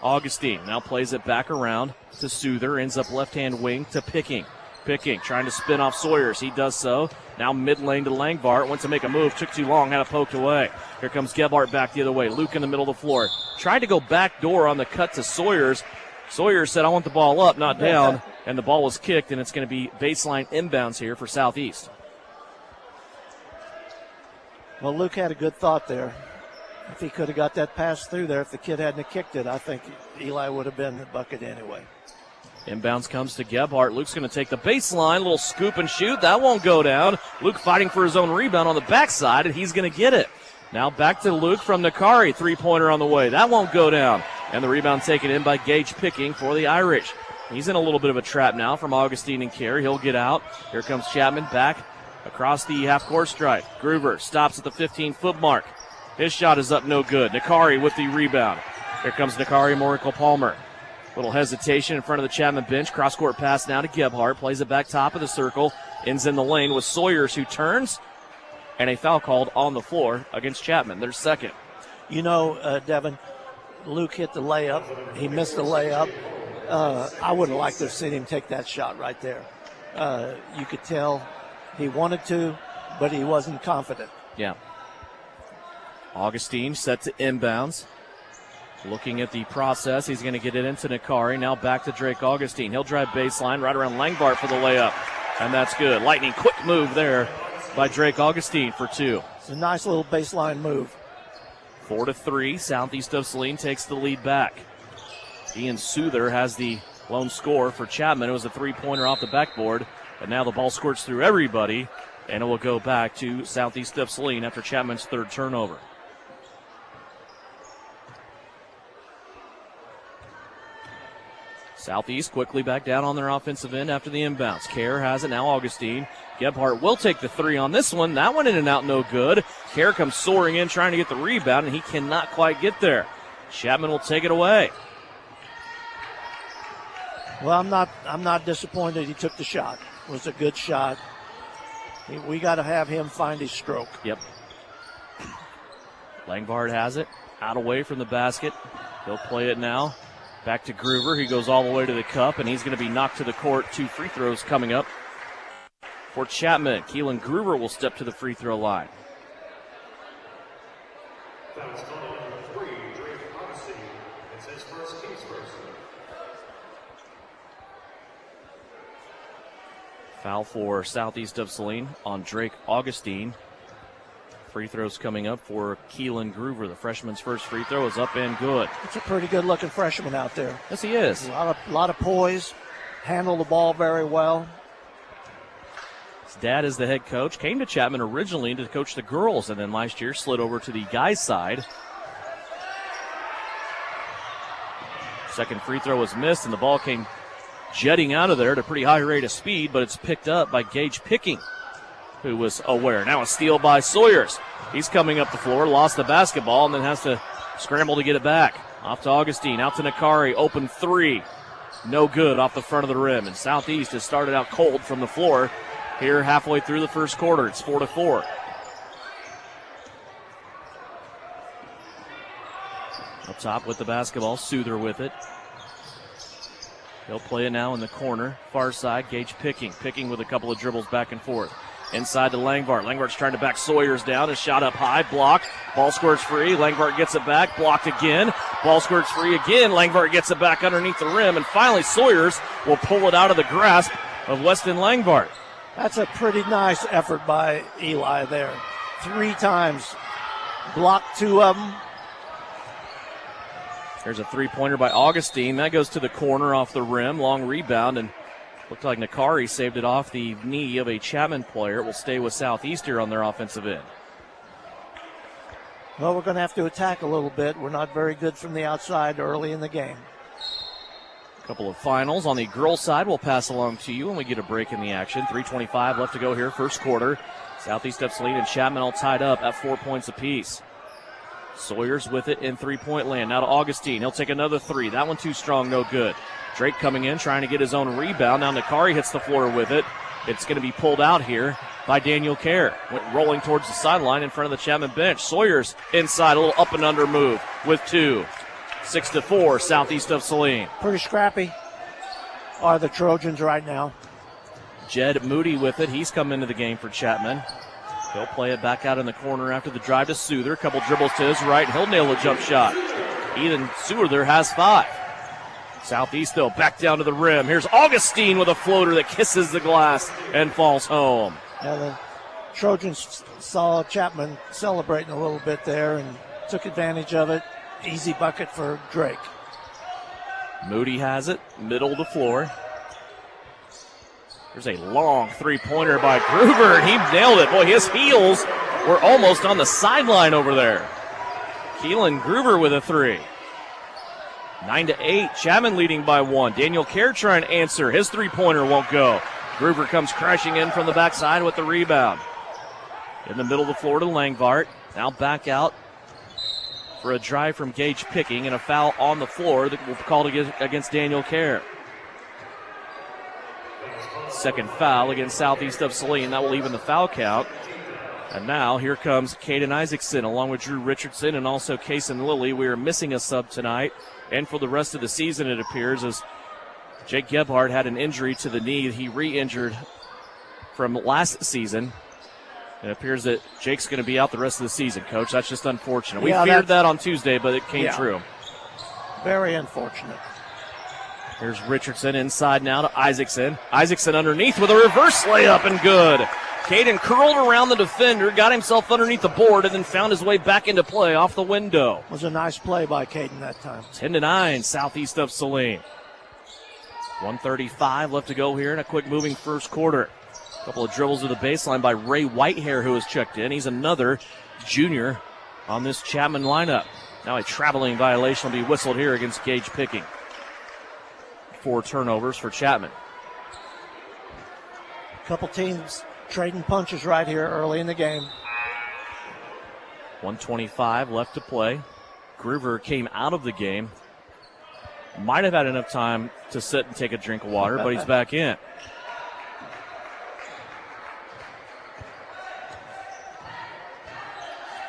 Augustine. Now plays it back around to Souther. Ends up left-hand wing to Picking. Picking trying to spin off Sawyers. He does so. Now mid-lane to Langbart. Went to make a move. Took too long. Had it poked away. Here comes Gebhardt back the other way. Luke in the middle of the floor. Tried to go back door on the cut to Sawyers. Sawyers said, I want the ball up, not down. And the ball was kicked, and it's going to be baseline inbounds here for Southeast.
Well, Luke had a good thought there. If he could have got that pass through there, if the kid hadn't kicked it, I think Eli would have been the bucket anyway.
Inbounds comes to Gebhardt. Luke's going to take the baseline, little scoop and shoot. That won't go down. Luke fighting for his own rebound on the backside, and he's going to get it. Now back to Luke from Nakari. Three-pointer on the way. That won't go down. And the rebound taken in by Gage Picking for the Irish. He's in a little bit of a trap now from Augustine and Kerr. He'll get out. Here comes Chapman back across the half-court stripe. Groover stops at the 15-foot mark. His shot is up, no good. Nakari with the rebound. Here comes Nakari, Morikel Palmer. Little hesitation in front of the Chapman bench. Cross-court pass now to Gebhardt. Plays it back top of the circle. Ends in the lane with Sawyers, who turns. And a foul called on the floor against Chapman. Their second.
You know, Devin, Luke hit the layup. He missed the layup. I would have liked to have seen him take that shot right there. You could tell he wanted to, but he wasn't confident.
Yeah. Augustine set to inbounds. Looking at the process, he's going to get it into Nakari. Now back to Drake Augustine. He'll drive baseline right around Langbart for the layup. And that's good. Lightning quick move there by Drake Augustine for two.
It's a nice little baseline move.
4-3. Southeast of Saline takes the lead back. Ian Souther has the lone score for Chapman. It was a three-pointer off the backboard. And now the ball squirts through everybody. And it will go back to Southeast of Saline after Chapman's third turnover. Southeast quickly back down on their offensive end after the inbounds. Kerr has it, now Augustine. Gebhardt will take the three on this one. That one in and out, no good. Kerr comes soaring in trying to get the rebound, and he cannot quite get there. Chapman will take it away.
Well, I'm not disappointed he took the shot. It was a good shot. We got to have him find his stroke.
Yep. Langbart has it, out away from the basket. He'll play it now. Back to Groover. He goes all the way to the cup, and he's going to be knocked to the court. 2 free throws coming up for Chapman. Keelan Groover will step to the free throw line. Foul for Southeast of Saline on Drake Augustine. Free throws coming up for Keelan Groover. The freshman's first free throw is up and good.
It's a pretty good-looking freshman out there.
Yes, he is.
A lot of poise, handle the ball very well.
His dad is the head coach. Came to Chapman originally to coach the girls, and then last year slid over to the guys' side. Second free throw was missed, and the ball came jetting out of there at a pretty high rate of speed, but it's picked up by Gage Picking, who was aware. Now a steal by Sawyers. He's coming up the floor, lost the basketball, and then has to scramble to get it back. Off to Augustine, out to Nakari, open three. No good off the front of the rim. And Southeast has started out cold from the floor here halfway through the first quarter. It's 4-4. Up top with the basketball, Souther with it. He'll play it now in the corner, far side, Gage Picking. Picking with a couple of dribbles back and forth. Inside to Langbart. Langbart's trying to back Sawyers down. His shot up high, blocked. Ball squirts free. Langbart gets it back, blocked again. Ball squirts free again. Langbart gets it back underneath the rim, and finally Sawyers will pull it out of the grasp of Weston Langbart.
That's a pretty nice effort by Eli there. 3 times. Blocked 2 of them.
There's a three-pointer by Augustine. That goes to the corner off the rim. Long rebound, and looked like Nakari saved it off the knee of a Chapman player. It will stay with Southeast here on their offensive end.
Well, we're going to have to attack a little bit. We're not very good from the outside early in the game.
A couple of finals on the girls' side we'll pass along to you when we get a break in the action. 3:25 left to go here, first quarter. Southeast of Saline and Chapman all tied up at 4 points apiece. Sawyers with it in three-point land. Now to Augustine. He'll take another three. That one too strong, no good. Drake coming in, trying to get his own rebound. Now Nakari hits the floor with it. It's going to be pulled out here by Daniel Kerr. Went rolling towards the sideline in front of the Chapman bench. Sawyers inside, a little up and under move with 2. 6-4, Southeast of Saline.
Pretty scrappy are the Trojans right now.
Jed Moody with it. He's come into the game for Chapman. He'll play it back out in the corner after the drive to Souther. A couple dribbles to his right. He'll nail a jump shot. Ethan Souther has 5. Southeast, though, back down to the rim. Here's Augustine with a floater that kisses the glass and falls home.
Now the Trojans saw Chapman celebrating a little bit there and took advantage of it. Easy bucket for Drake.
Moody has it, middle of the floor. There's a long three-pointer by Groover, and he nailed it. Boy, his heels were almost on the sideline over there. Keelan Groover with a three. 9-8, Chapman leading by 1. Daniel Kerr trying to answer. His three-pointer won't go. Groover comes crashing in from the backside with the rebound. In the middle of the floor to Langvart. Now back out for a drive from Gage Picking and a foul on the floor that will be called against Daniel Kerr. Second foul against Southeast of Saline. That will even the foul count. And now here comes Caden Isaacson along with Drew Richardson and also Kason Lilly. We are missing a sub tonight and for the rest of the season, it appears, as Jake Gebhardt had an injury to the knee. He re-injured from last season. It appears that Jake's going to be out the rest of the season, Coach. That's just unfortunate. We feared that on Tuesday, but it came true.
Very unfortunate.
Here's Richardson inside now to Isaacson. Isaacson underneath with a reverse layup and good. Caden curled around the defender, got himself underneath the board, and then found his way back into play off the window.
It was a nice play by Caden that time.
10-9, Southeast of Saline. 1:35 left to go here in a quick moving first quarter. A couple of dribbles to the baseline by Ray Whitehair, who has checked in. He's another junior on this Chapman lineup. Now a traveling violation will be whistled here against Gage Picking. 4 turnovers for Chapman.
A couple teams trading punches right here early in the game.
1:25 left to play. Groover came out of the game. Might have had enough time to sit and take a drink of water, but he's back in.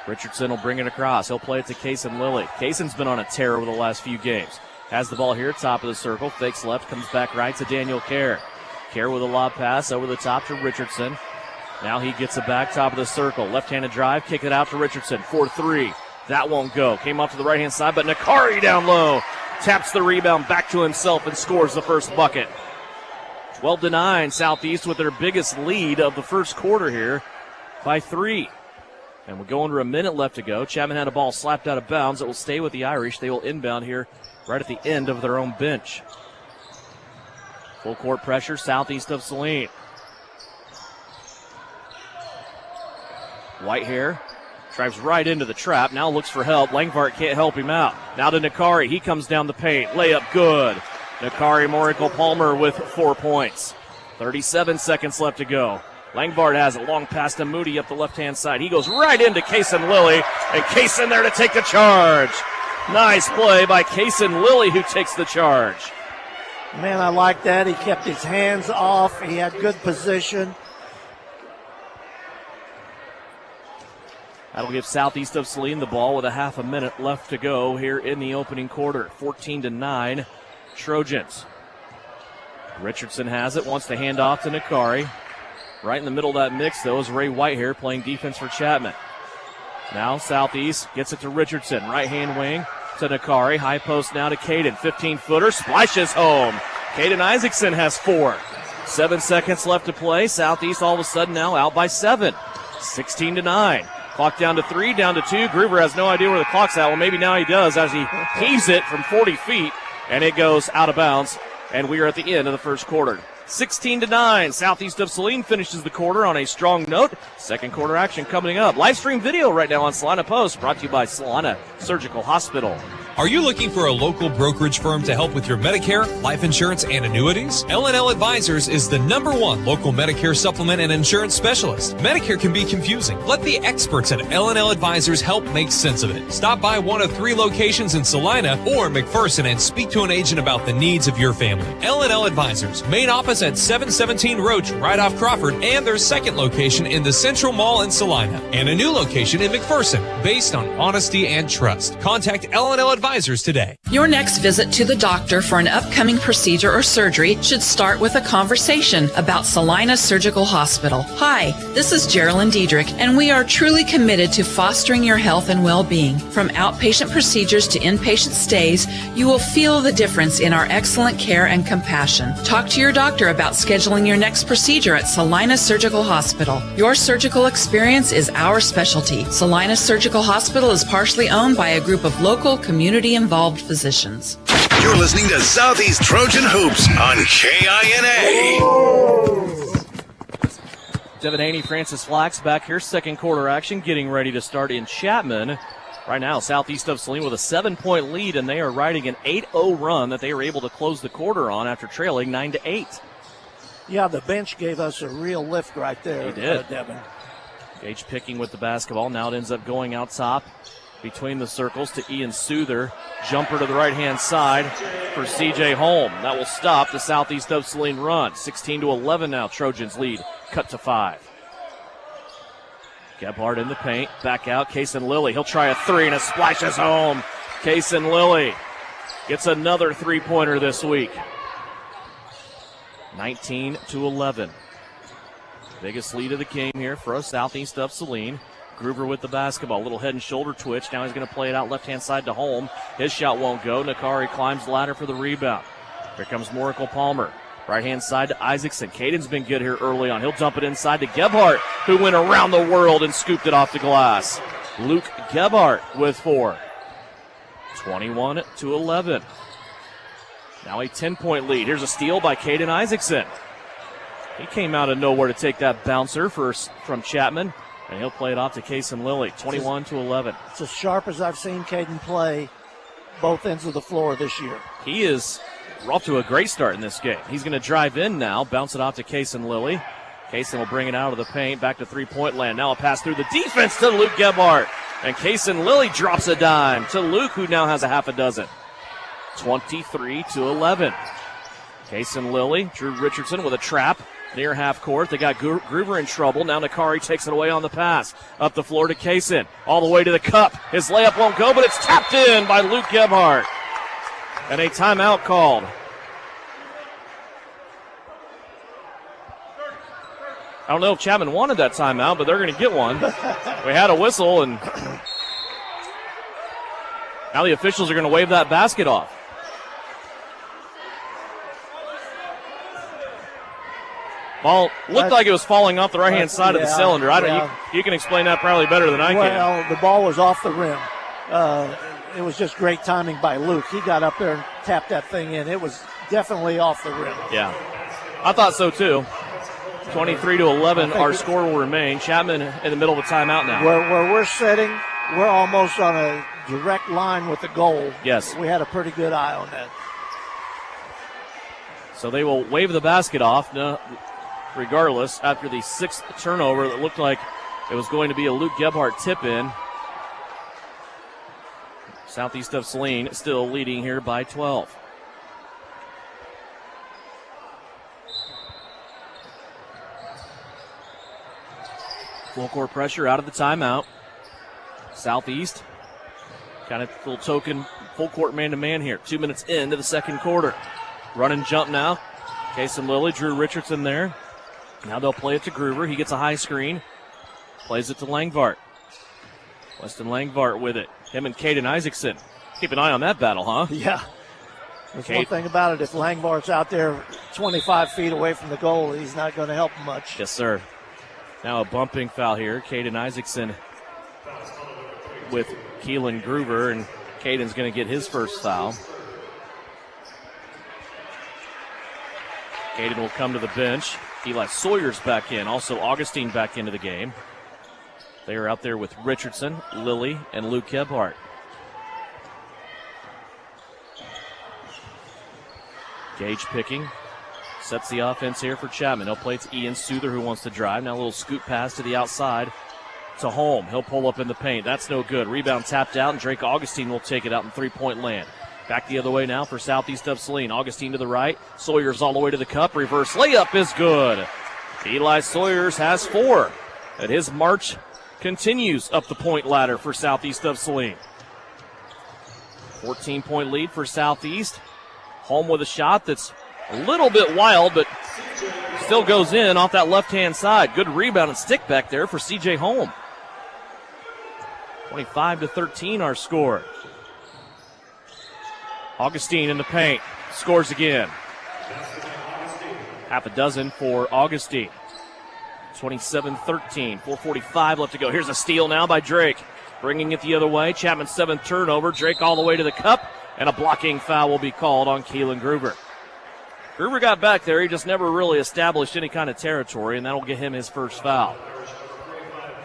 Richardson will bring it across. He'll play it to Kason Lilly. Kason's been on a tear over the last few games. Has the ball here, top of the circle. Fakes left, comes back right to Daniel Kerr. Kerr with a lob pass over the top to Richardson. Now he gets it back, top of the circle. Left-handed drive, kick it out to Richardson. 4-3. That won't go. Came up to the right-hand side, but Nakari down low. Taps the rebound back to himself and scores the first bucket. 12-9, Southeast with their biggest lead of the first quarter here by 3. And we're going to a minute left to go. Chapman had a ball slapped out of bounds. It will stay with the Irish. They will inbound here right at the end of their own bench. Full court pressure, Southeast of Saline. Whitehair drives right into the trap. Now looks for help. Langvart can't help him out. Now to Nakari. He comes down the paint. Layup good. Nakari Morikel Palmer with 4 points. 37 seconds left to go. Langvart has a long pass to Moody up the left-hand side. He goes right into Kason Lilly, and Kason there to take the charge. Nice play by Kason Lilly, who takes the charge.
Man, I like that. He kept his hands off. He had good position.
That'll give Southeast of Saline the ball with a half a minute left to go here in the opening quarter. 14-9, Trojans. Richardson has it, wants to hand off to Nakari. Right in the middle of that mix, though, is Ray Whitehair playing defense for Chapman. Now Southeast gets it to Richardson. Right-hand wing to Nakari. High post now to Caden. 15-footer, splashes home. Caden Isaacson has 4. 7 seconds left to play. Southeast all of a sudden now out by 7. 16-9. Clock down to 3, down to 2. Groover has no idea where the clock's at. Well, maybe now he does as he heaves it from 40 feet, and it goes out of bounds. And we are at the end of the first quarter. 16-9. Southeast of Saline finishes the quarter on a strong note. Second quarter action coming up. Live stream video right now on Salina Post, brought to you by Salina Surgical Hospital.
Are you looking for a local brokerage firm to help with your Medicare, life insurance, and annuities? L&L Advisors is the #1 local Medicare supplement and insurance specialist. Medicare can be confusing. Let the experts at L&L Advisors help make sense of it. Stop by one of 3 locations in Salina or McPherson and speak to an agent about the needs of your family. L&L Advisors, main office at 717 Roach, right off Crawford, and their second location in the Central Mall in Salina, and a new location in McPherson, based on honesty and trust. Contact L&L Advisors
advisors today.
Your next visit to the doctor for an upcoming procedure or surgery should start with a conversation about Saline Surgical Hospital. Hi, this is Geraldine Diedrich, and we are truly committed to fostering your health and well-being. From outpatient procedures to inpatient stays, you will feel the difference in our excellent care and compassion. Talk to your doctor about scheduling your next procedure at Saline Surgical Hospital. Your surgical experience is our specialty. Saline Surgical Hospital is partially owned by a group of local, community-involved physicians.
You're listening to Southeast Trojan Hoops on KINA.
Devin Haney, Francis Flax back here. Second quarter action getting ready to start in Chapman. Right now, Southeast of Saline with a 7-point lead, and they are riding an 8-0 run that they were able to close the quarter on after trailing 9-8.
Yeah, the bench gave us a real lift right there,
They did.
Devin.
Gage picking with the basketball. Now it ends up going out top between the circles to Ian Souther. Jumper to the right-hand side for C.J. Holm. That will stop the Southeast of Saline run. 16-11 now, Trojans lead. Cut to 5. Gebhardt in the paint. Back out, Kaysen Lilly. He'll try a three, and it splashes home. Kaysen Lilly gets another three-pointer this week. 19-11. Biggest lead of the game here for us, Southeast of Saline. Groover with the basketball. Little head and shoulder twitch. Now he's going to play it out left-hand side to Holm. His shot won't go. Nakari climbs the ladder for the rebound. Here comes Moracle Palmer. Right-hand side to Isaacson. Caden's been good here early on. He'll dump it inside to Gebhardt, who went around the world and scooped it off the glass. Luke Gebhardt with 4. 21-11. Now a 10-point lead. Here's a steal by Caden Isaacson. He came out of nowhere to take that bouncer from Chapman, and he'll play it off to Kaysen Lilly. 21-11.
It's as sharp as I've seen Caden play both ends of the floor this year.
He is off to a great start in this game. He's going to drive in now, bounce it off to Kaysen Lilly. Kaysen will bring it out of the paint, back to three-point land. Now a pass through the defense to Luke Gebhardt, and Kaysen Lilly drops a dime to Luke, who now has a half a dozen. 23-11. Kaysen Lilly, Drew Richardson with a trap near half court. They got Groover in trouble. Now Nakari takes it away on the pass. Up the floor to Kaysen. All the way to the cup. His layup won't go, but it's tapped in by Luke Gebhardt. And a timeout called. I don't know if Chapman wanted that timeout, but they're going to get one. We had a whistle, and now the officials are going to wave that basket off. Ball looked like it was falling off the right-hand side of the cylinder. You can explain that probably better than I can.
Well, the ball was off the rim. It was just great timing by Luke. He got up there and tapped that thing in. It was definitely off the rim.
Yeah, I thought so too. 23-11, our score will remain. Chapman in the middle of a timeout now.
Where we're sitting, we're almost on a direct line with the goal.
Yes.
We had a pretty good eye on that.
So they will wave the basket off. No, regardless, after the 6th turnover that looked like it was going to be a Luke Gebhardt tip-in. Southeast of Saline still leading here by 12. Full court pressure out of the timeout. Southeast kind of little token full court man-to-man here. 2 minutes into the second quarter. Run and jump now. Kaysen Lilly, Drew Richardson there. Now they'll play it to Groover. He gets a high screen. Plays it to Langvart. Weston Langvart with it. Him and Caden Isaacson. Keep an eye on that battle, huh?
Yeah. There's one thing about it. If Langvart's out there 25 feet away from the goal, he's not going to help much.
Yes, sir. Now a bumping foul here. Caden Isaacson with Keelan Groover, and Caden's going to get his first foul. Caden will come to the bench. Eli Sawyer's back in. Also Augustine back into the game. They are out there with Richardson, Lilly, and Luke Gebhardt. Gage picking. Sets the offense here for Chapman. He'll play it to Ian Souther, who wants to drive. Now a little scoop pass to the outside to Holm. He'll pull up in the paint. That's no good. Rebound tapped out, and Drake Augustine will take it out in three-point land. Back the other way now for Southeast of Saline. Augustine to the right. Sawyer's all the way to the cup. Reverse layup is good. Eli Sawyers has 4. And his march continues up the point ladder for Southeast of Saline. 14-point lead for Southeast. Home with a shot that's a little bit wild, but still goes in off that left-hand side. Good rebound and stick back there for C.J. Holm. 25-13 our score. Augustine in the paint. Scores again. Half a dozen for Augustine. 27-13. 4:45 left to go. Here's a steal now by Drake. Bringing it the other way. Chapman's 7th turnover. Drake all the way to the cup. And a blocking foul will be called on Keelan Gruber. Gruber got back there. He just never really established any kind of territory, and that'll get him his first foul.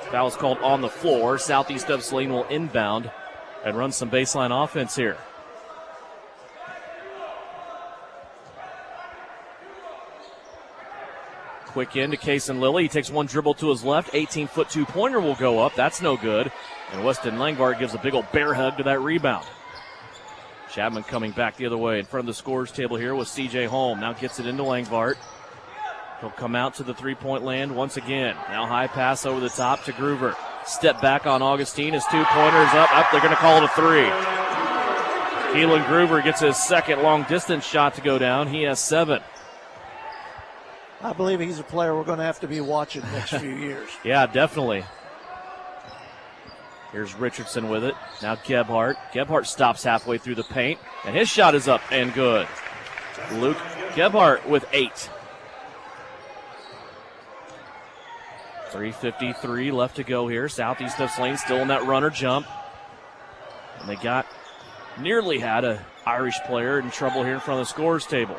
Foul is called on the floor. Southeast of Saline will inbound and run some baseline offense here. Quick in to Kason Lilly. He takes one dribble to his left. 18-foot two-pointer will go up. That's no good. And Weston Langvart gives a big old bear hug to that rebound. Chapman coming back the other way in front of the scorers table here with C.J. Holm. Now gets it into Langvart. He'll come out to the three-point land once again. Now high pass over the top to Gruber. Step back on Augustine. His two-pointer's up. They're going to call it a three. Keelan Gruber gets his second long-distance shot to go down. He has 7.
I believe he's a player we're going to have to be watching the next few years.
Yeah, definitely. Here's Richardson with it. Now Gebhardt. Gebhardt stops halfway through the paint, and his shot is up and good. Luke Gebhardt with 8. 3:53 left to go here. Southeast of Saline still in that runner jump. And they nearly had an Irish player in trouble here in front of the scorers table.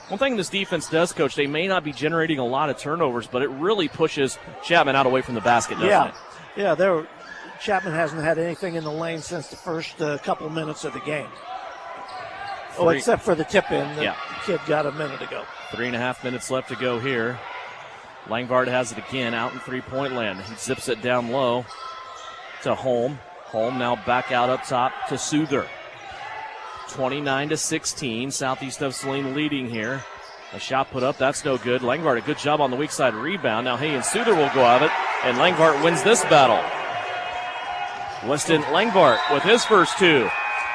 One thing this defense does, Coach, they may not be generating a lot of turnovers, but it really pushes Chapman out away from the basket, doesn't it?
Yeah, Chapman hasn't had anything in the lane since the first couple minutes of the game. Oh, except for the tip-in the kid got a minute ago.
3.5 minutes left to go here. Langvart has it again out in three-point land. He zips it down low to Holm. Holm now back out up top to Souther. 29-16. Southeast of Saline leading here. A shot put up. That's no good. Langvart, a good job on the weak side rebound. Now he and Souther will go at it, and Langvart wins this battle. Weston Langvart with his first 2.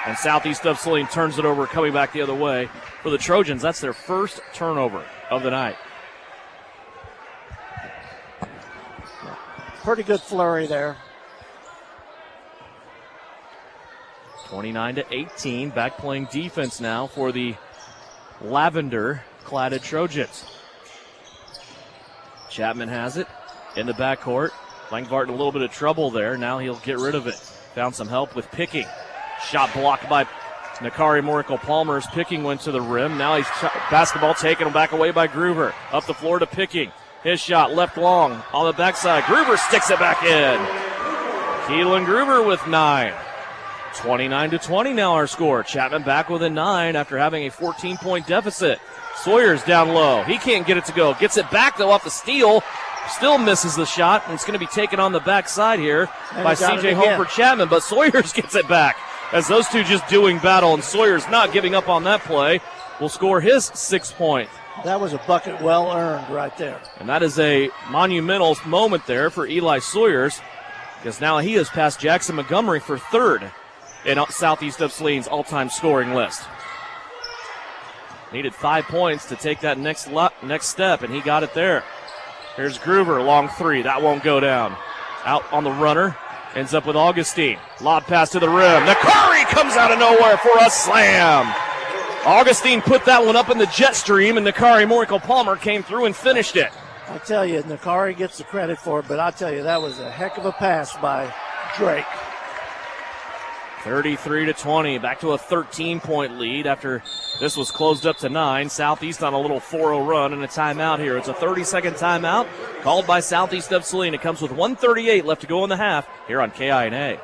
And Southeast of Saline turns it over, coming back the other way for the Trojans. That's their first turnover of the night.
Pretty good flurry there.
29-18. Back playing defense now for the lavender-cladded Trojans. Chapman has it in the backcourt. Langvart in a little bit of trouble there. Now he'll get rid of it. Found some help with Picking. Shot blocked by Nakari Morikel-Palmer's. Picking went to the rim. Now he's basketball taken back away by Gruber. Up the floor to Picking. His shot left long on the backside. Gruber sticks it back in. Keelan Gruber with 9. 29-20 now our score. Chapman back with a 9 after having a 14-point deficit. Sawyer's down low. He can't get it to go. Gets it back, though, off the steal. Still misses the shot, and it's going to be taken on the backside here by C.J. Holm for Chapman, but Sawyers gets it back as those two just doing battle, and Sawyer's not giving up on that play. Will score his 6th point.
That was a bucket well earned right there.
And that is a monumental moment there for Eli Sawyers, because now he has passed Jackson Montgomery for 3rd in Southeast of Saline's all-time scoring list. Needed 5 points to take that next step, and he got it there. Here's Gruber, long 3. That won't go down. Out on the runner. Ends up with Augustine. Lob pass to the rim. Nakari comes out of nowhere for a slam. Augustine put that one up in the jet stream, and Nakari Morikel-Palmer came through and finished it.
I tell you, Nakari gets the credit for it, but I tell you, that was a heck of a pass by Drake.
33-20, back to a 13-point lead after this was closed up to 9. Southeast on a little 4-0 run and a timeout here. It's a 30-second timeout called by Southeast of Saline. It comes with 1:38 left to go in the half here on KINA.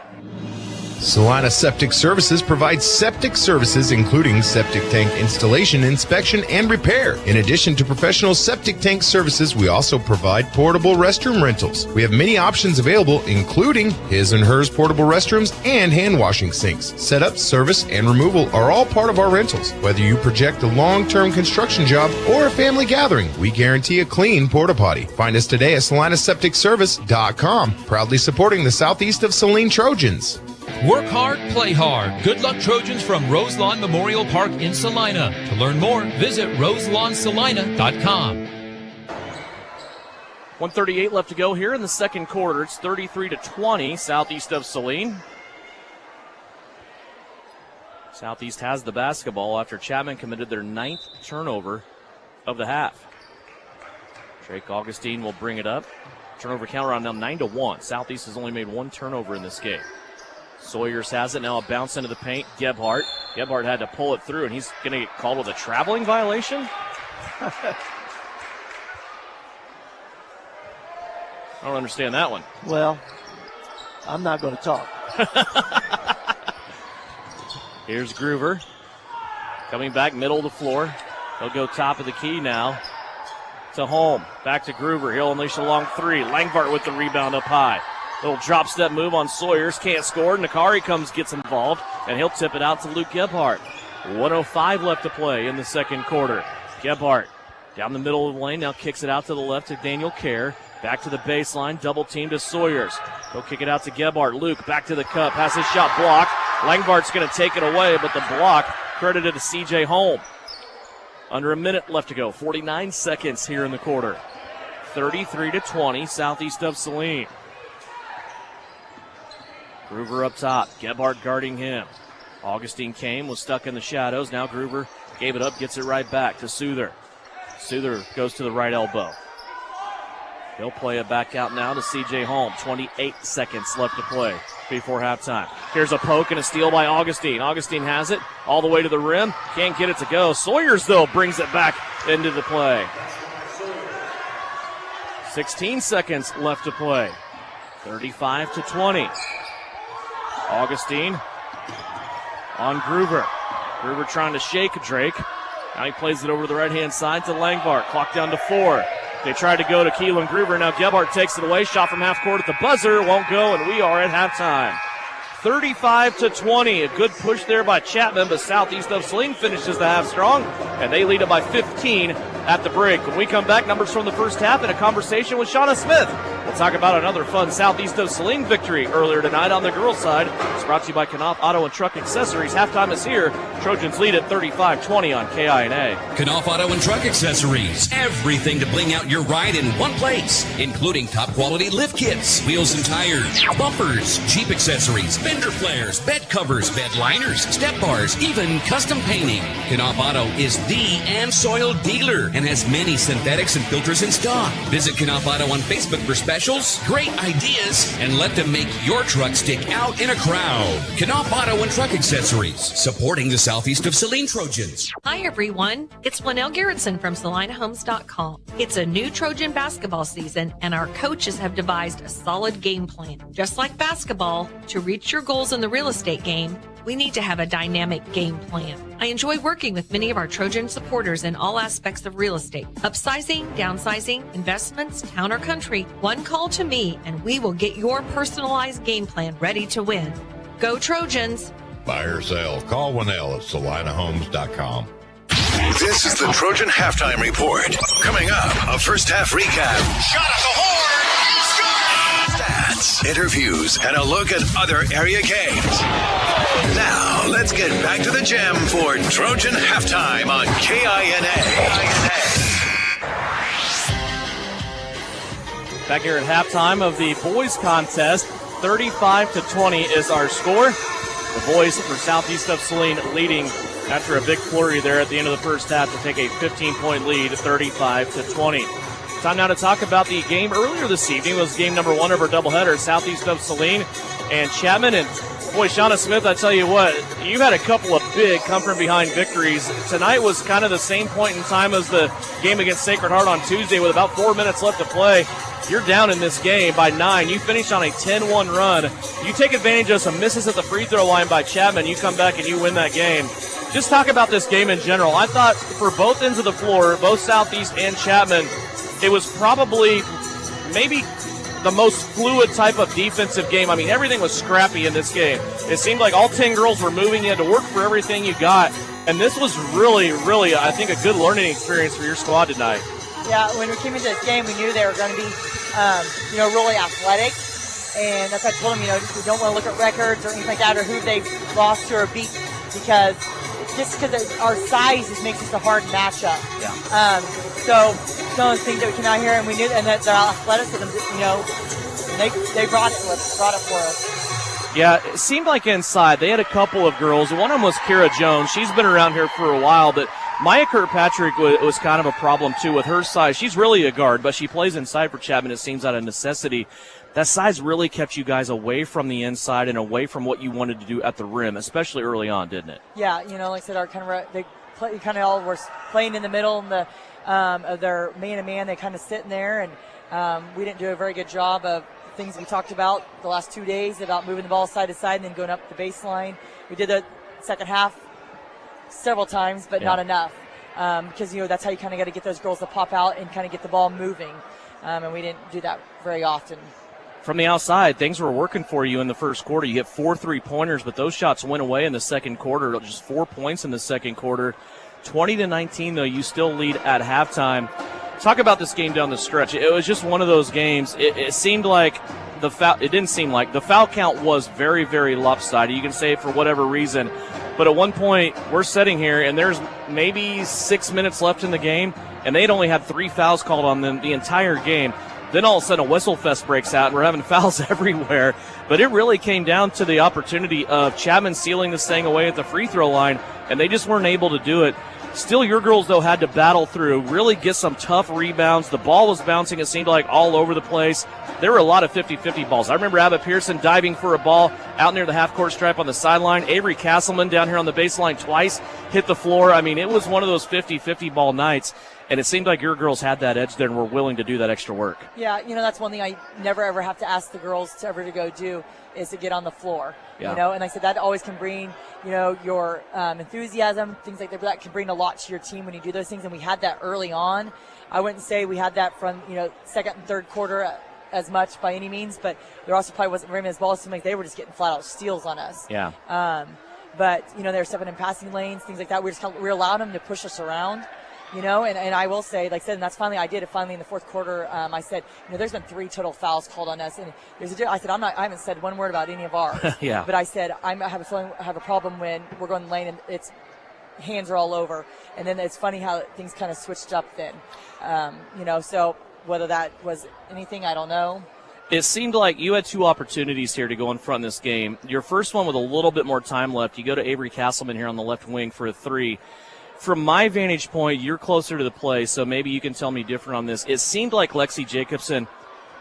Salina Septic Services provides septic services including septic tank installation, inspection, and repair. In addition to professional septic tank services, we also provide portable restroom rentals. We have many options available, including his and hers portable restrooms and hand washing sinks. Setup, service, and removal are all part of our rentals. Whether you project a long-term construction job or a family gathering, we guarantee a clean porta potty. Find us today at SalinaSepticService.com, proudly supporting the Southeast of Saline Trojans.
Work hard, play hard. Good luck, Trojans, from Roselawn Memorial Park in Salina. To learn more, visit roselawnsalina.com.
1:38 left to go here in the second quarter. It's 33-20, southeast of Saline. Southeast has the basketball after Chapman committed their 9th turnover of the half. Drake Augustine will bring it up. Turnover count around now 9-1. Southeast has only made 1 turnover in this game. Sawyers has it now, a bounce into the paint. Gebhardt had to pull it through, and he's going to get called with a traveling violation. I don't understand that one.
Well, I'm not going to talk.
Here's Groover coming back middle of the floor. He'll go top of the key now to Holm. Back to Groover. He'll unleash a long 3. Langvart with the rebound up high. Little drop step move on Sawyers. Can't score. Nakari gets involved, and he'll tip it out to Luke Gebhardt. 1:05 left to play in the second quarter. Gebhardt down the middle of the lane. Now kicks it out to the left to Daniel Kerr. Back to the baseline. Double team to Sawyers. He'll kick it out to Gebhardt. Luke back to the cup. Has his shot blocked. Langvart's going to take it away, but the block credited to C.J. Holm. Under a minute left to go. 49 seconds here in the quarter. 33-20, southeast of Saline. Groover up top. Gebhardt guarding him. Augustine came, was stuck in the shadows. Now Groover gave it up, gets it right back to Souther. Souther goes to the right elbow. He'll play it back out now to C.J. Holm. 28 seconds left to play before halftime. Here's a poke and a steal by Augustine. Augustine has it all the way to the rim. Can't get it to go. Sawyers, though, brings it back into the play. 16 seconds left to play. 35-20. Augustine on Groover. Groover trying to shake Drake. Now he plays it over to the right-hand side to Langvart. Clock down to 4. They tried to go to Keelan Groover. Now Gebhardt takes it away. Shot from half court at the buzzer. Won't go, and we are at halftime. 35-20. A good push there by Chapman, but southeast of Saline finishes the half strong, and they lead it by 15 at the break. When we come back, numbers from the first half and a conversation with Shauna Smith. We'll talk about another fun southeast of Saline victory earlier tonight on the girls' side. It's brought to you by Knopf Auto and Truck Accessories. Halftime is here. Trojans lead at 35-20 on KINA.
Knopf Auto and Truck Accessories. Everything to bling out your ride in one place, including top quality lift kits, wheels and tires, bumpers, Jeep accessories, fender flares, bed covers, bed liners, step bars, even custom painting. Knopf Auto is the and soil dealer and has many synthetics and filters in stock. Visit Knopf Auto on Facebook for specials, great ideas, and let them make your truck stick out in a crowd. Knopf Auto and Truck Accessories, supporting the southeast of Saline Trojans.
Hi everyone, it's Lynelle Garrettson from SalinaHomes.com. It's a new Trojan basketball season, and our coaches have devised a solid game plan. Just like basketball, to reach your goals in the real estate game, we need to have a dynamic game plan. I enjoy working with many of our Trojan supporters in all aspects of real estate. Upsizing, downsizing, investments, town or country. One call to me and we will get your personalized game plan ready to win. Go Trojans!
Buy or sell, call Winnell at SalinaHomes.com.
This is the Trojan Halftime Report. Coming up, a first half recap. Shot at the horn! Stats, interviews, and a look at other area games. Now, let's get back to the gym for Trojan Halftime on KINA.
Back here at halftime of the boys contest, 35-20 is our score. The boys for southeast of Saline leading after a big flurry there at the end of the first half to take a 15-point lead, 35-20. Time now to talk about the game earlier this evening. It was game number 1 of our doubleheader, southeast of Saline and Chapman. And boy, Shauna Smith, I tell you what, you had a couple of big come-from-behind victories. Tonight was kind of the same point in time as the game against Sacred Heart on Tuesday with about 4 minutes left to play. You're down in this game by 9. You finish on a 10-1 run. You take advantage of some misses at the free throw line by Chapman. You come back and you win that game. Just talk about this game in general. I thought for both ends of the floor, both Southeast and Chapman, it was probably maybe the most fluid type of defensive game. I mean, everything was scrappy in this game. It seemed like all 10 girls were moving. You had to work for everything you got. And this was really, really, I think, a good learning experience for your squad tonight.
Yeah, when we came into this game, we knew they were going to be, really athletic. And that's why I told them, we don't want to look at records or anything like that or who they've lost to or beat because just because our size makes us a hard matchup.
Yeah.
So some of the things that we came out here and we knew, and that their athleticism, they brought it for us.
Yeah, it seemed like inside they had a couple of girls. One of them was Kira Jones. She's been around here for a while, but Maya Kirkpatrick was kind of a problem too with her size. She's really a guard, but she plays inside for Chapman, it seems, out of necessity. That size really kept you guys away from the inside and away from what you wanted to do at the rim, especially early on, didn't it?
Yeah, like I said, our kind of all were playing in the middle and of their man-to-man. They kind of sitting there, and we didn't do a very good job of things we talked about the last 2 days about moving the ball side to side and then going up the baseline. We did the second half several times, but not enough because, that's how you kind of got to get those girls to pop out and kind of get the ball moving, and we didn't do that very often.
From the outside, things were working for you in the first quarter. You get 4 3-pointers, but those shots went away in the second quarter. Just 4 points in the second quarter. 20-19, though, you still lead at halftime. Talk about this game down the stretch. It was just one of those games. It seemed like it didn't seem like the foul count was very, very lopsided. You can say it for whatever reason. But at one point, we're sitting here, and there's maybe 6 minutes left in the game, and they'd only had 3 fouls called on them the entire game. Then all of a sudden a whistle fest breaks out, and we're having fouls everywhere. But it really came down to the opportunity of Chapman sealing this thing away at the free throw line, and they just weren't able to do it. Still, your girls, though, had to battle through, really get some tough rebounds. The ball was bouncing, it seemed like, all over the place. There were a lot of 50-50 balls. I remember Abbott Pearson diving for a ball out near the half-court stripe on the sideline. Avery Castleman down here on the baseline twice hit the floor. I mean, it was one of those 50-50 ball nights. And it seemed like your girls had that edge there and were willing to do that extra work.
Yeah, that's one thing I never, ever have to ask the girls to ever to go do is to get on the floor.
Yeah.
And like I said, that always can bring, your enthusiasm, things like that. That can bring a lot to your team when you do those things. And we had that early on. I wouldn't say we had that from, second and third quarter as much by any means, but there also probably wasn't very many balls. So they were just getting flat out steals on us.
Yeah.
But, they were stepping in passing lanes, things like that. We were allowing them to push us around. And I will say, like I said, and that's finally, I did it finally in the fourth quarter. I said, there's been 3 total fouls called on us. And I said, I haven't said one word about any of ours.
Yeah.
But I said, I have a problem when we're going lane and it's hands are all over. And then it's funny how things kind of switched up then. So whether that was anything, I don't know.
It seemed like you had 2 opportunities here to go in front of this game. Your first one with a little bit more time left. You go to Avery Castleman here on the left wing for a 3. From my vantage point, you're closer to the play, so maybe you can tell me different on this. It seemed like Lexi Jacobson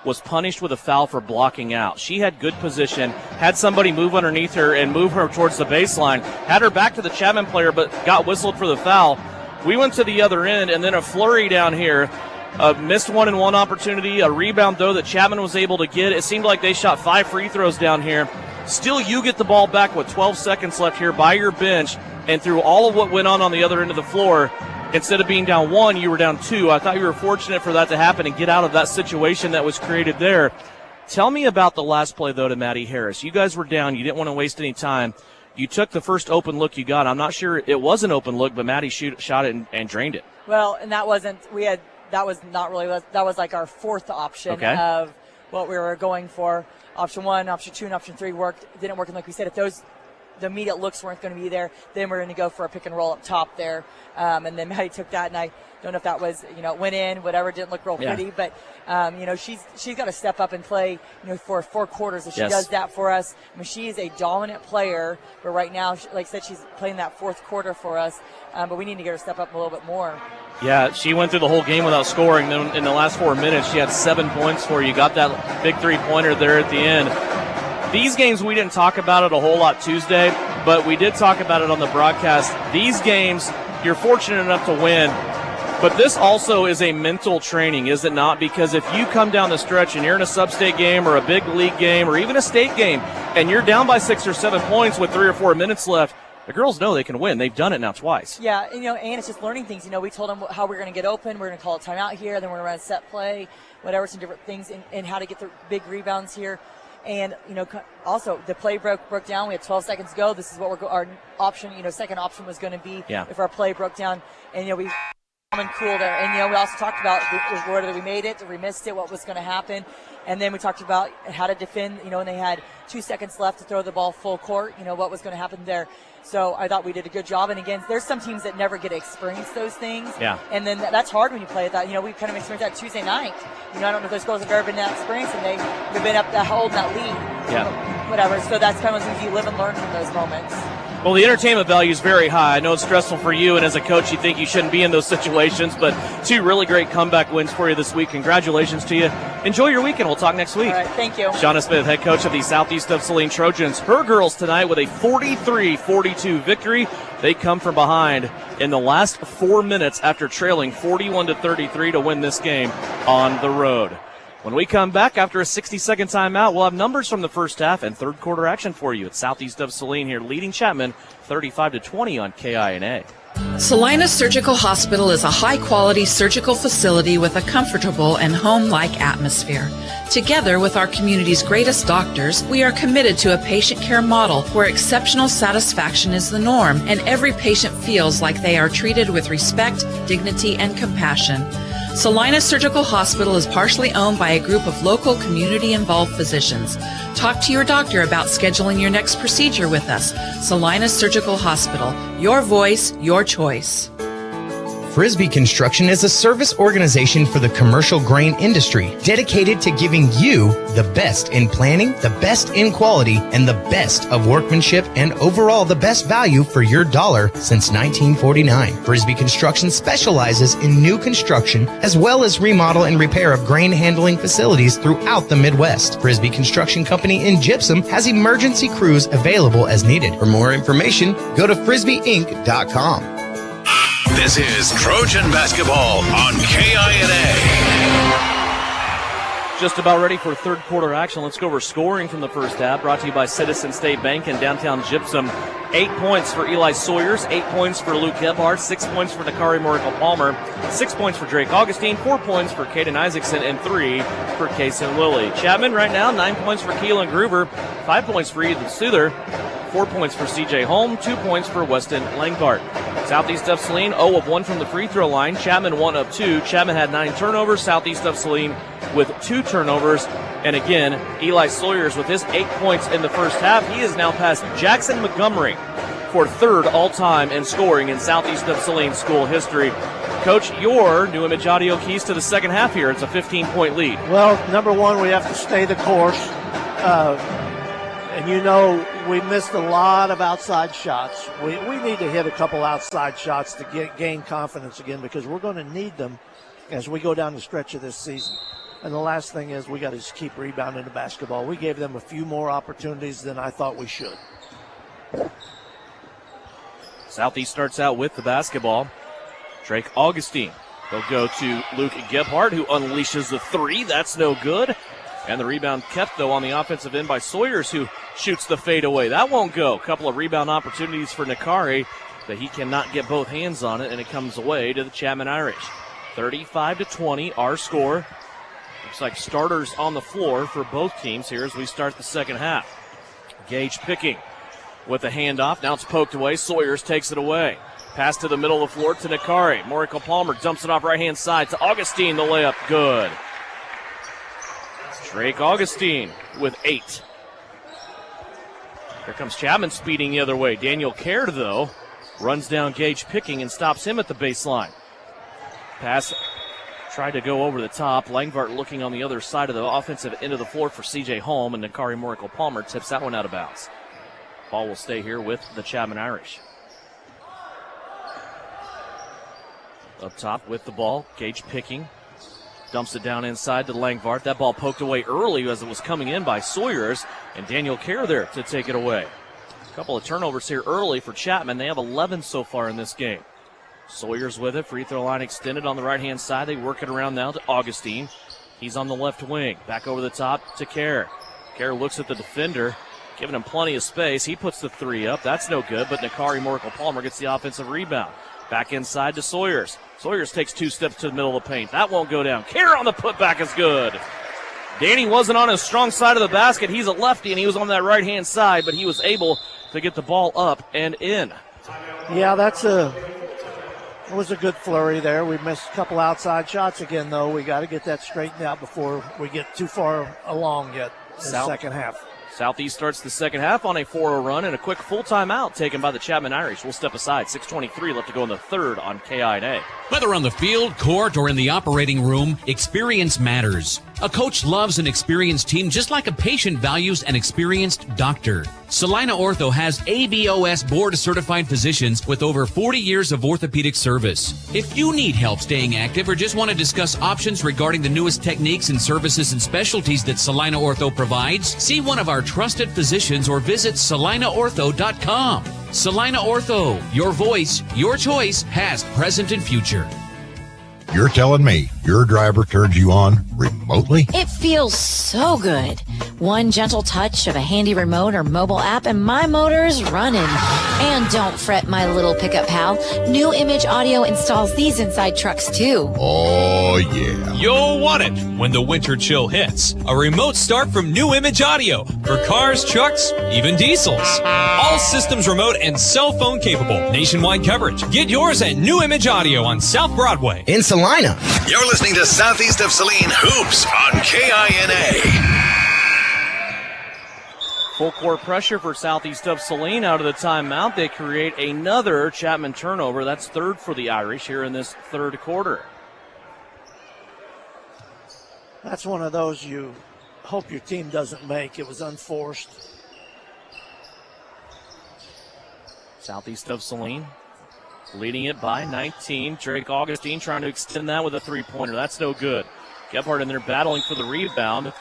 was punished with a foul for blocking out. She had good position, had somebody move underneath her and move her towards the baseline, had her back to the Chapman player, but got whistled for the foul. We went to the other end, and then a flurry down here. Missed 1-and-1 opportunity, a rebound, though, that Chapman was able to get. It seemed like they shot 5 free throws down here. Still, you get the ball back with 12 seconds left here by your bench, and through all of what went on the other end of the floor, instead of being down 1, you were down 2. I thought you were fortunate for that to happen and get out of that situation that was created there. Tell me about the last play, though, to Maddie Harris. You guys were down. You didn't want to waste any time. You took the first open look you got. I'm not sure it was an open look, but Maddie shot it and drained it.
Well, and that was like our 4th option of what we were going for. Option 1, option 2, and option 3 didn't work. And like we said, if the immediate looks weren't going to be there, then we're going to go for a pick and roll up top there. And then Maddie took that, and I don't know if that was, it went in, whatever, didn't look real pretty. But, she's got to step up and play, for 4 quarters. If she does that for us, I mean, she is a dominant player. But right now, like I said, she's playing that 4th quarter for us. But we need to get her to step up a little bit more.
Yeah, she went through the whole game without scoring. Then in the last 4 minutes, she had 7 points for you. Got that big 3-pointer there at the end. These games, we didn't talk about it a whole lot Tuesday, but we did talk about it on the broadcast. These games, you're fortunate enough to win, but this also is a mental training, is it not? Because if you come down the stretch and you're in a sub-state game or a big league game or even a state game, and you're down by 6 or 7 points with 3 or 4 minutes left, the girls know they can win. They've done it now twice.
Yeah, and it's just learning things. We told them how we're going to get open. We're going to call a timeout here. Then we're going to run a set play, whatever, some different things, and how to get the big rebounds here. And, also the play broke down. We had 12 seconds to go. This is what our option, second option was going to be if our play broke down. And, we cool there. And, we also talked about whether we made it or we missed it, what was going to happen. And then we talked about how to defend, when they had 2 seconds left to throw the ball full court, what was going to happen there. So I thought we did a good job. And again, there's some teams that never get to experience those things.
Yeah.
And then that's hard when you play that. We kind of experienced that Tuesday night. I don't know if those girls have ever been in that experience, and they've been up that holding that lead.
Yeah.
Whatever. So that's kind of things you live and learn from those moments.
Well, the entertainment value is very high. I know it's stressful for you, and as a coach, you think you shouldn't be in those situations, but 2 really great comeback wins for you this week. Congratulations to you. Enjoy your weekend. We'll talk next week.
All right, thank you.
Shauna Smith, head coach of the Southeast of Saline Trojans. Her girls tonight with a 43-42 victory. They come from behind in the last 4 minutes after trailing 41-33 to win this game on the road. When we come back after a 60-second timeout, we'll have numbers from the first half and third quarter action for you. It's Southeast of Saline here, leading Chapman 35-20 on KINA.
Salina Surgical Hospital is a high-quality surgical facility with a comfortable and home-like atmosphere. Together with our community's greatest doctors, we are committed to a patient care model where exceptional satisfaction is the norm and every patient feels like they are treated with respect, dignity, and compassion. Salina Surgical Hospital is partially owned by a group of local community-involved physicians. Talk to your doctor about scheduling your next procedure with us. Salina Surgical Hospital. Your voice, your choice.
Frisbee Construction is a service organization for the commercial grain industry dedicated to giving you the best in planning, the best in quality, and the best of workmanship and overall the best value for your dollar since 1949. Frisbee Construction specializes in new construction as well as remodel and repair of grain handling facilities throughout the Midwest. Frisbee Construction Company in Gypsum has emergency crews available as needed. For more information, go to frisbeeinc.com.
This is Trojan Basketball on KINA.
Just about ready for third quarter action. Let's go over scoring from the first half. Brought to you by Citizen State Bank in downtown Gypsum. 8 points for Eli Sawyers, 8 points for Luke Gebhardt, 6 points for Nakari Miracle-Palmer, 6 points for Drake Augustine, 4 points for Caden Isaacson, and 3 for Kason Lilly. Chapman right now, 9 points for Keelan Groover, 5 points for Ethan Souther, 4 points for CJ Holm, 2 points for Weston Langbart. Southeast of Saline, 0 of 1 from the free throw line. Chapman 1 of 2. Chapman had 9 turnovers. Southeast of Saline with 2 turnovers. And again, Eli Sawyers with his 8 points in the first half. He has now passed Jackson Montgomery for third all-time in scoring in Southeast of Saline school history. Coach, your new image audio keys to the second half here. It's a 15-point lead.
Well, number one, we have to stay the course. And we missed a lot of outside shots. We need to hit a couple outside shots to gain confidence again, because we're going to need them as we go down the stretch of this season. And the last thing is we got to just keep rebounding the basketball. We gave them a few more opportunities than I thought we should.
Southeast starts out with the basketball. Drake Augustine. They'll go to Luke Gebhardt, who unleashes the three. That's no good. And the rebound kept, though, on the offensive end by Sawyers, who shoots the fade away. That won't go. A couple of rebound opportunities for Nakari, but he cannot get both hands on it, and it comes away to the Chapman Irish. 35-20, our score. Looks like starters on the floor for both teams here as we start the second half. Gage picking with the handoff. Now it's poked away. Sawyers takes it away. Pass to the middle of the floor to Nakari. Miracle Palmer dumps it off right-hand side to Augustine. The layup good. Drake Augustine with 8. Here comes Chapman speeding the other way. Daniel Kerr, though, runs down Gage picking and stops him at the baseline. Pass tried to go over the top. Langbart looking on the other side of the offensive end of the floor for CJ Holm, and Nakari Miracle Palmer tips that one out of bounds. Ball will stay here with the Chapman Irish. Up top with the ball, Gage picking. Dumps it down inside to Langbart. That ball poked away early as it was coming in by Sawyers, and Daniel Kerr there to take it away. A couple of turnovers here early for Chapman. They have 11 so far in this game. Sawyers with it. Free throw line extended on the right-hand side. They work it around now to Augustine. He's on the left wing. Back over the top to Kerr. Kerr looks at the defender, giving him plenty of space. He puts the three up. That's no good, but Nakari Miracle Palmer gets the offensive rebound. Back inside to Sawyers. Sawyers takes 2 steps to the middle of the paint. That won't go down. Kerr on the putback is good. Danny wasn't on his strong side of the basket. He's a lefty, and he was on that right-hand side, but he was able to get the ball up and in.
Yeah, that's It was a good flurry there. We missed a couple outside shots again, though. We got to get that straightened out before we get too far along yet in the second half.
Southeast starts the second half on a 4-0 run and a quick full timeout taken by the Chapman Irish. We'll step aside. 6:23 left to go in the third on KINA.
Whether on the field, court, or in the operating room, experience matters. A coach loves an experienced team just like a patient values an experienced doctor. Salina Ortho has ABOS board-certified physicians with over 40 years of orthopedic service. If you need help staying active or just want to discuss options regarding the newest techniques and services and specialties that Salina Ortho provides, see one of our trusted physicians or visit salinaortho.com. Salina Ortho, your voice, your choice, past, present, and future.
You're telling me your driver turns you on remotely?
It feels so good. One gentle touch of a handy remote or mobile app and my motor's running. And don't fret, my little pickup pal. New Image Audio installs these inside trucks too.
Oh, yeah.
You'll want it when the winter chill hits. A remote start from New Image Audio for cars, trucks, even diesels. All systems remote and cell phone capable. Nationwide coverage. Get yours at New Image Audio on South Broadway.
In Salina.
You're listening to Southeast of Saline Hoops on KINA.
Full court pressure for Southeast of Saline out of the timeout. They create another Chapman turnover. That's third for the Irish here in this third quarter.
That's one of those you hope your team doesn't make. It was unforced.
Southeast of Saline leading it by 19. Drake Augustine trying to extend that with a three-pointer. That's no good. Gebhardt in there battling for the rebound,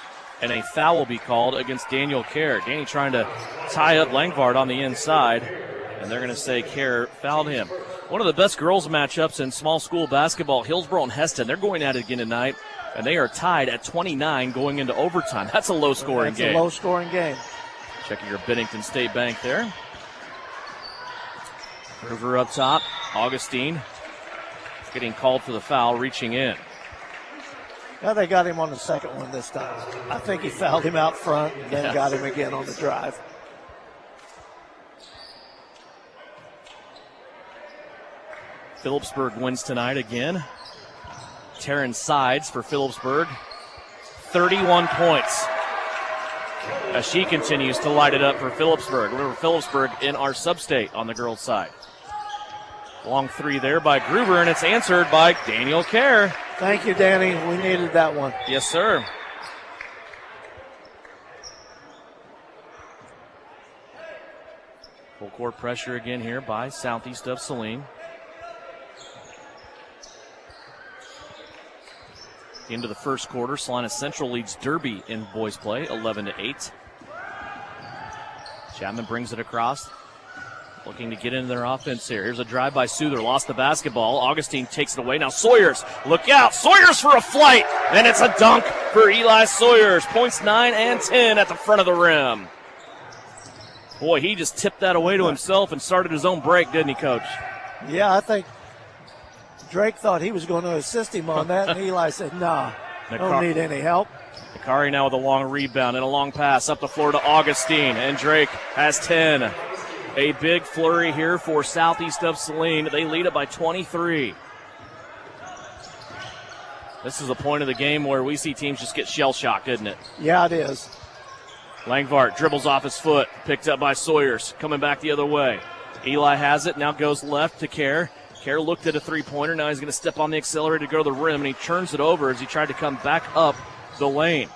and a foul will be called against Daniel Kerr. Danny trying to tie up Langvard on the inside, and they're going to say Kerr fouled him. One of the best girls matchups in small school basketball, Hillsboro and Heston. They're going at it again tonight, and they are tied at 29 going into overtime. That's a low-scoring game.
That's a low-scoring game.
Checking your Bennington State Bank there. River up top. Augustine getting called for the foul, reaching in.
Well, they got him on the second one this time. I think he fouled him out front and then got him again on the drive.
Phillipsburg wins tonight again. Taryn Sides for Phillipsburg. 31 points as she continues to light it up for Phillipsburg. Remember, Phillipsburg in our sub-state on the girls' side. Long three there by Gruber, and it's answered by Daniel Kerr.
Thank you, Danny. We needed that one.
Yes, sir. Full court pressure again here by Southeast of Saline. Into the first quarter, Salina Central leads Derby in boys play, 11-8. Chapman brings it across, looking to get into their offense here. Here's a drive by Souther, lost the basketball. Augustine takes it away. Now Sawyers, look out. Sawyers for a flight, and it's a dunk for Eli Sawyers. Points 9 and 10 at the front of the rim. Boy, he just tipped that away to himself and started his own break, didn't he, Coach?
Yeah, I think Drake thought he was going to assist him on that, and Eli said, nah, don't need any help.
Nakari now with a long rebound and a long pass up the floor to Augustine, and Drake has 10. A big flurry here for Southeast of Saline. They lead it by 23. This is a point of the game where we see teams just get shell-shocked, isn't it?
Yeah, it is.
Langvart dribbles off his foot, picked up by Sawyers, coming back the other way. Eli has it, now goes left to Kerr. Kerr looked at a three-pointer, now he's going to step on the accelerator to go to the rim, and he turns it over as he tried to come back up the lane.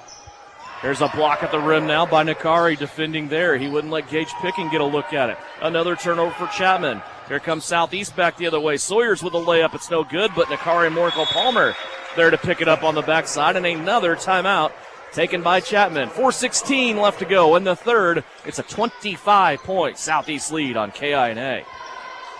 There's a block at the rim now by Nakari defending there. He wouldn't let Gage Picking get a look at it. Another turnover for Chapman. Here comes Southeast back the other way. Sawyers with a layup. It's no good, but Nakari and Morkel Palmer there to pick it up on the backside. And another timeout taken by Chapman. 4:16 left to go in the third. It's a 25-point Southeast lead on KINA.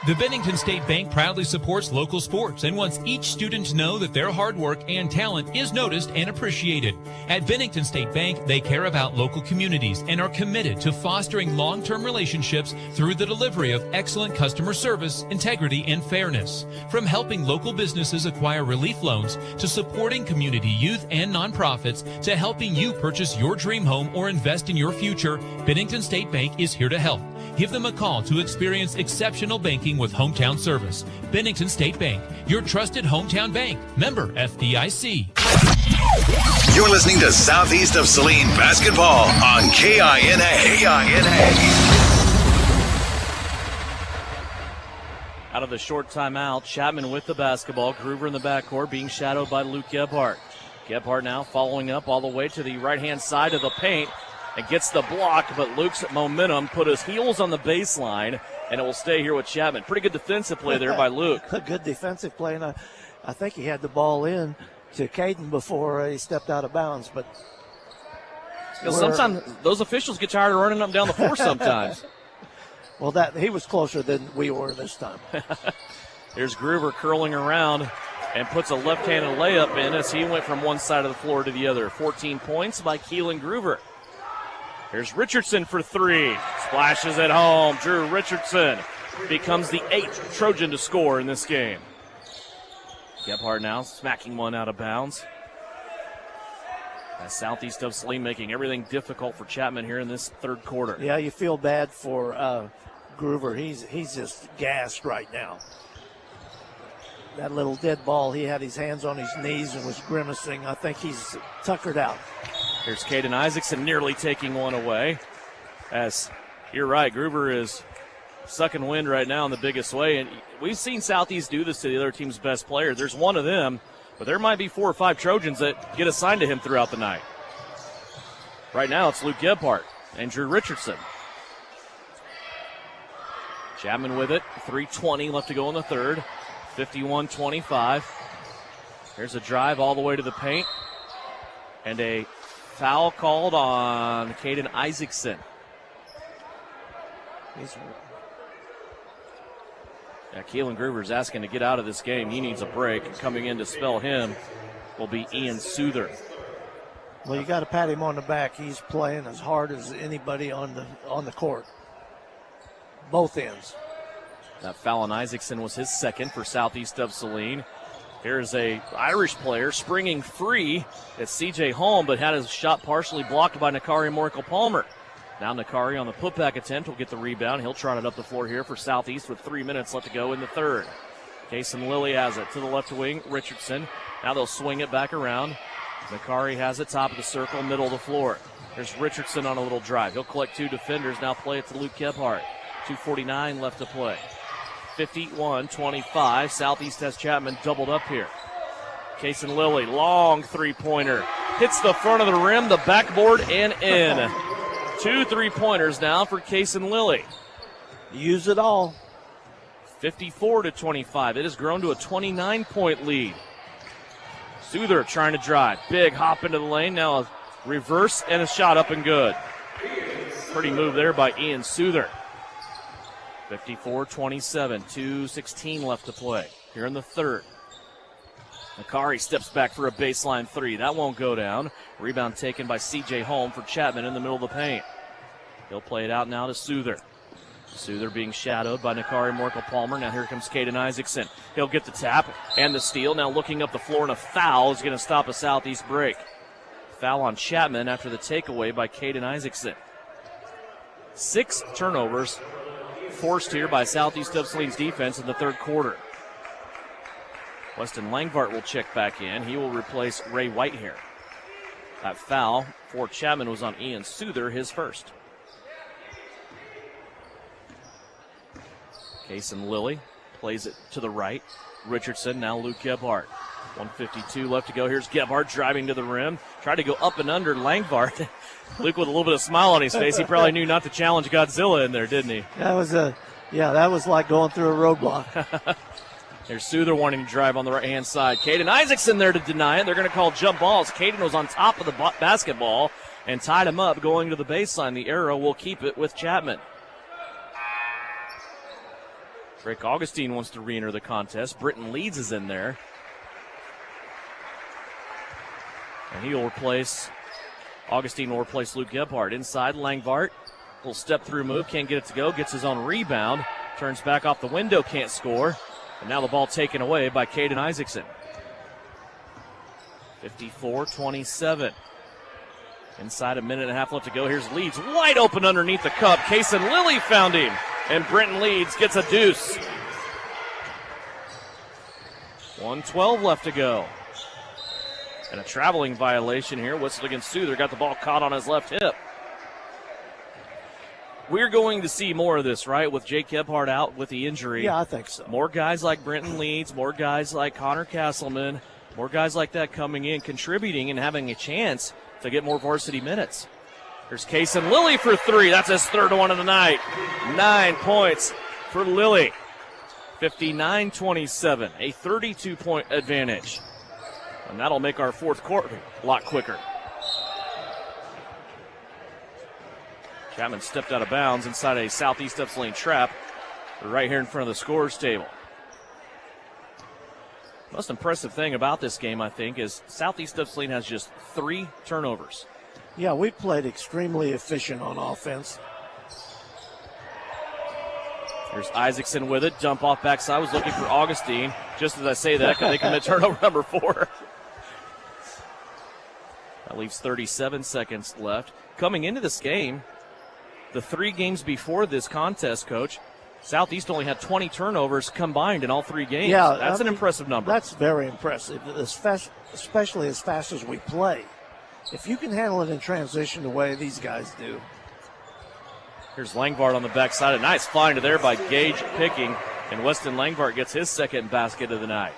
The Bennington State Bank proudly supports local sports and wants each student to know that their hard work and talent is noticed and appreciated. At Bennington State Bank, they care about local communities and are committed to fostering long-term relationships through the delivery of excellent customer service, integrity, and fairness. From helping local businesses acquire relief loans to supporting community youth and nonprofits to helping you purchase your dream home or invest in your future, Bennington State Bank is here to help. Give them a call to experience exceptional banking with hometown service. Bennington State Bank, your trusted hometown bank. Member FDIC.
You're listening to Southeast of Saline basketball on KINA.
Out of the short timeout, Chapman with the basketball. Groover in the backcourt being shadowed by Luke Gebhardt. Gebhardt now following up all the way to the right-hand side of the paint and gets the block, but Luke's momentum put his heels on the baseline, and it will stay here with Chapman. Pretty good defensive play there by Luke.
A good defensive play, and I think he had the ball in to Caden before he stepped out of bounds. But
sometimes those officials get tired of running up and down the floor sometimes.
Well, he was closer than we were this time.
Here's Groover curling around and puts a left-handed layup in as he went from one side of the floor to the other. 14 points by Keelan Groover. Here's Richardson for three. Splashes it home. Drew Richardson becomes the 8th Trojan to score in this game. Gebhardt now smacking one out of bounds. As Southeast of Saline making everything difficult for Chapman here in this third quarter.
Yeah, you feel bad for Groover. He's just gassed right now. That little dead ball, he had his hands on his knees and was grimacing. I think he's tuckered out.
Here's Caden Isaacson nearly taking one away. As you're right, Groover is sucking wind right now in the biggest way. And we've seen Southeast do this to the other team's best player. There's one of them, but there might be 4 or 5 Trojans that get assigned to him throughout the night. Right now it's Luke Gebhardt and Drew Richardson. Chapman with it. 3:20 left to go in the third. 51-25. Here's a drive all the way to the paint. And a foul called on Caden Isaacson. Keelan Groover's asking to get out of this game. He needs a break. Coming in to spell him will be Ian Souther.
Well, you got to pat him on the back. He's playing as hard as anybody on the court. Both ends.
That foul on Isaacson was his second for Southeast of Saline. Here's a Irish player springing free. It's C.J. Holm, but had his shot partially blocked by Nakari Morkel-Palmer. Now Nakari on the putback attempt will get the rebound. He'll trot it up the floor here for Southeast with 3 minutes left to go in the third. Kason Lilly has it to the left wing. Richardson. Now they'll swing it back around. Nakari has it top of the circle, middle of the floor. There's Richardson on a little drive. He'll collect 2 defenders. Now play it to Luke Gebhardt. 2:49 left to play. 51-25. Southeast has Chapman doubled up here. Kason Lilly, long three-pointer. Hits the front of the rim, the backboard, and in. 2 3-pointers now for Kason Lilly.
Use it all.
54-25. It has grown to a 29-point lead. Souther trying to drive. Big hop into the lane. Now a reverse and a shot up and good. Pretty move there by Ian Souther. 54-27, 2:16 left to play here in the third. Nakari steps back for a baseline three. That won't go down. Rebound taken by C.J. Holm for Chapman in the middle of the paint. He'll play it out now to Souther. Souther being shadowed by Nakari Morkel-Palmer. Now here comes Caden Isaacson. He'll get the tap and the steal. Now looking up the floor, and a foul is going to stop a Southeast break. Foul on Chapman after the takeaway by Caden Isaacson. 6 turnovers forced here by Southeast of Saline's defense in the third quarter. Weston Langvart will check back in. He will replace Ray Whitehair. That foul for Chapman was on Ian Souther, his first. Kason Lilly plays it to the right. Richardson, now Luke Gebhardt. 1:52 left to go. Here's Gebhardt driving to the rim. Tried to go up and under Langvart. Luke with a little bit of smile on his face. He probably knew not to challenge Godzilla in there, didn't he?
That was like going through a roadblock.
There's Souther wanting to drive on the right-hand side. Caden Isaacson there to deny it. They're going to call jump balls. Caden was on top of the basketball and tied him up going to the baseline. The arrow will keep it with Chapman. Drake Augustine wants to re-enter the contest. Britton Leeds is in there. And Augustine will replace Luke Gebhardt. Inside, Langvart will step through move, can't get it to go, gets his own rebound, turns back off the window, can't score. And now the ball taken away by Caden Isaacson. 54-27. Inside a minute and a half left to go. Here's Leeds wide open underneath the cup. Kason Lilly found him. And Brenton Leeds gets a deuce. 1:12 left to go. And a traveling violation here. Whistled against Souther. Got the ball caught on his left hip. We're going to see more of this, right, with Jake Gebhardt out with the injury.
Yeah, I think so.
More guys like Brenton Leeds, more guys like Connor Castleman, more guys like that coming in, contributing and having a chance to get more varsity minutes. There's Kason Lilly for three. That's his third one of the night. 9 points for Lilly. 59-27, a 32-point advantage. And that'll make our fourth quarter a lot quicker. Chapman stepped out of bounds inside a Southeast of Saline trap right here in front of the scorer's table. Most impressive thing about this game, I think, is Southeast of Saline has just 3 turnovers.
Yeah, we played extremely efficient on offense.
There's Isaacson with it. Dump off backside. Was looking for Augustine. Just as I say that, they commit turnover number 4. That leaves 37 seconds left. Coming into this game, the 3 games before this contest, Coach, Southeast only had 20 turnovers combined in all 3 games.
Yeah,
that's an impressive number.
That's very impressive, especially as fast as we play. If you can handle it in transition the way these guys do.
Here's Langvart on the backside. A nice find there by Gage Picking, and Weston Langvart gets his second basket of the night.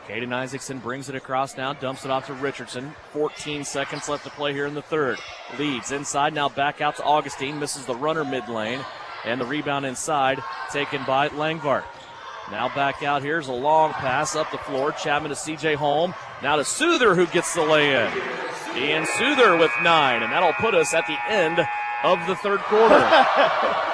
Caden Isaacson brings it across now, dumps it off to Richardson. 14 seconds left to play here in the third. Leads inside, now back out to Augustine. Misses the runner mid lane, and the rebound inside taken by Langvart. Now back out. Here's a long pass up the floor. Chapman to C.J. Holm. Now to Souther, who gets the lay-in. Ian Souther with 9, and that'll put us at the end of the third quarter.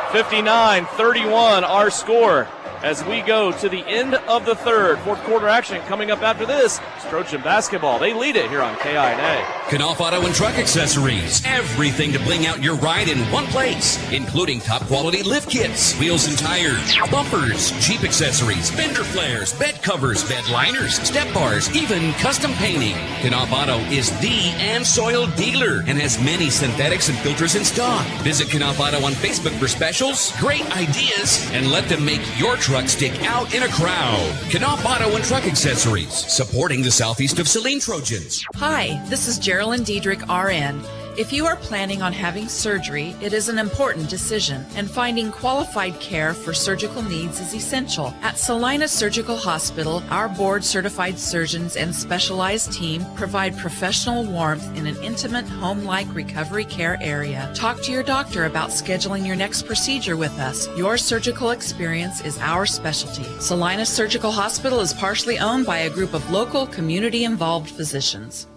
59-31 our score as we go to the end of the third. Fourth quarter action coming up after this. It's Trojan basketball. They lead it here on KINA.
Knauf Auto and Truck Accessories. Everything to bling out your ride in one place, including top quality lift kits, wheels and tires, bumpers, Jeep accessories, fender flares, bed covers, bed liners, step bars, even custom painting. Knauf Auto is the and soil dealer and has many synthetics and filters in stock. Visit Knauf Auto on Facebook for specials, great ideas, and let them make your truck stick out in a crowd. Knauf Auto and Truck Accessories, supporting the Southeast of Saline Trojans.
Hi, this is Geraldine Diedrich, RN. If you are planning on having surgery, it is an important decision, and finding qualified care for surgical needs is essential. At Saline Surgical Hospital, our board-certified surgeons and specialized team provide professional warmth in an intimate, home-like recovery care area. Talk to your doctor about scheduling your next procedure with us. Your surgical experience is our specialty. Saline Surgical Hospital is partially owned by a group of local, community-involved physicians.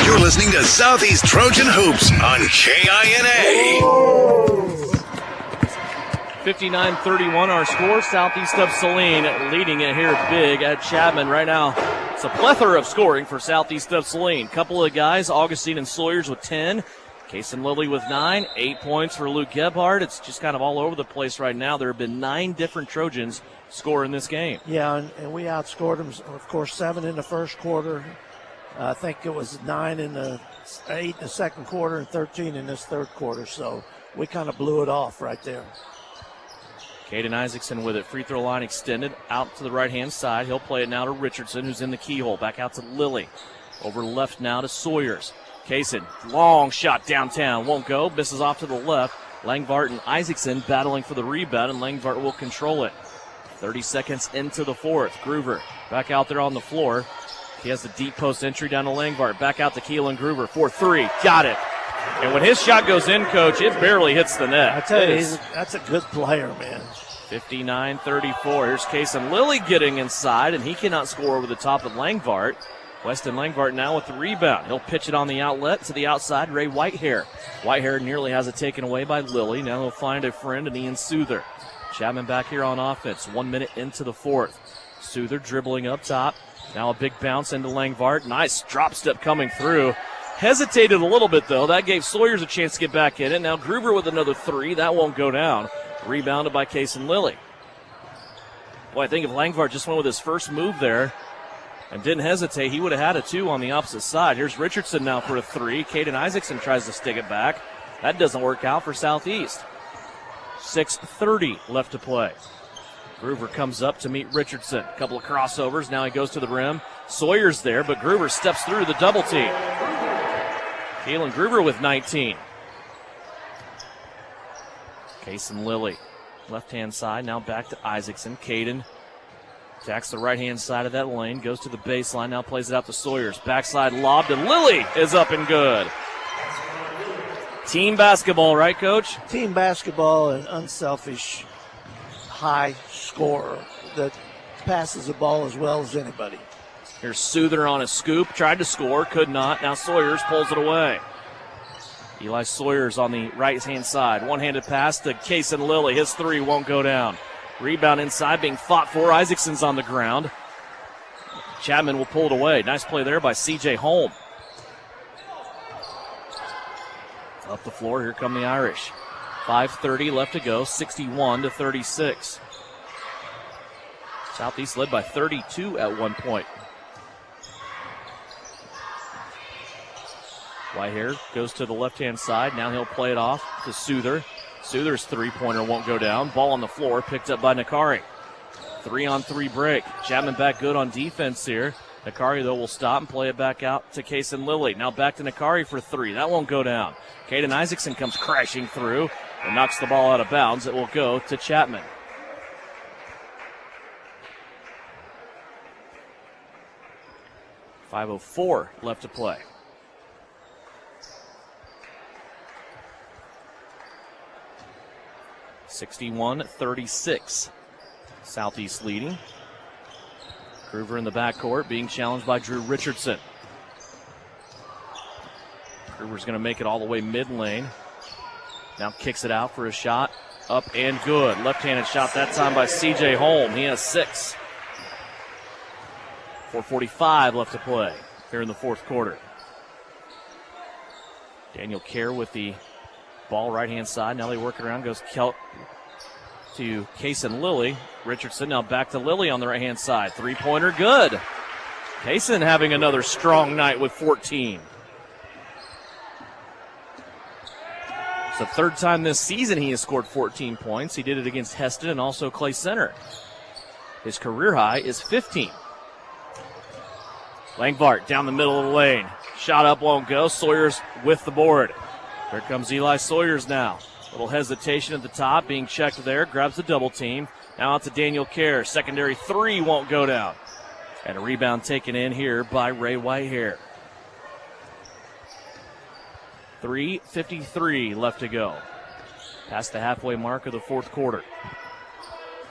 You're listening to Southeast Trojan Hoops on KINA.
59-31 our score. Southeast of Saline leading it here big at Chapman right now. It's a plethora of scoring for Southeast of Saline. Couple of guys, Augustine and Sawyers with 10. Kason Lilly with 9. 8 points for Luke Gebhardt. It's just kind of all over the place right now. There have been 9 different Trojans score in this game.
Yeah, and we outscored them, of course, 7 in the first quarter. I think it was 8 in the second quarter and 13 in this third quarter. So we kind of blew it off right there.
Caden Isaacson with it. Free throw line extended out to the right-hand side. He'll play it now to Richardson, who's in the keyhole. Back out to Lilly. Over left now to Sawyers. Kason, long shot downtown. Won't go. Misses off to the left. Langvart and Isaacson battling for the rebound, and Langvart will control it. 30 seconds into the fourth. Groover back out there on the floor. He has the deep post entry down to Langvart. Back out to Keelan Groover. 4-3. Got it. And when his shot goes in, Coach, it barely hits the net.
I tell you, that's a good player, man.
59-34. Here's Kason Lilly getting inside, and he cannot score over the top of Langvart. Weston Langvart now with the rebound. He'll pitch it on the outlet to the outside. Ray Whitehair. Whitehair nearly has it taken away by Lilly. Now he'll find a friend in Ian Souther. Chapman back here on offense. 1 minute into the fourth. Souther dribbling up top. Now a big bounce into Langvart. Nice drop step coming through. Hesitated a little bit, though. That gave Sawyers a chance to get back in it. Now Groover with another 3. That won't go down. Rebounded by Kason Lilly. Boy, I think if Langvart just went with his first move there, and didn't hesitate. He would have had a 2 on the opposite side. Here's Richardson now for a 3. Caden Isaacson tries to stick it back. That doesn't work out for Southeast. 6:30 left to play. Groover comes up to meet Richardson. A couple of crossovers. Now he goes to the rim. Sawyer's there, but Groover steps through the double team. Keelan Groover with 19. Kason Lilly, left-hand side. Now back to Isaacson. Caden attacks the right-hand side of that lane. Goes to the baseline. Now plays it out to Sawyers. Backside lob to Lilly is up and good. Team basketball, right, Coach?
Team basketball, an unselfish, high scorer that passes the ball as well as anybody.
Here's Souther on a scoop. Tried to score, could not. Now Sawyers pulls it away. Eli Sawyers on the right-hand side. One-handed pass to Kason Lilly. His 3 won't go down. Rebound inside being fought for. Isaacson's on the ground. Chapman will pull it away. Nice play there by C.J. Holm. Up the floor, here come the Irish. 5:30 left to go, 61-36. Southeast led by 32 at one point. Whitehair goes to the left-hand side. Now he'll play it off to Souther. Souther's three-pointer won't go down. Ball on the floor, picked up by Nakari. 3-on-3 break. Chapman back good on defense here. Nakari, though, will stop and play it back out to Kason Lilly. Now back to Nakari for 3. That won't go down. Caden Isaacson comes crashing through and knocks the ball out of bounds. It will go to Chapman. .504 left to play. (61-36). Southeast leading. Groover in the backcourt being challenged by Drew Richardson. Groover's going to make it all the way mid-lane. Now kicks it out for a shot. Up and good. Left-handed shot that time by C.J. Holm. He has 6. 4:45 left to play here in the fourth quarter. Daniel Kerr with the ball right-hand side. Now they work it around. Goes Kelt to Kason Lilly. Richardson now back to Lilly on the right-hand side. Three-pointer good. Kason having another strong night with 14. It's the third time this season he has scored 14 points. He did it against Heston and also Clay Center. His career high is 15. Langbart down the middle of the lane. Shot up won't go. Sawyers with the board. Here comes Eli Sawyers now. Little hesitation at the top, being checked there. Grabs the double team. Now out to Daniel Kerr. Secondary 3 won't go down. And a rebound taken in here by Ray Whitehair. 3:53 left to go. Past the halfway mark of the fourth quarter.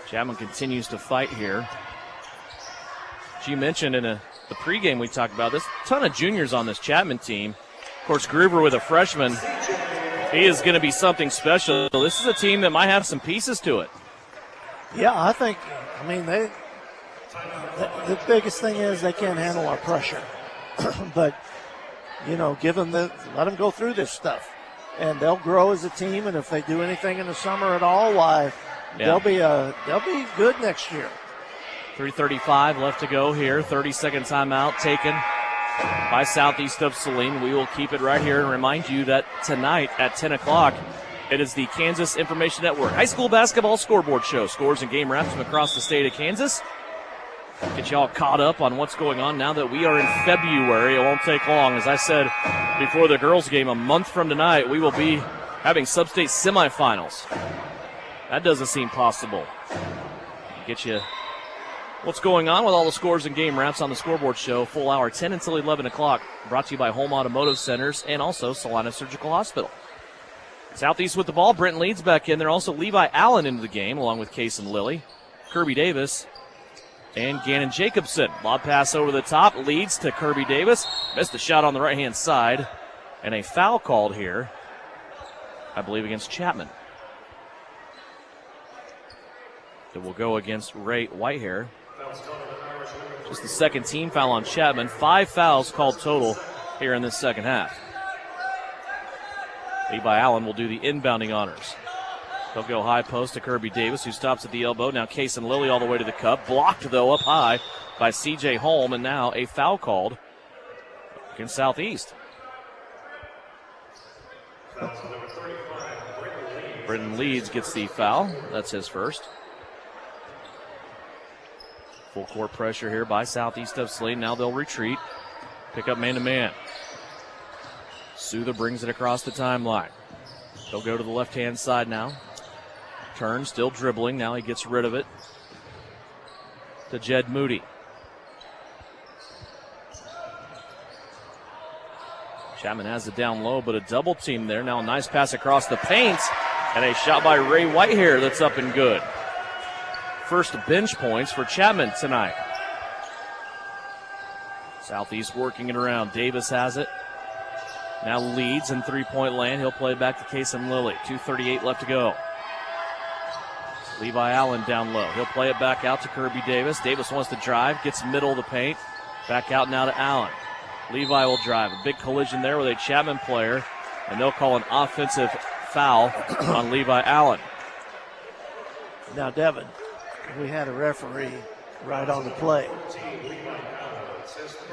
Chapman continues to fight here. As you mentioned in the pregame we talked about, this ton of juniors on this Chapman team. Of course, Groover with a freshman. He is going to be something special. This is a team that might have some pieces to it.
Yeah, the biggest thing is they can't handle our pressure. But, let them go through this stuff. And they'll grow as a team, and if they do anything in the summer at all, they'll be good next year.
3:35 left to go here. 30-second timeout taken by Southeast of Saline. We will keep it right here and remind you that tonight at 10 o'clock, it is the Kansas Information Network High School Basketball Scoreboard Show. Scores and game wraps from across the state of Kansas. Get you all caught up on what's going on now that we are in February. It won't take long. As I said before the girls' game, a month from tonight, we will be having sub-state semifinals. That doesn't seem possible. Get you what's going on with all the scores and game wraps on the Scoreboard Show. Full hour, 10 until 11 o'clock. Brought to you by Home Automotive Centers and also Saline Surgical Hospital. Southeast with the ball. Brenton Leeds back in there. Also Levi Allen into the game along with Kason Lilly, Kirby Davis, and Gannon Jacobson. Lob pass over the top. Leads to Kirby Davis. Missed the shot on the right-hand side. And a foul called here, I believe, against Chapman. It will go against Ray Whitehair. Just the second team foul on Chapman. 5 fouls called total here in this second half. Levi Allen will do the inbounding honors. They'll go high post to Kirby Davis, who stops at the elbow. Now Kason Lilly all the way to the cup. Blocked, though, up high by C.J. Holm, and now a foul called against Southeast. Britton Leeds gets the foul. That's his first. Full court pressure here by Southeast of Saline. Now they'll retreat. Pick up man-to-man. Souther brings it across the timeline. They'll go to the left-hand side now. Turn, still dribbling. Now he gets rid of it to Jed Moody. Chapman has it down low, but a double team there. Now a nice pass across the paint, and a shot by Ray Whitehair that's up and good. First bench points for Chapman tonight. Southeast working it around. Davis has it. Now leads in three-point land. He'll play it back to Kason Lilly. 2:38 left to go. Levi Allen down low. He'll play it back out to Kirby Davis. Davis wants to drive, gets middle of the paint. Back out now to Allen. Levi will drive. A big collision there with a Chapman player, and they'll call an offensive foul on Levi Allen.
Now, Devin, we had a referee right on the play.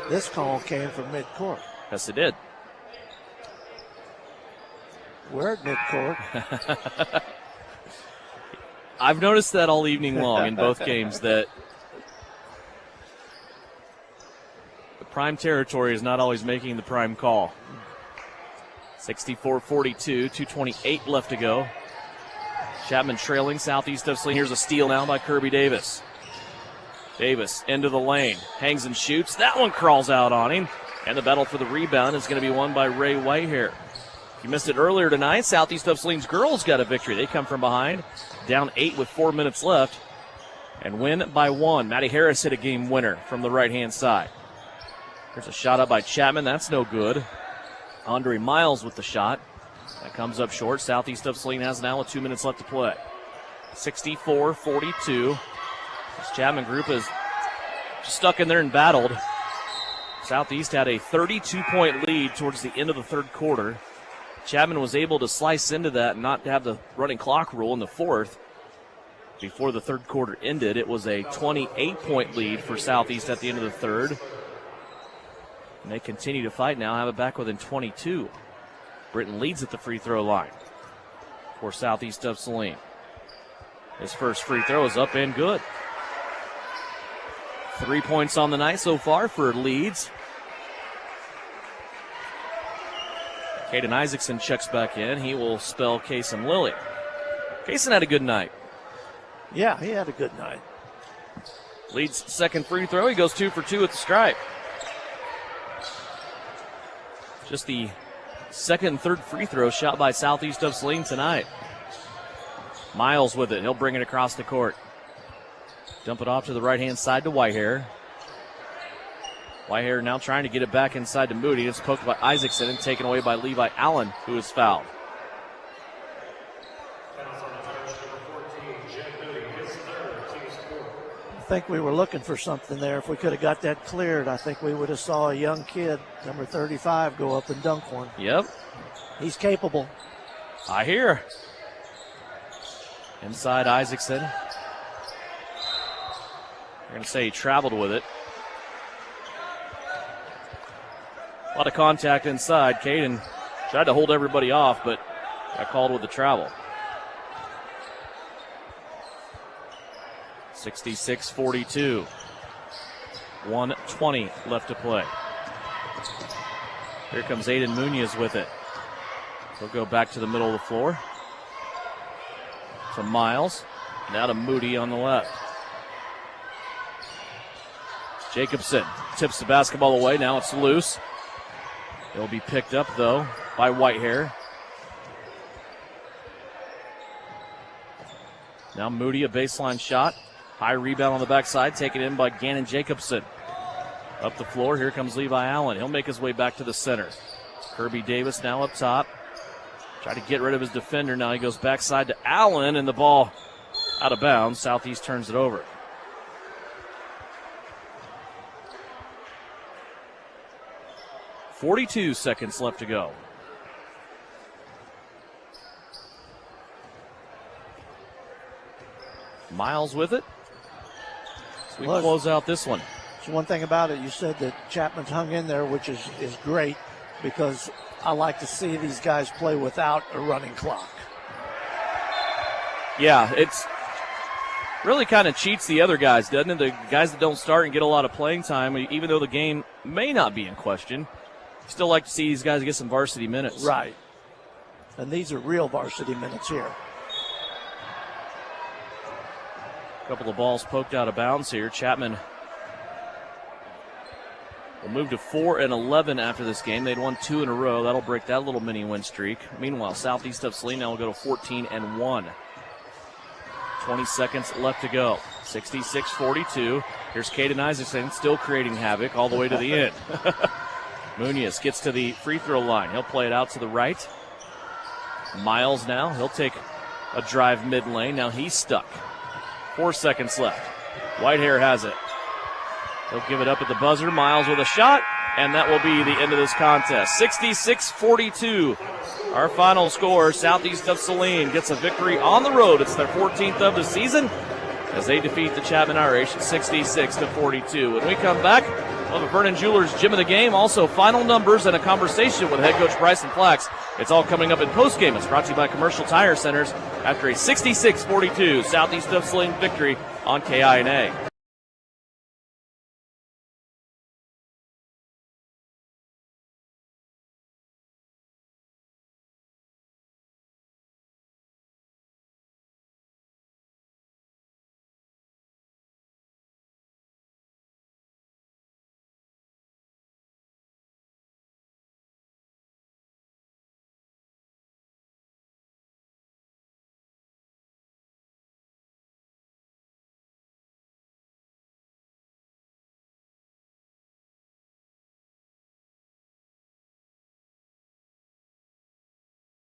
This call came from midcourt.
Yes, it did.
We're at midcourt.
I've noticed that all evening long in both games, that the prime territory is not always making the prime call. 64-42, 2:28 left to go. Chapman trailing Southeast of Saline. Here's a steal now by Kirby Davis. Davis into the lane, hangs and shoots. That one crawls out on him, and the battle for the rebound is going to be won by Ray Whitehair. If you missed it earlier tonight, Southeast of Saline's girls got a victory. They come from behind, down 8 with 4 minutes left, and win by 1. Maddie Harris hit a game winner from the right-hand side. There's a shot up by Chapman. That's no good. Andre Miles with the shot. That comes up short. Southeast of Saline has now with 2 minutes left to play. 64-42. This Chapman group is stuck in there and battled. Southeast had a 32-point lead towards the end of the third quarter. Chapman was able to slice into that and not have the running clock rule in the fourth. Before the third quarter ended, it was a 28-point lead for Southeast at the end of the third. And they continue to fight now, have it back within 22. Britton leads at the free throw line for Southeast of Saline. His first free throw is up and good. 3 points on the night so far for Leeds. Caden Isaacson checks back in. He will spell Kason Lilly. Kason had a good night.
Yeah, he had a good night.
Leeds' second free throw. He goes 2 for 2 at the stripe. Just the second and third free throw shot by Southeast of Saline tonight. Miles with it. He'll bring it across the court. Dump it off to the right-hand side to Whitehair. Whitehair now trying to get it back inside to Moody. It's poked by Isaacson and taken away by Levi Allen, who is fouled.
I think we were looking for something there. If we could have got that cleared, I think we would have saw a young kid, number 35, go up and dunk one.
Yep.
He's capable.
I hear. Inside Isaacson. They're going to say he traveled with it. A lot of contact inside. Caden tried to hold everybody off, but got called with the travel. 66-42. 1:20 left to play. Here comes Aiden Munoz with it. He'll go back to the middle of the floor. To Miles. Now to Moody on the left. Jacobson tips the basketball away. Now it's loose. It'll be picked up, though, by Whitehair. Now Moody, a baseline shot. High rebound on the backside, taken in by Gannon Jacobson. Up the floor, here comes Levi Allen. He'll make his way back to the center. Kirby Davis now up top. Try to get rid of his defender. Now he goes backside to Allen, and the ball out of bounds. Southeast turns it over. .42 seconds left to go. Miles with it. So we close out this one.
So one thing about it, you said that Chapman's hung in there, which is great, because I like to see these guys play without a running clock.
Yeah, it's really kind of cheats the other guys, doesn't it? The guys that don't start and get a lot of playing time, even though the game may not be in question, still like to see these guys get some varsity minutes.
Right. And these are real varsity minutes here.
A couple of balls poked out of bounds here. Chapman will move to 4-11 after this game. They'd won 2 in a row. That'll break that little mini win streak. Meanwhile, Southeast of Saline now will go to 14-1. 20 seconds left to go. 66-42. Here's Caden Isaacson still creating havoc all the way to the end. Munoz gets to the free throw line. He'll play it out to the right. Miles now. He'll take a drive mid lane. Now he's stuck. 4 seconds left. Whitehair has it. He'll give it up at the buzzer. Miles with a shot, and that will be the end of this contest. 66-42. Our final score, Southeast of Saline gets a victory on the road. It's their 14th of the season as they defeat the Chapman Irish 66-42. When we come back, we'll have a Vernon Jewelers Gym of the Game, also final numbers and a conversation with head coach Bryson Flax. It's all coming up in postgame. It's brought to you by Commercial Tire Centers after a 66-42 Southeast of Saline victory on KINA.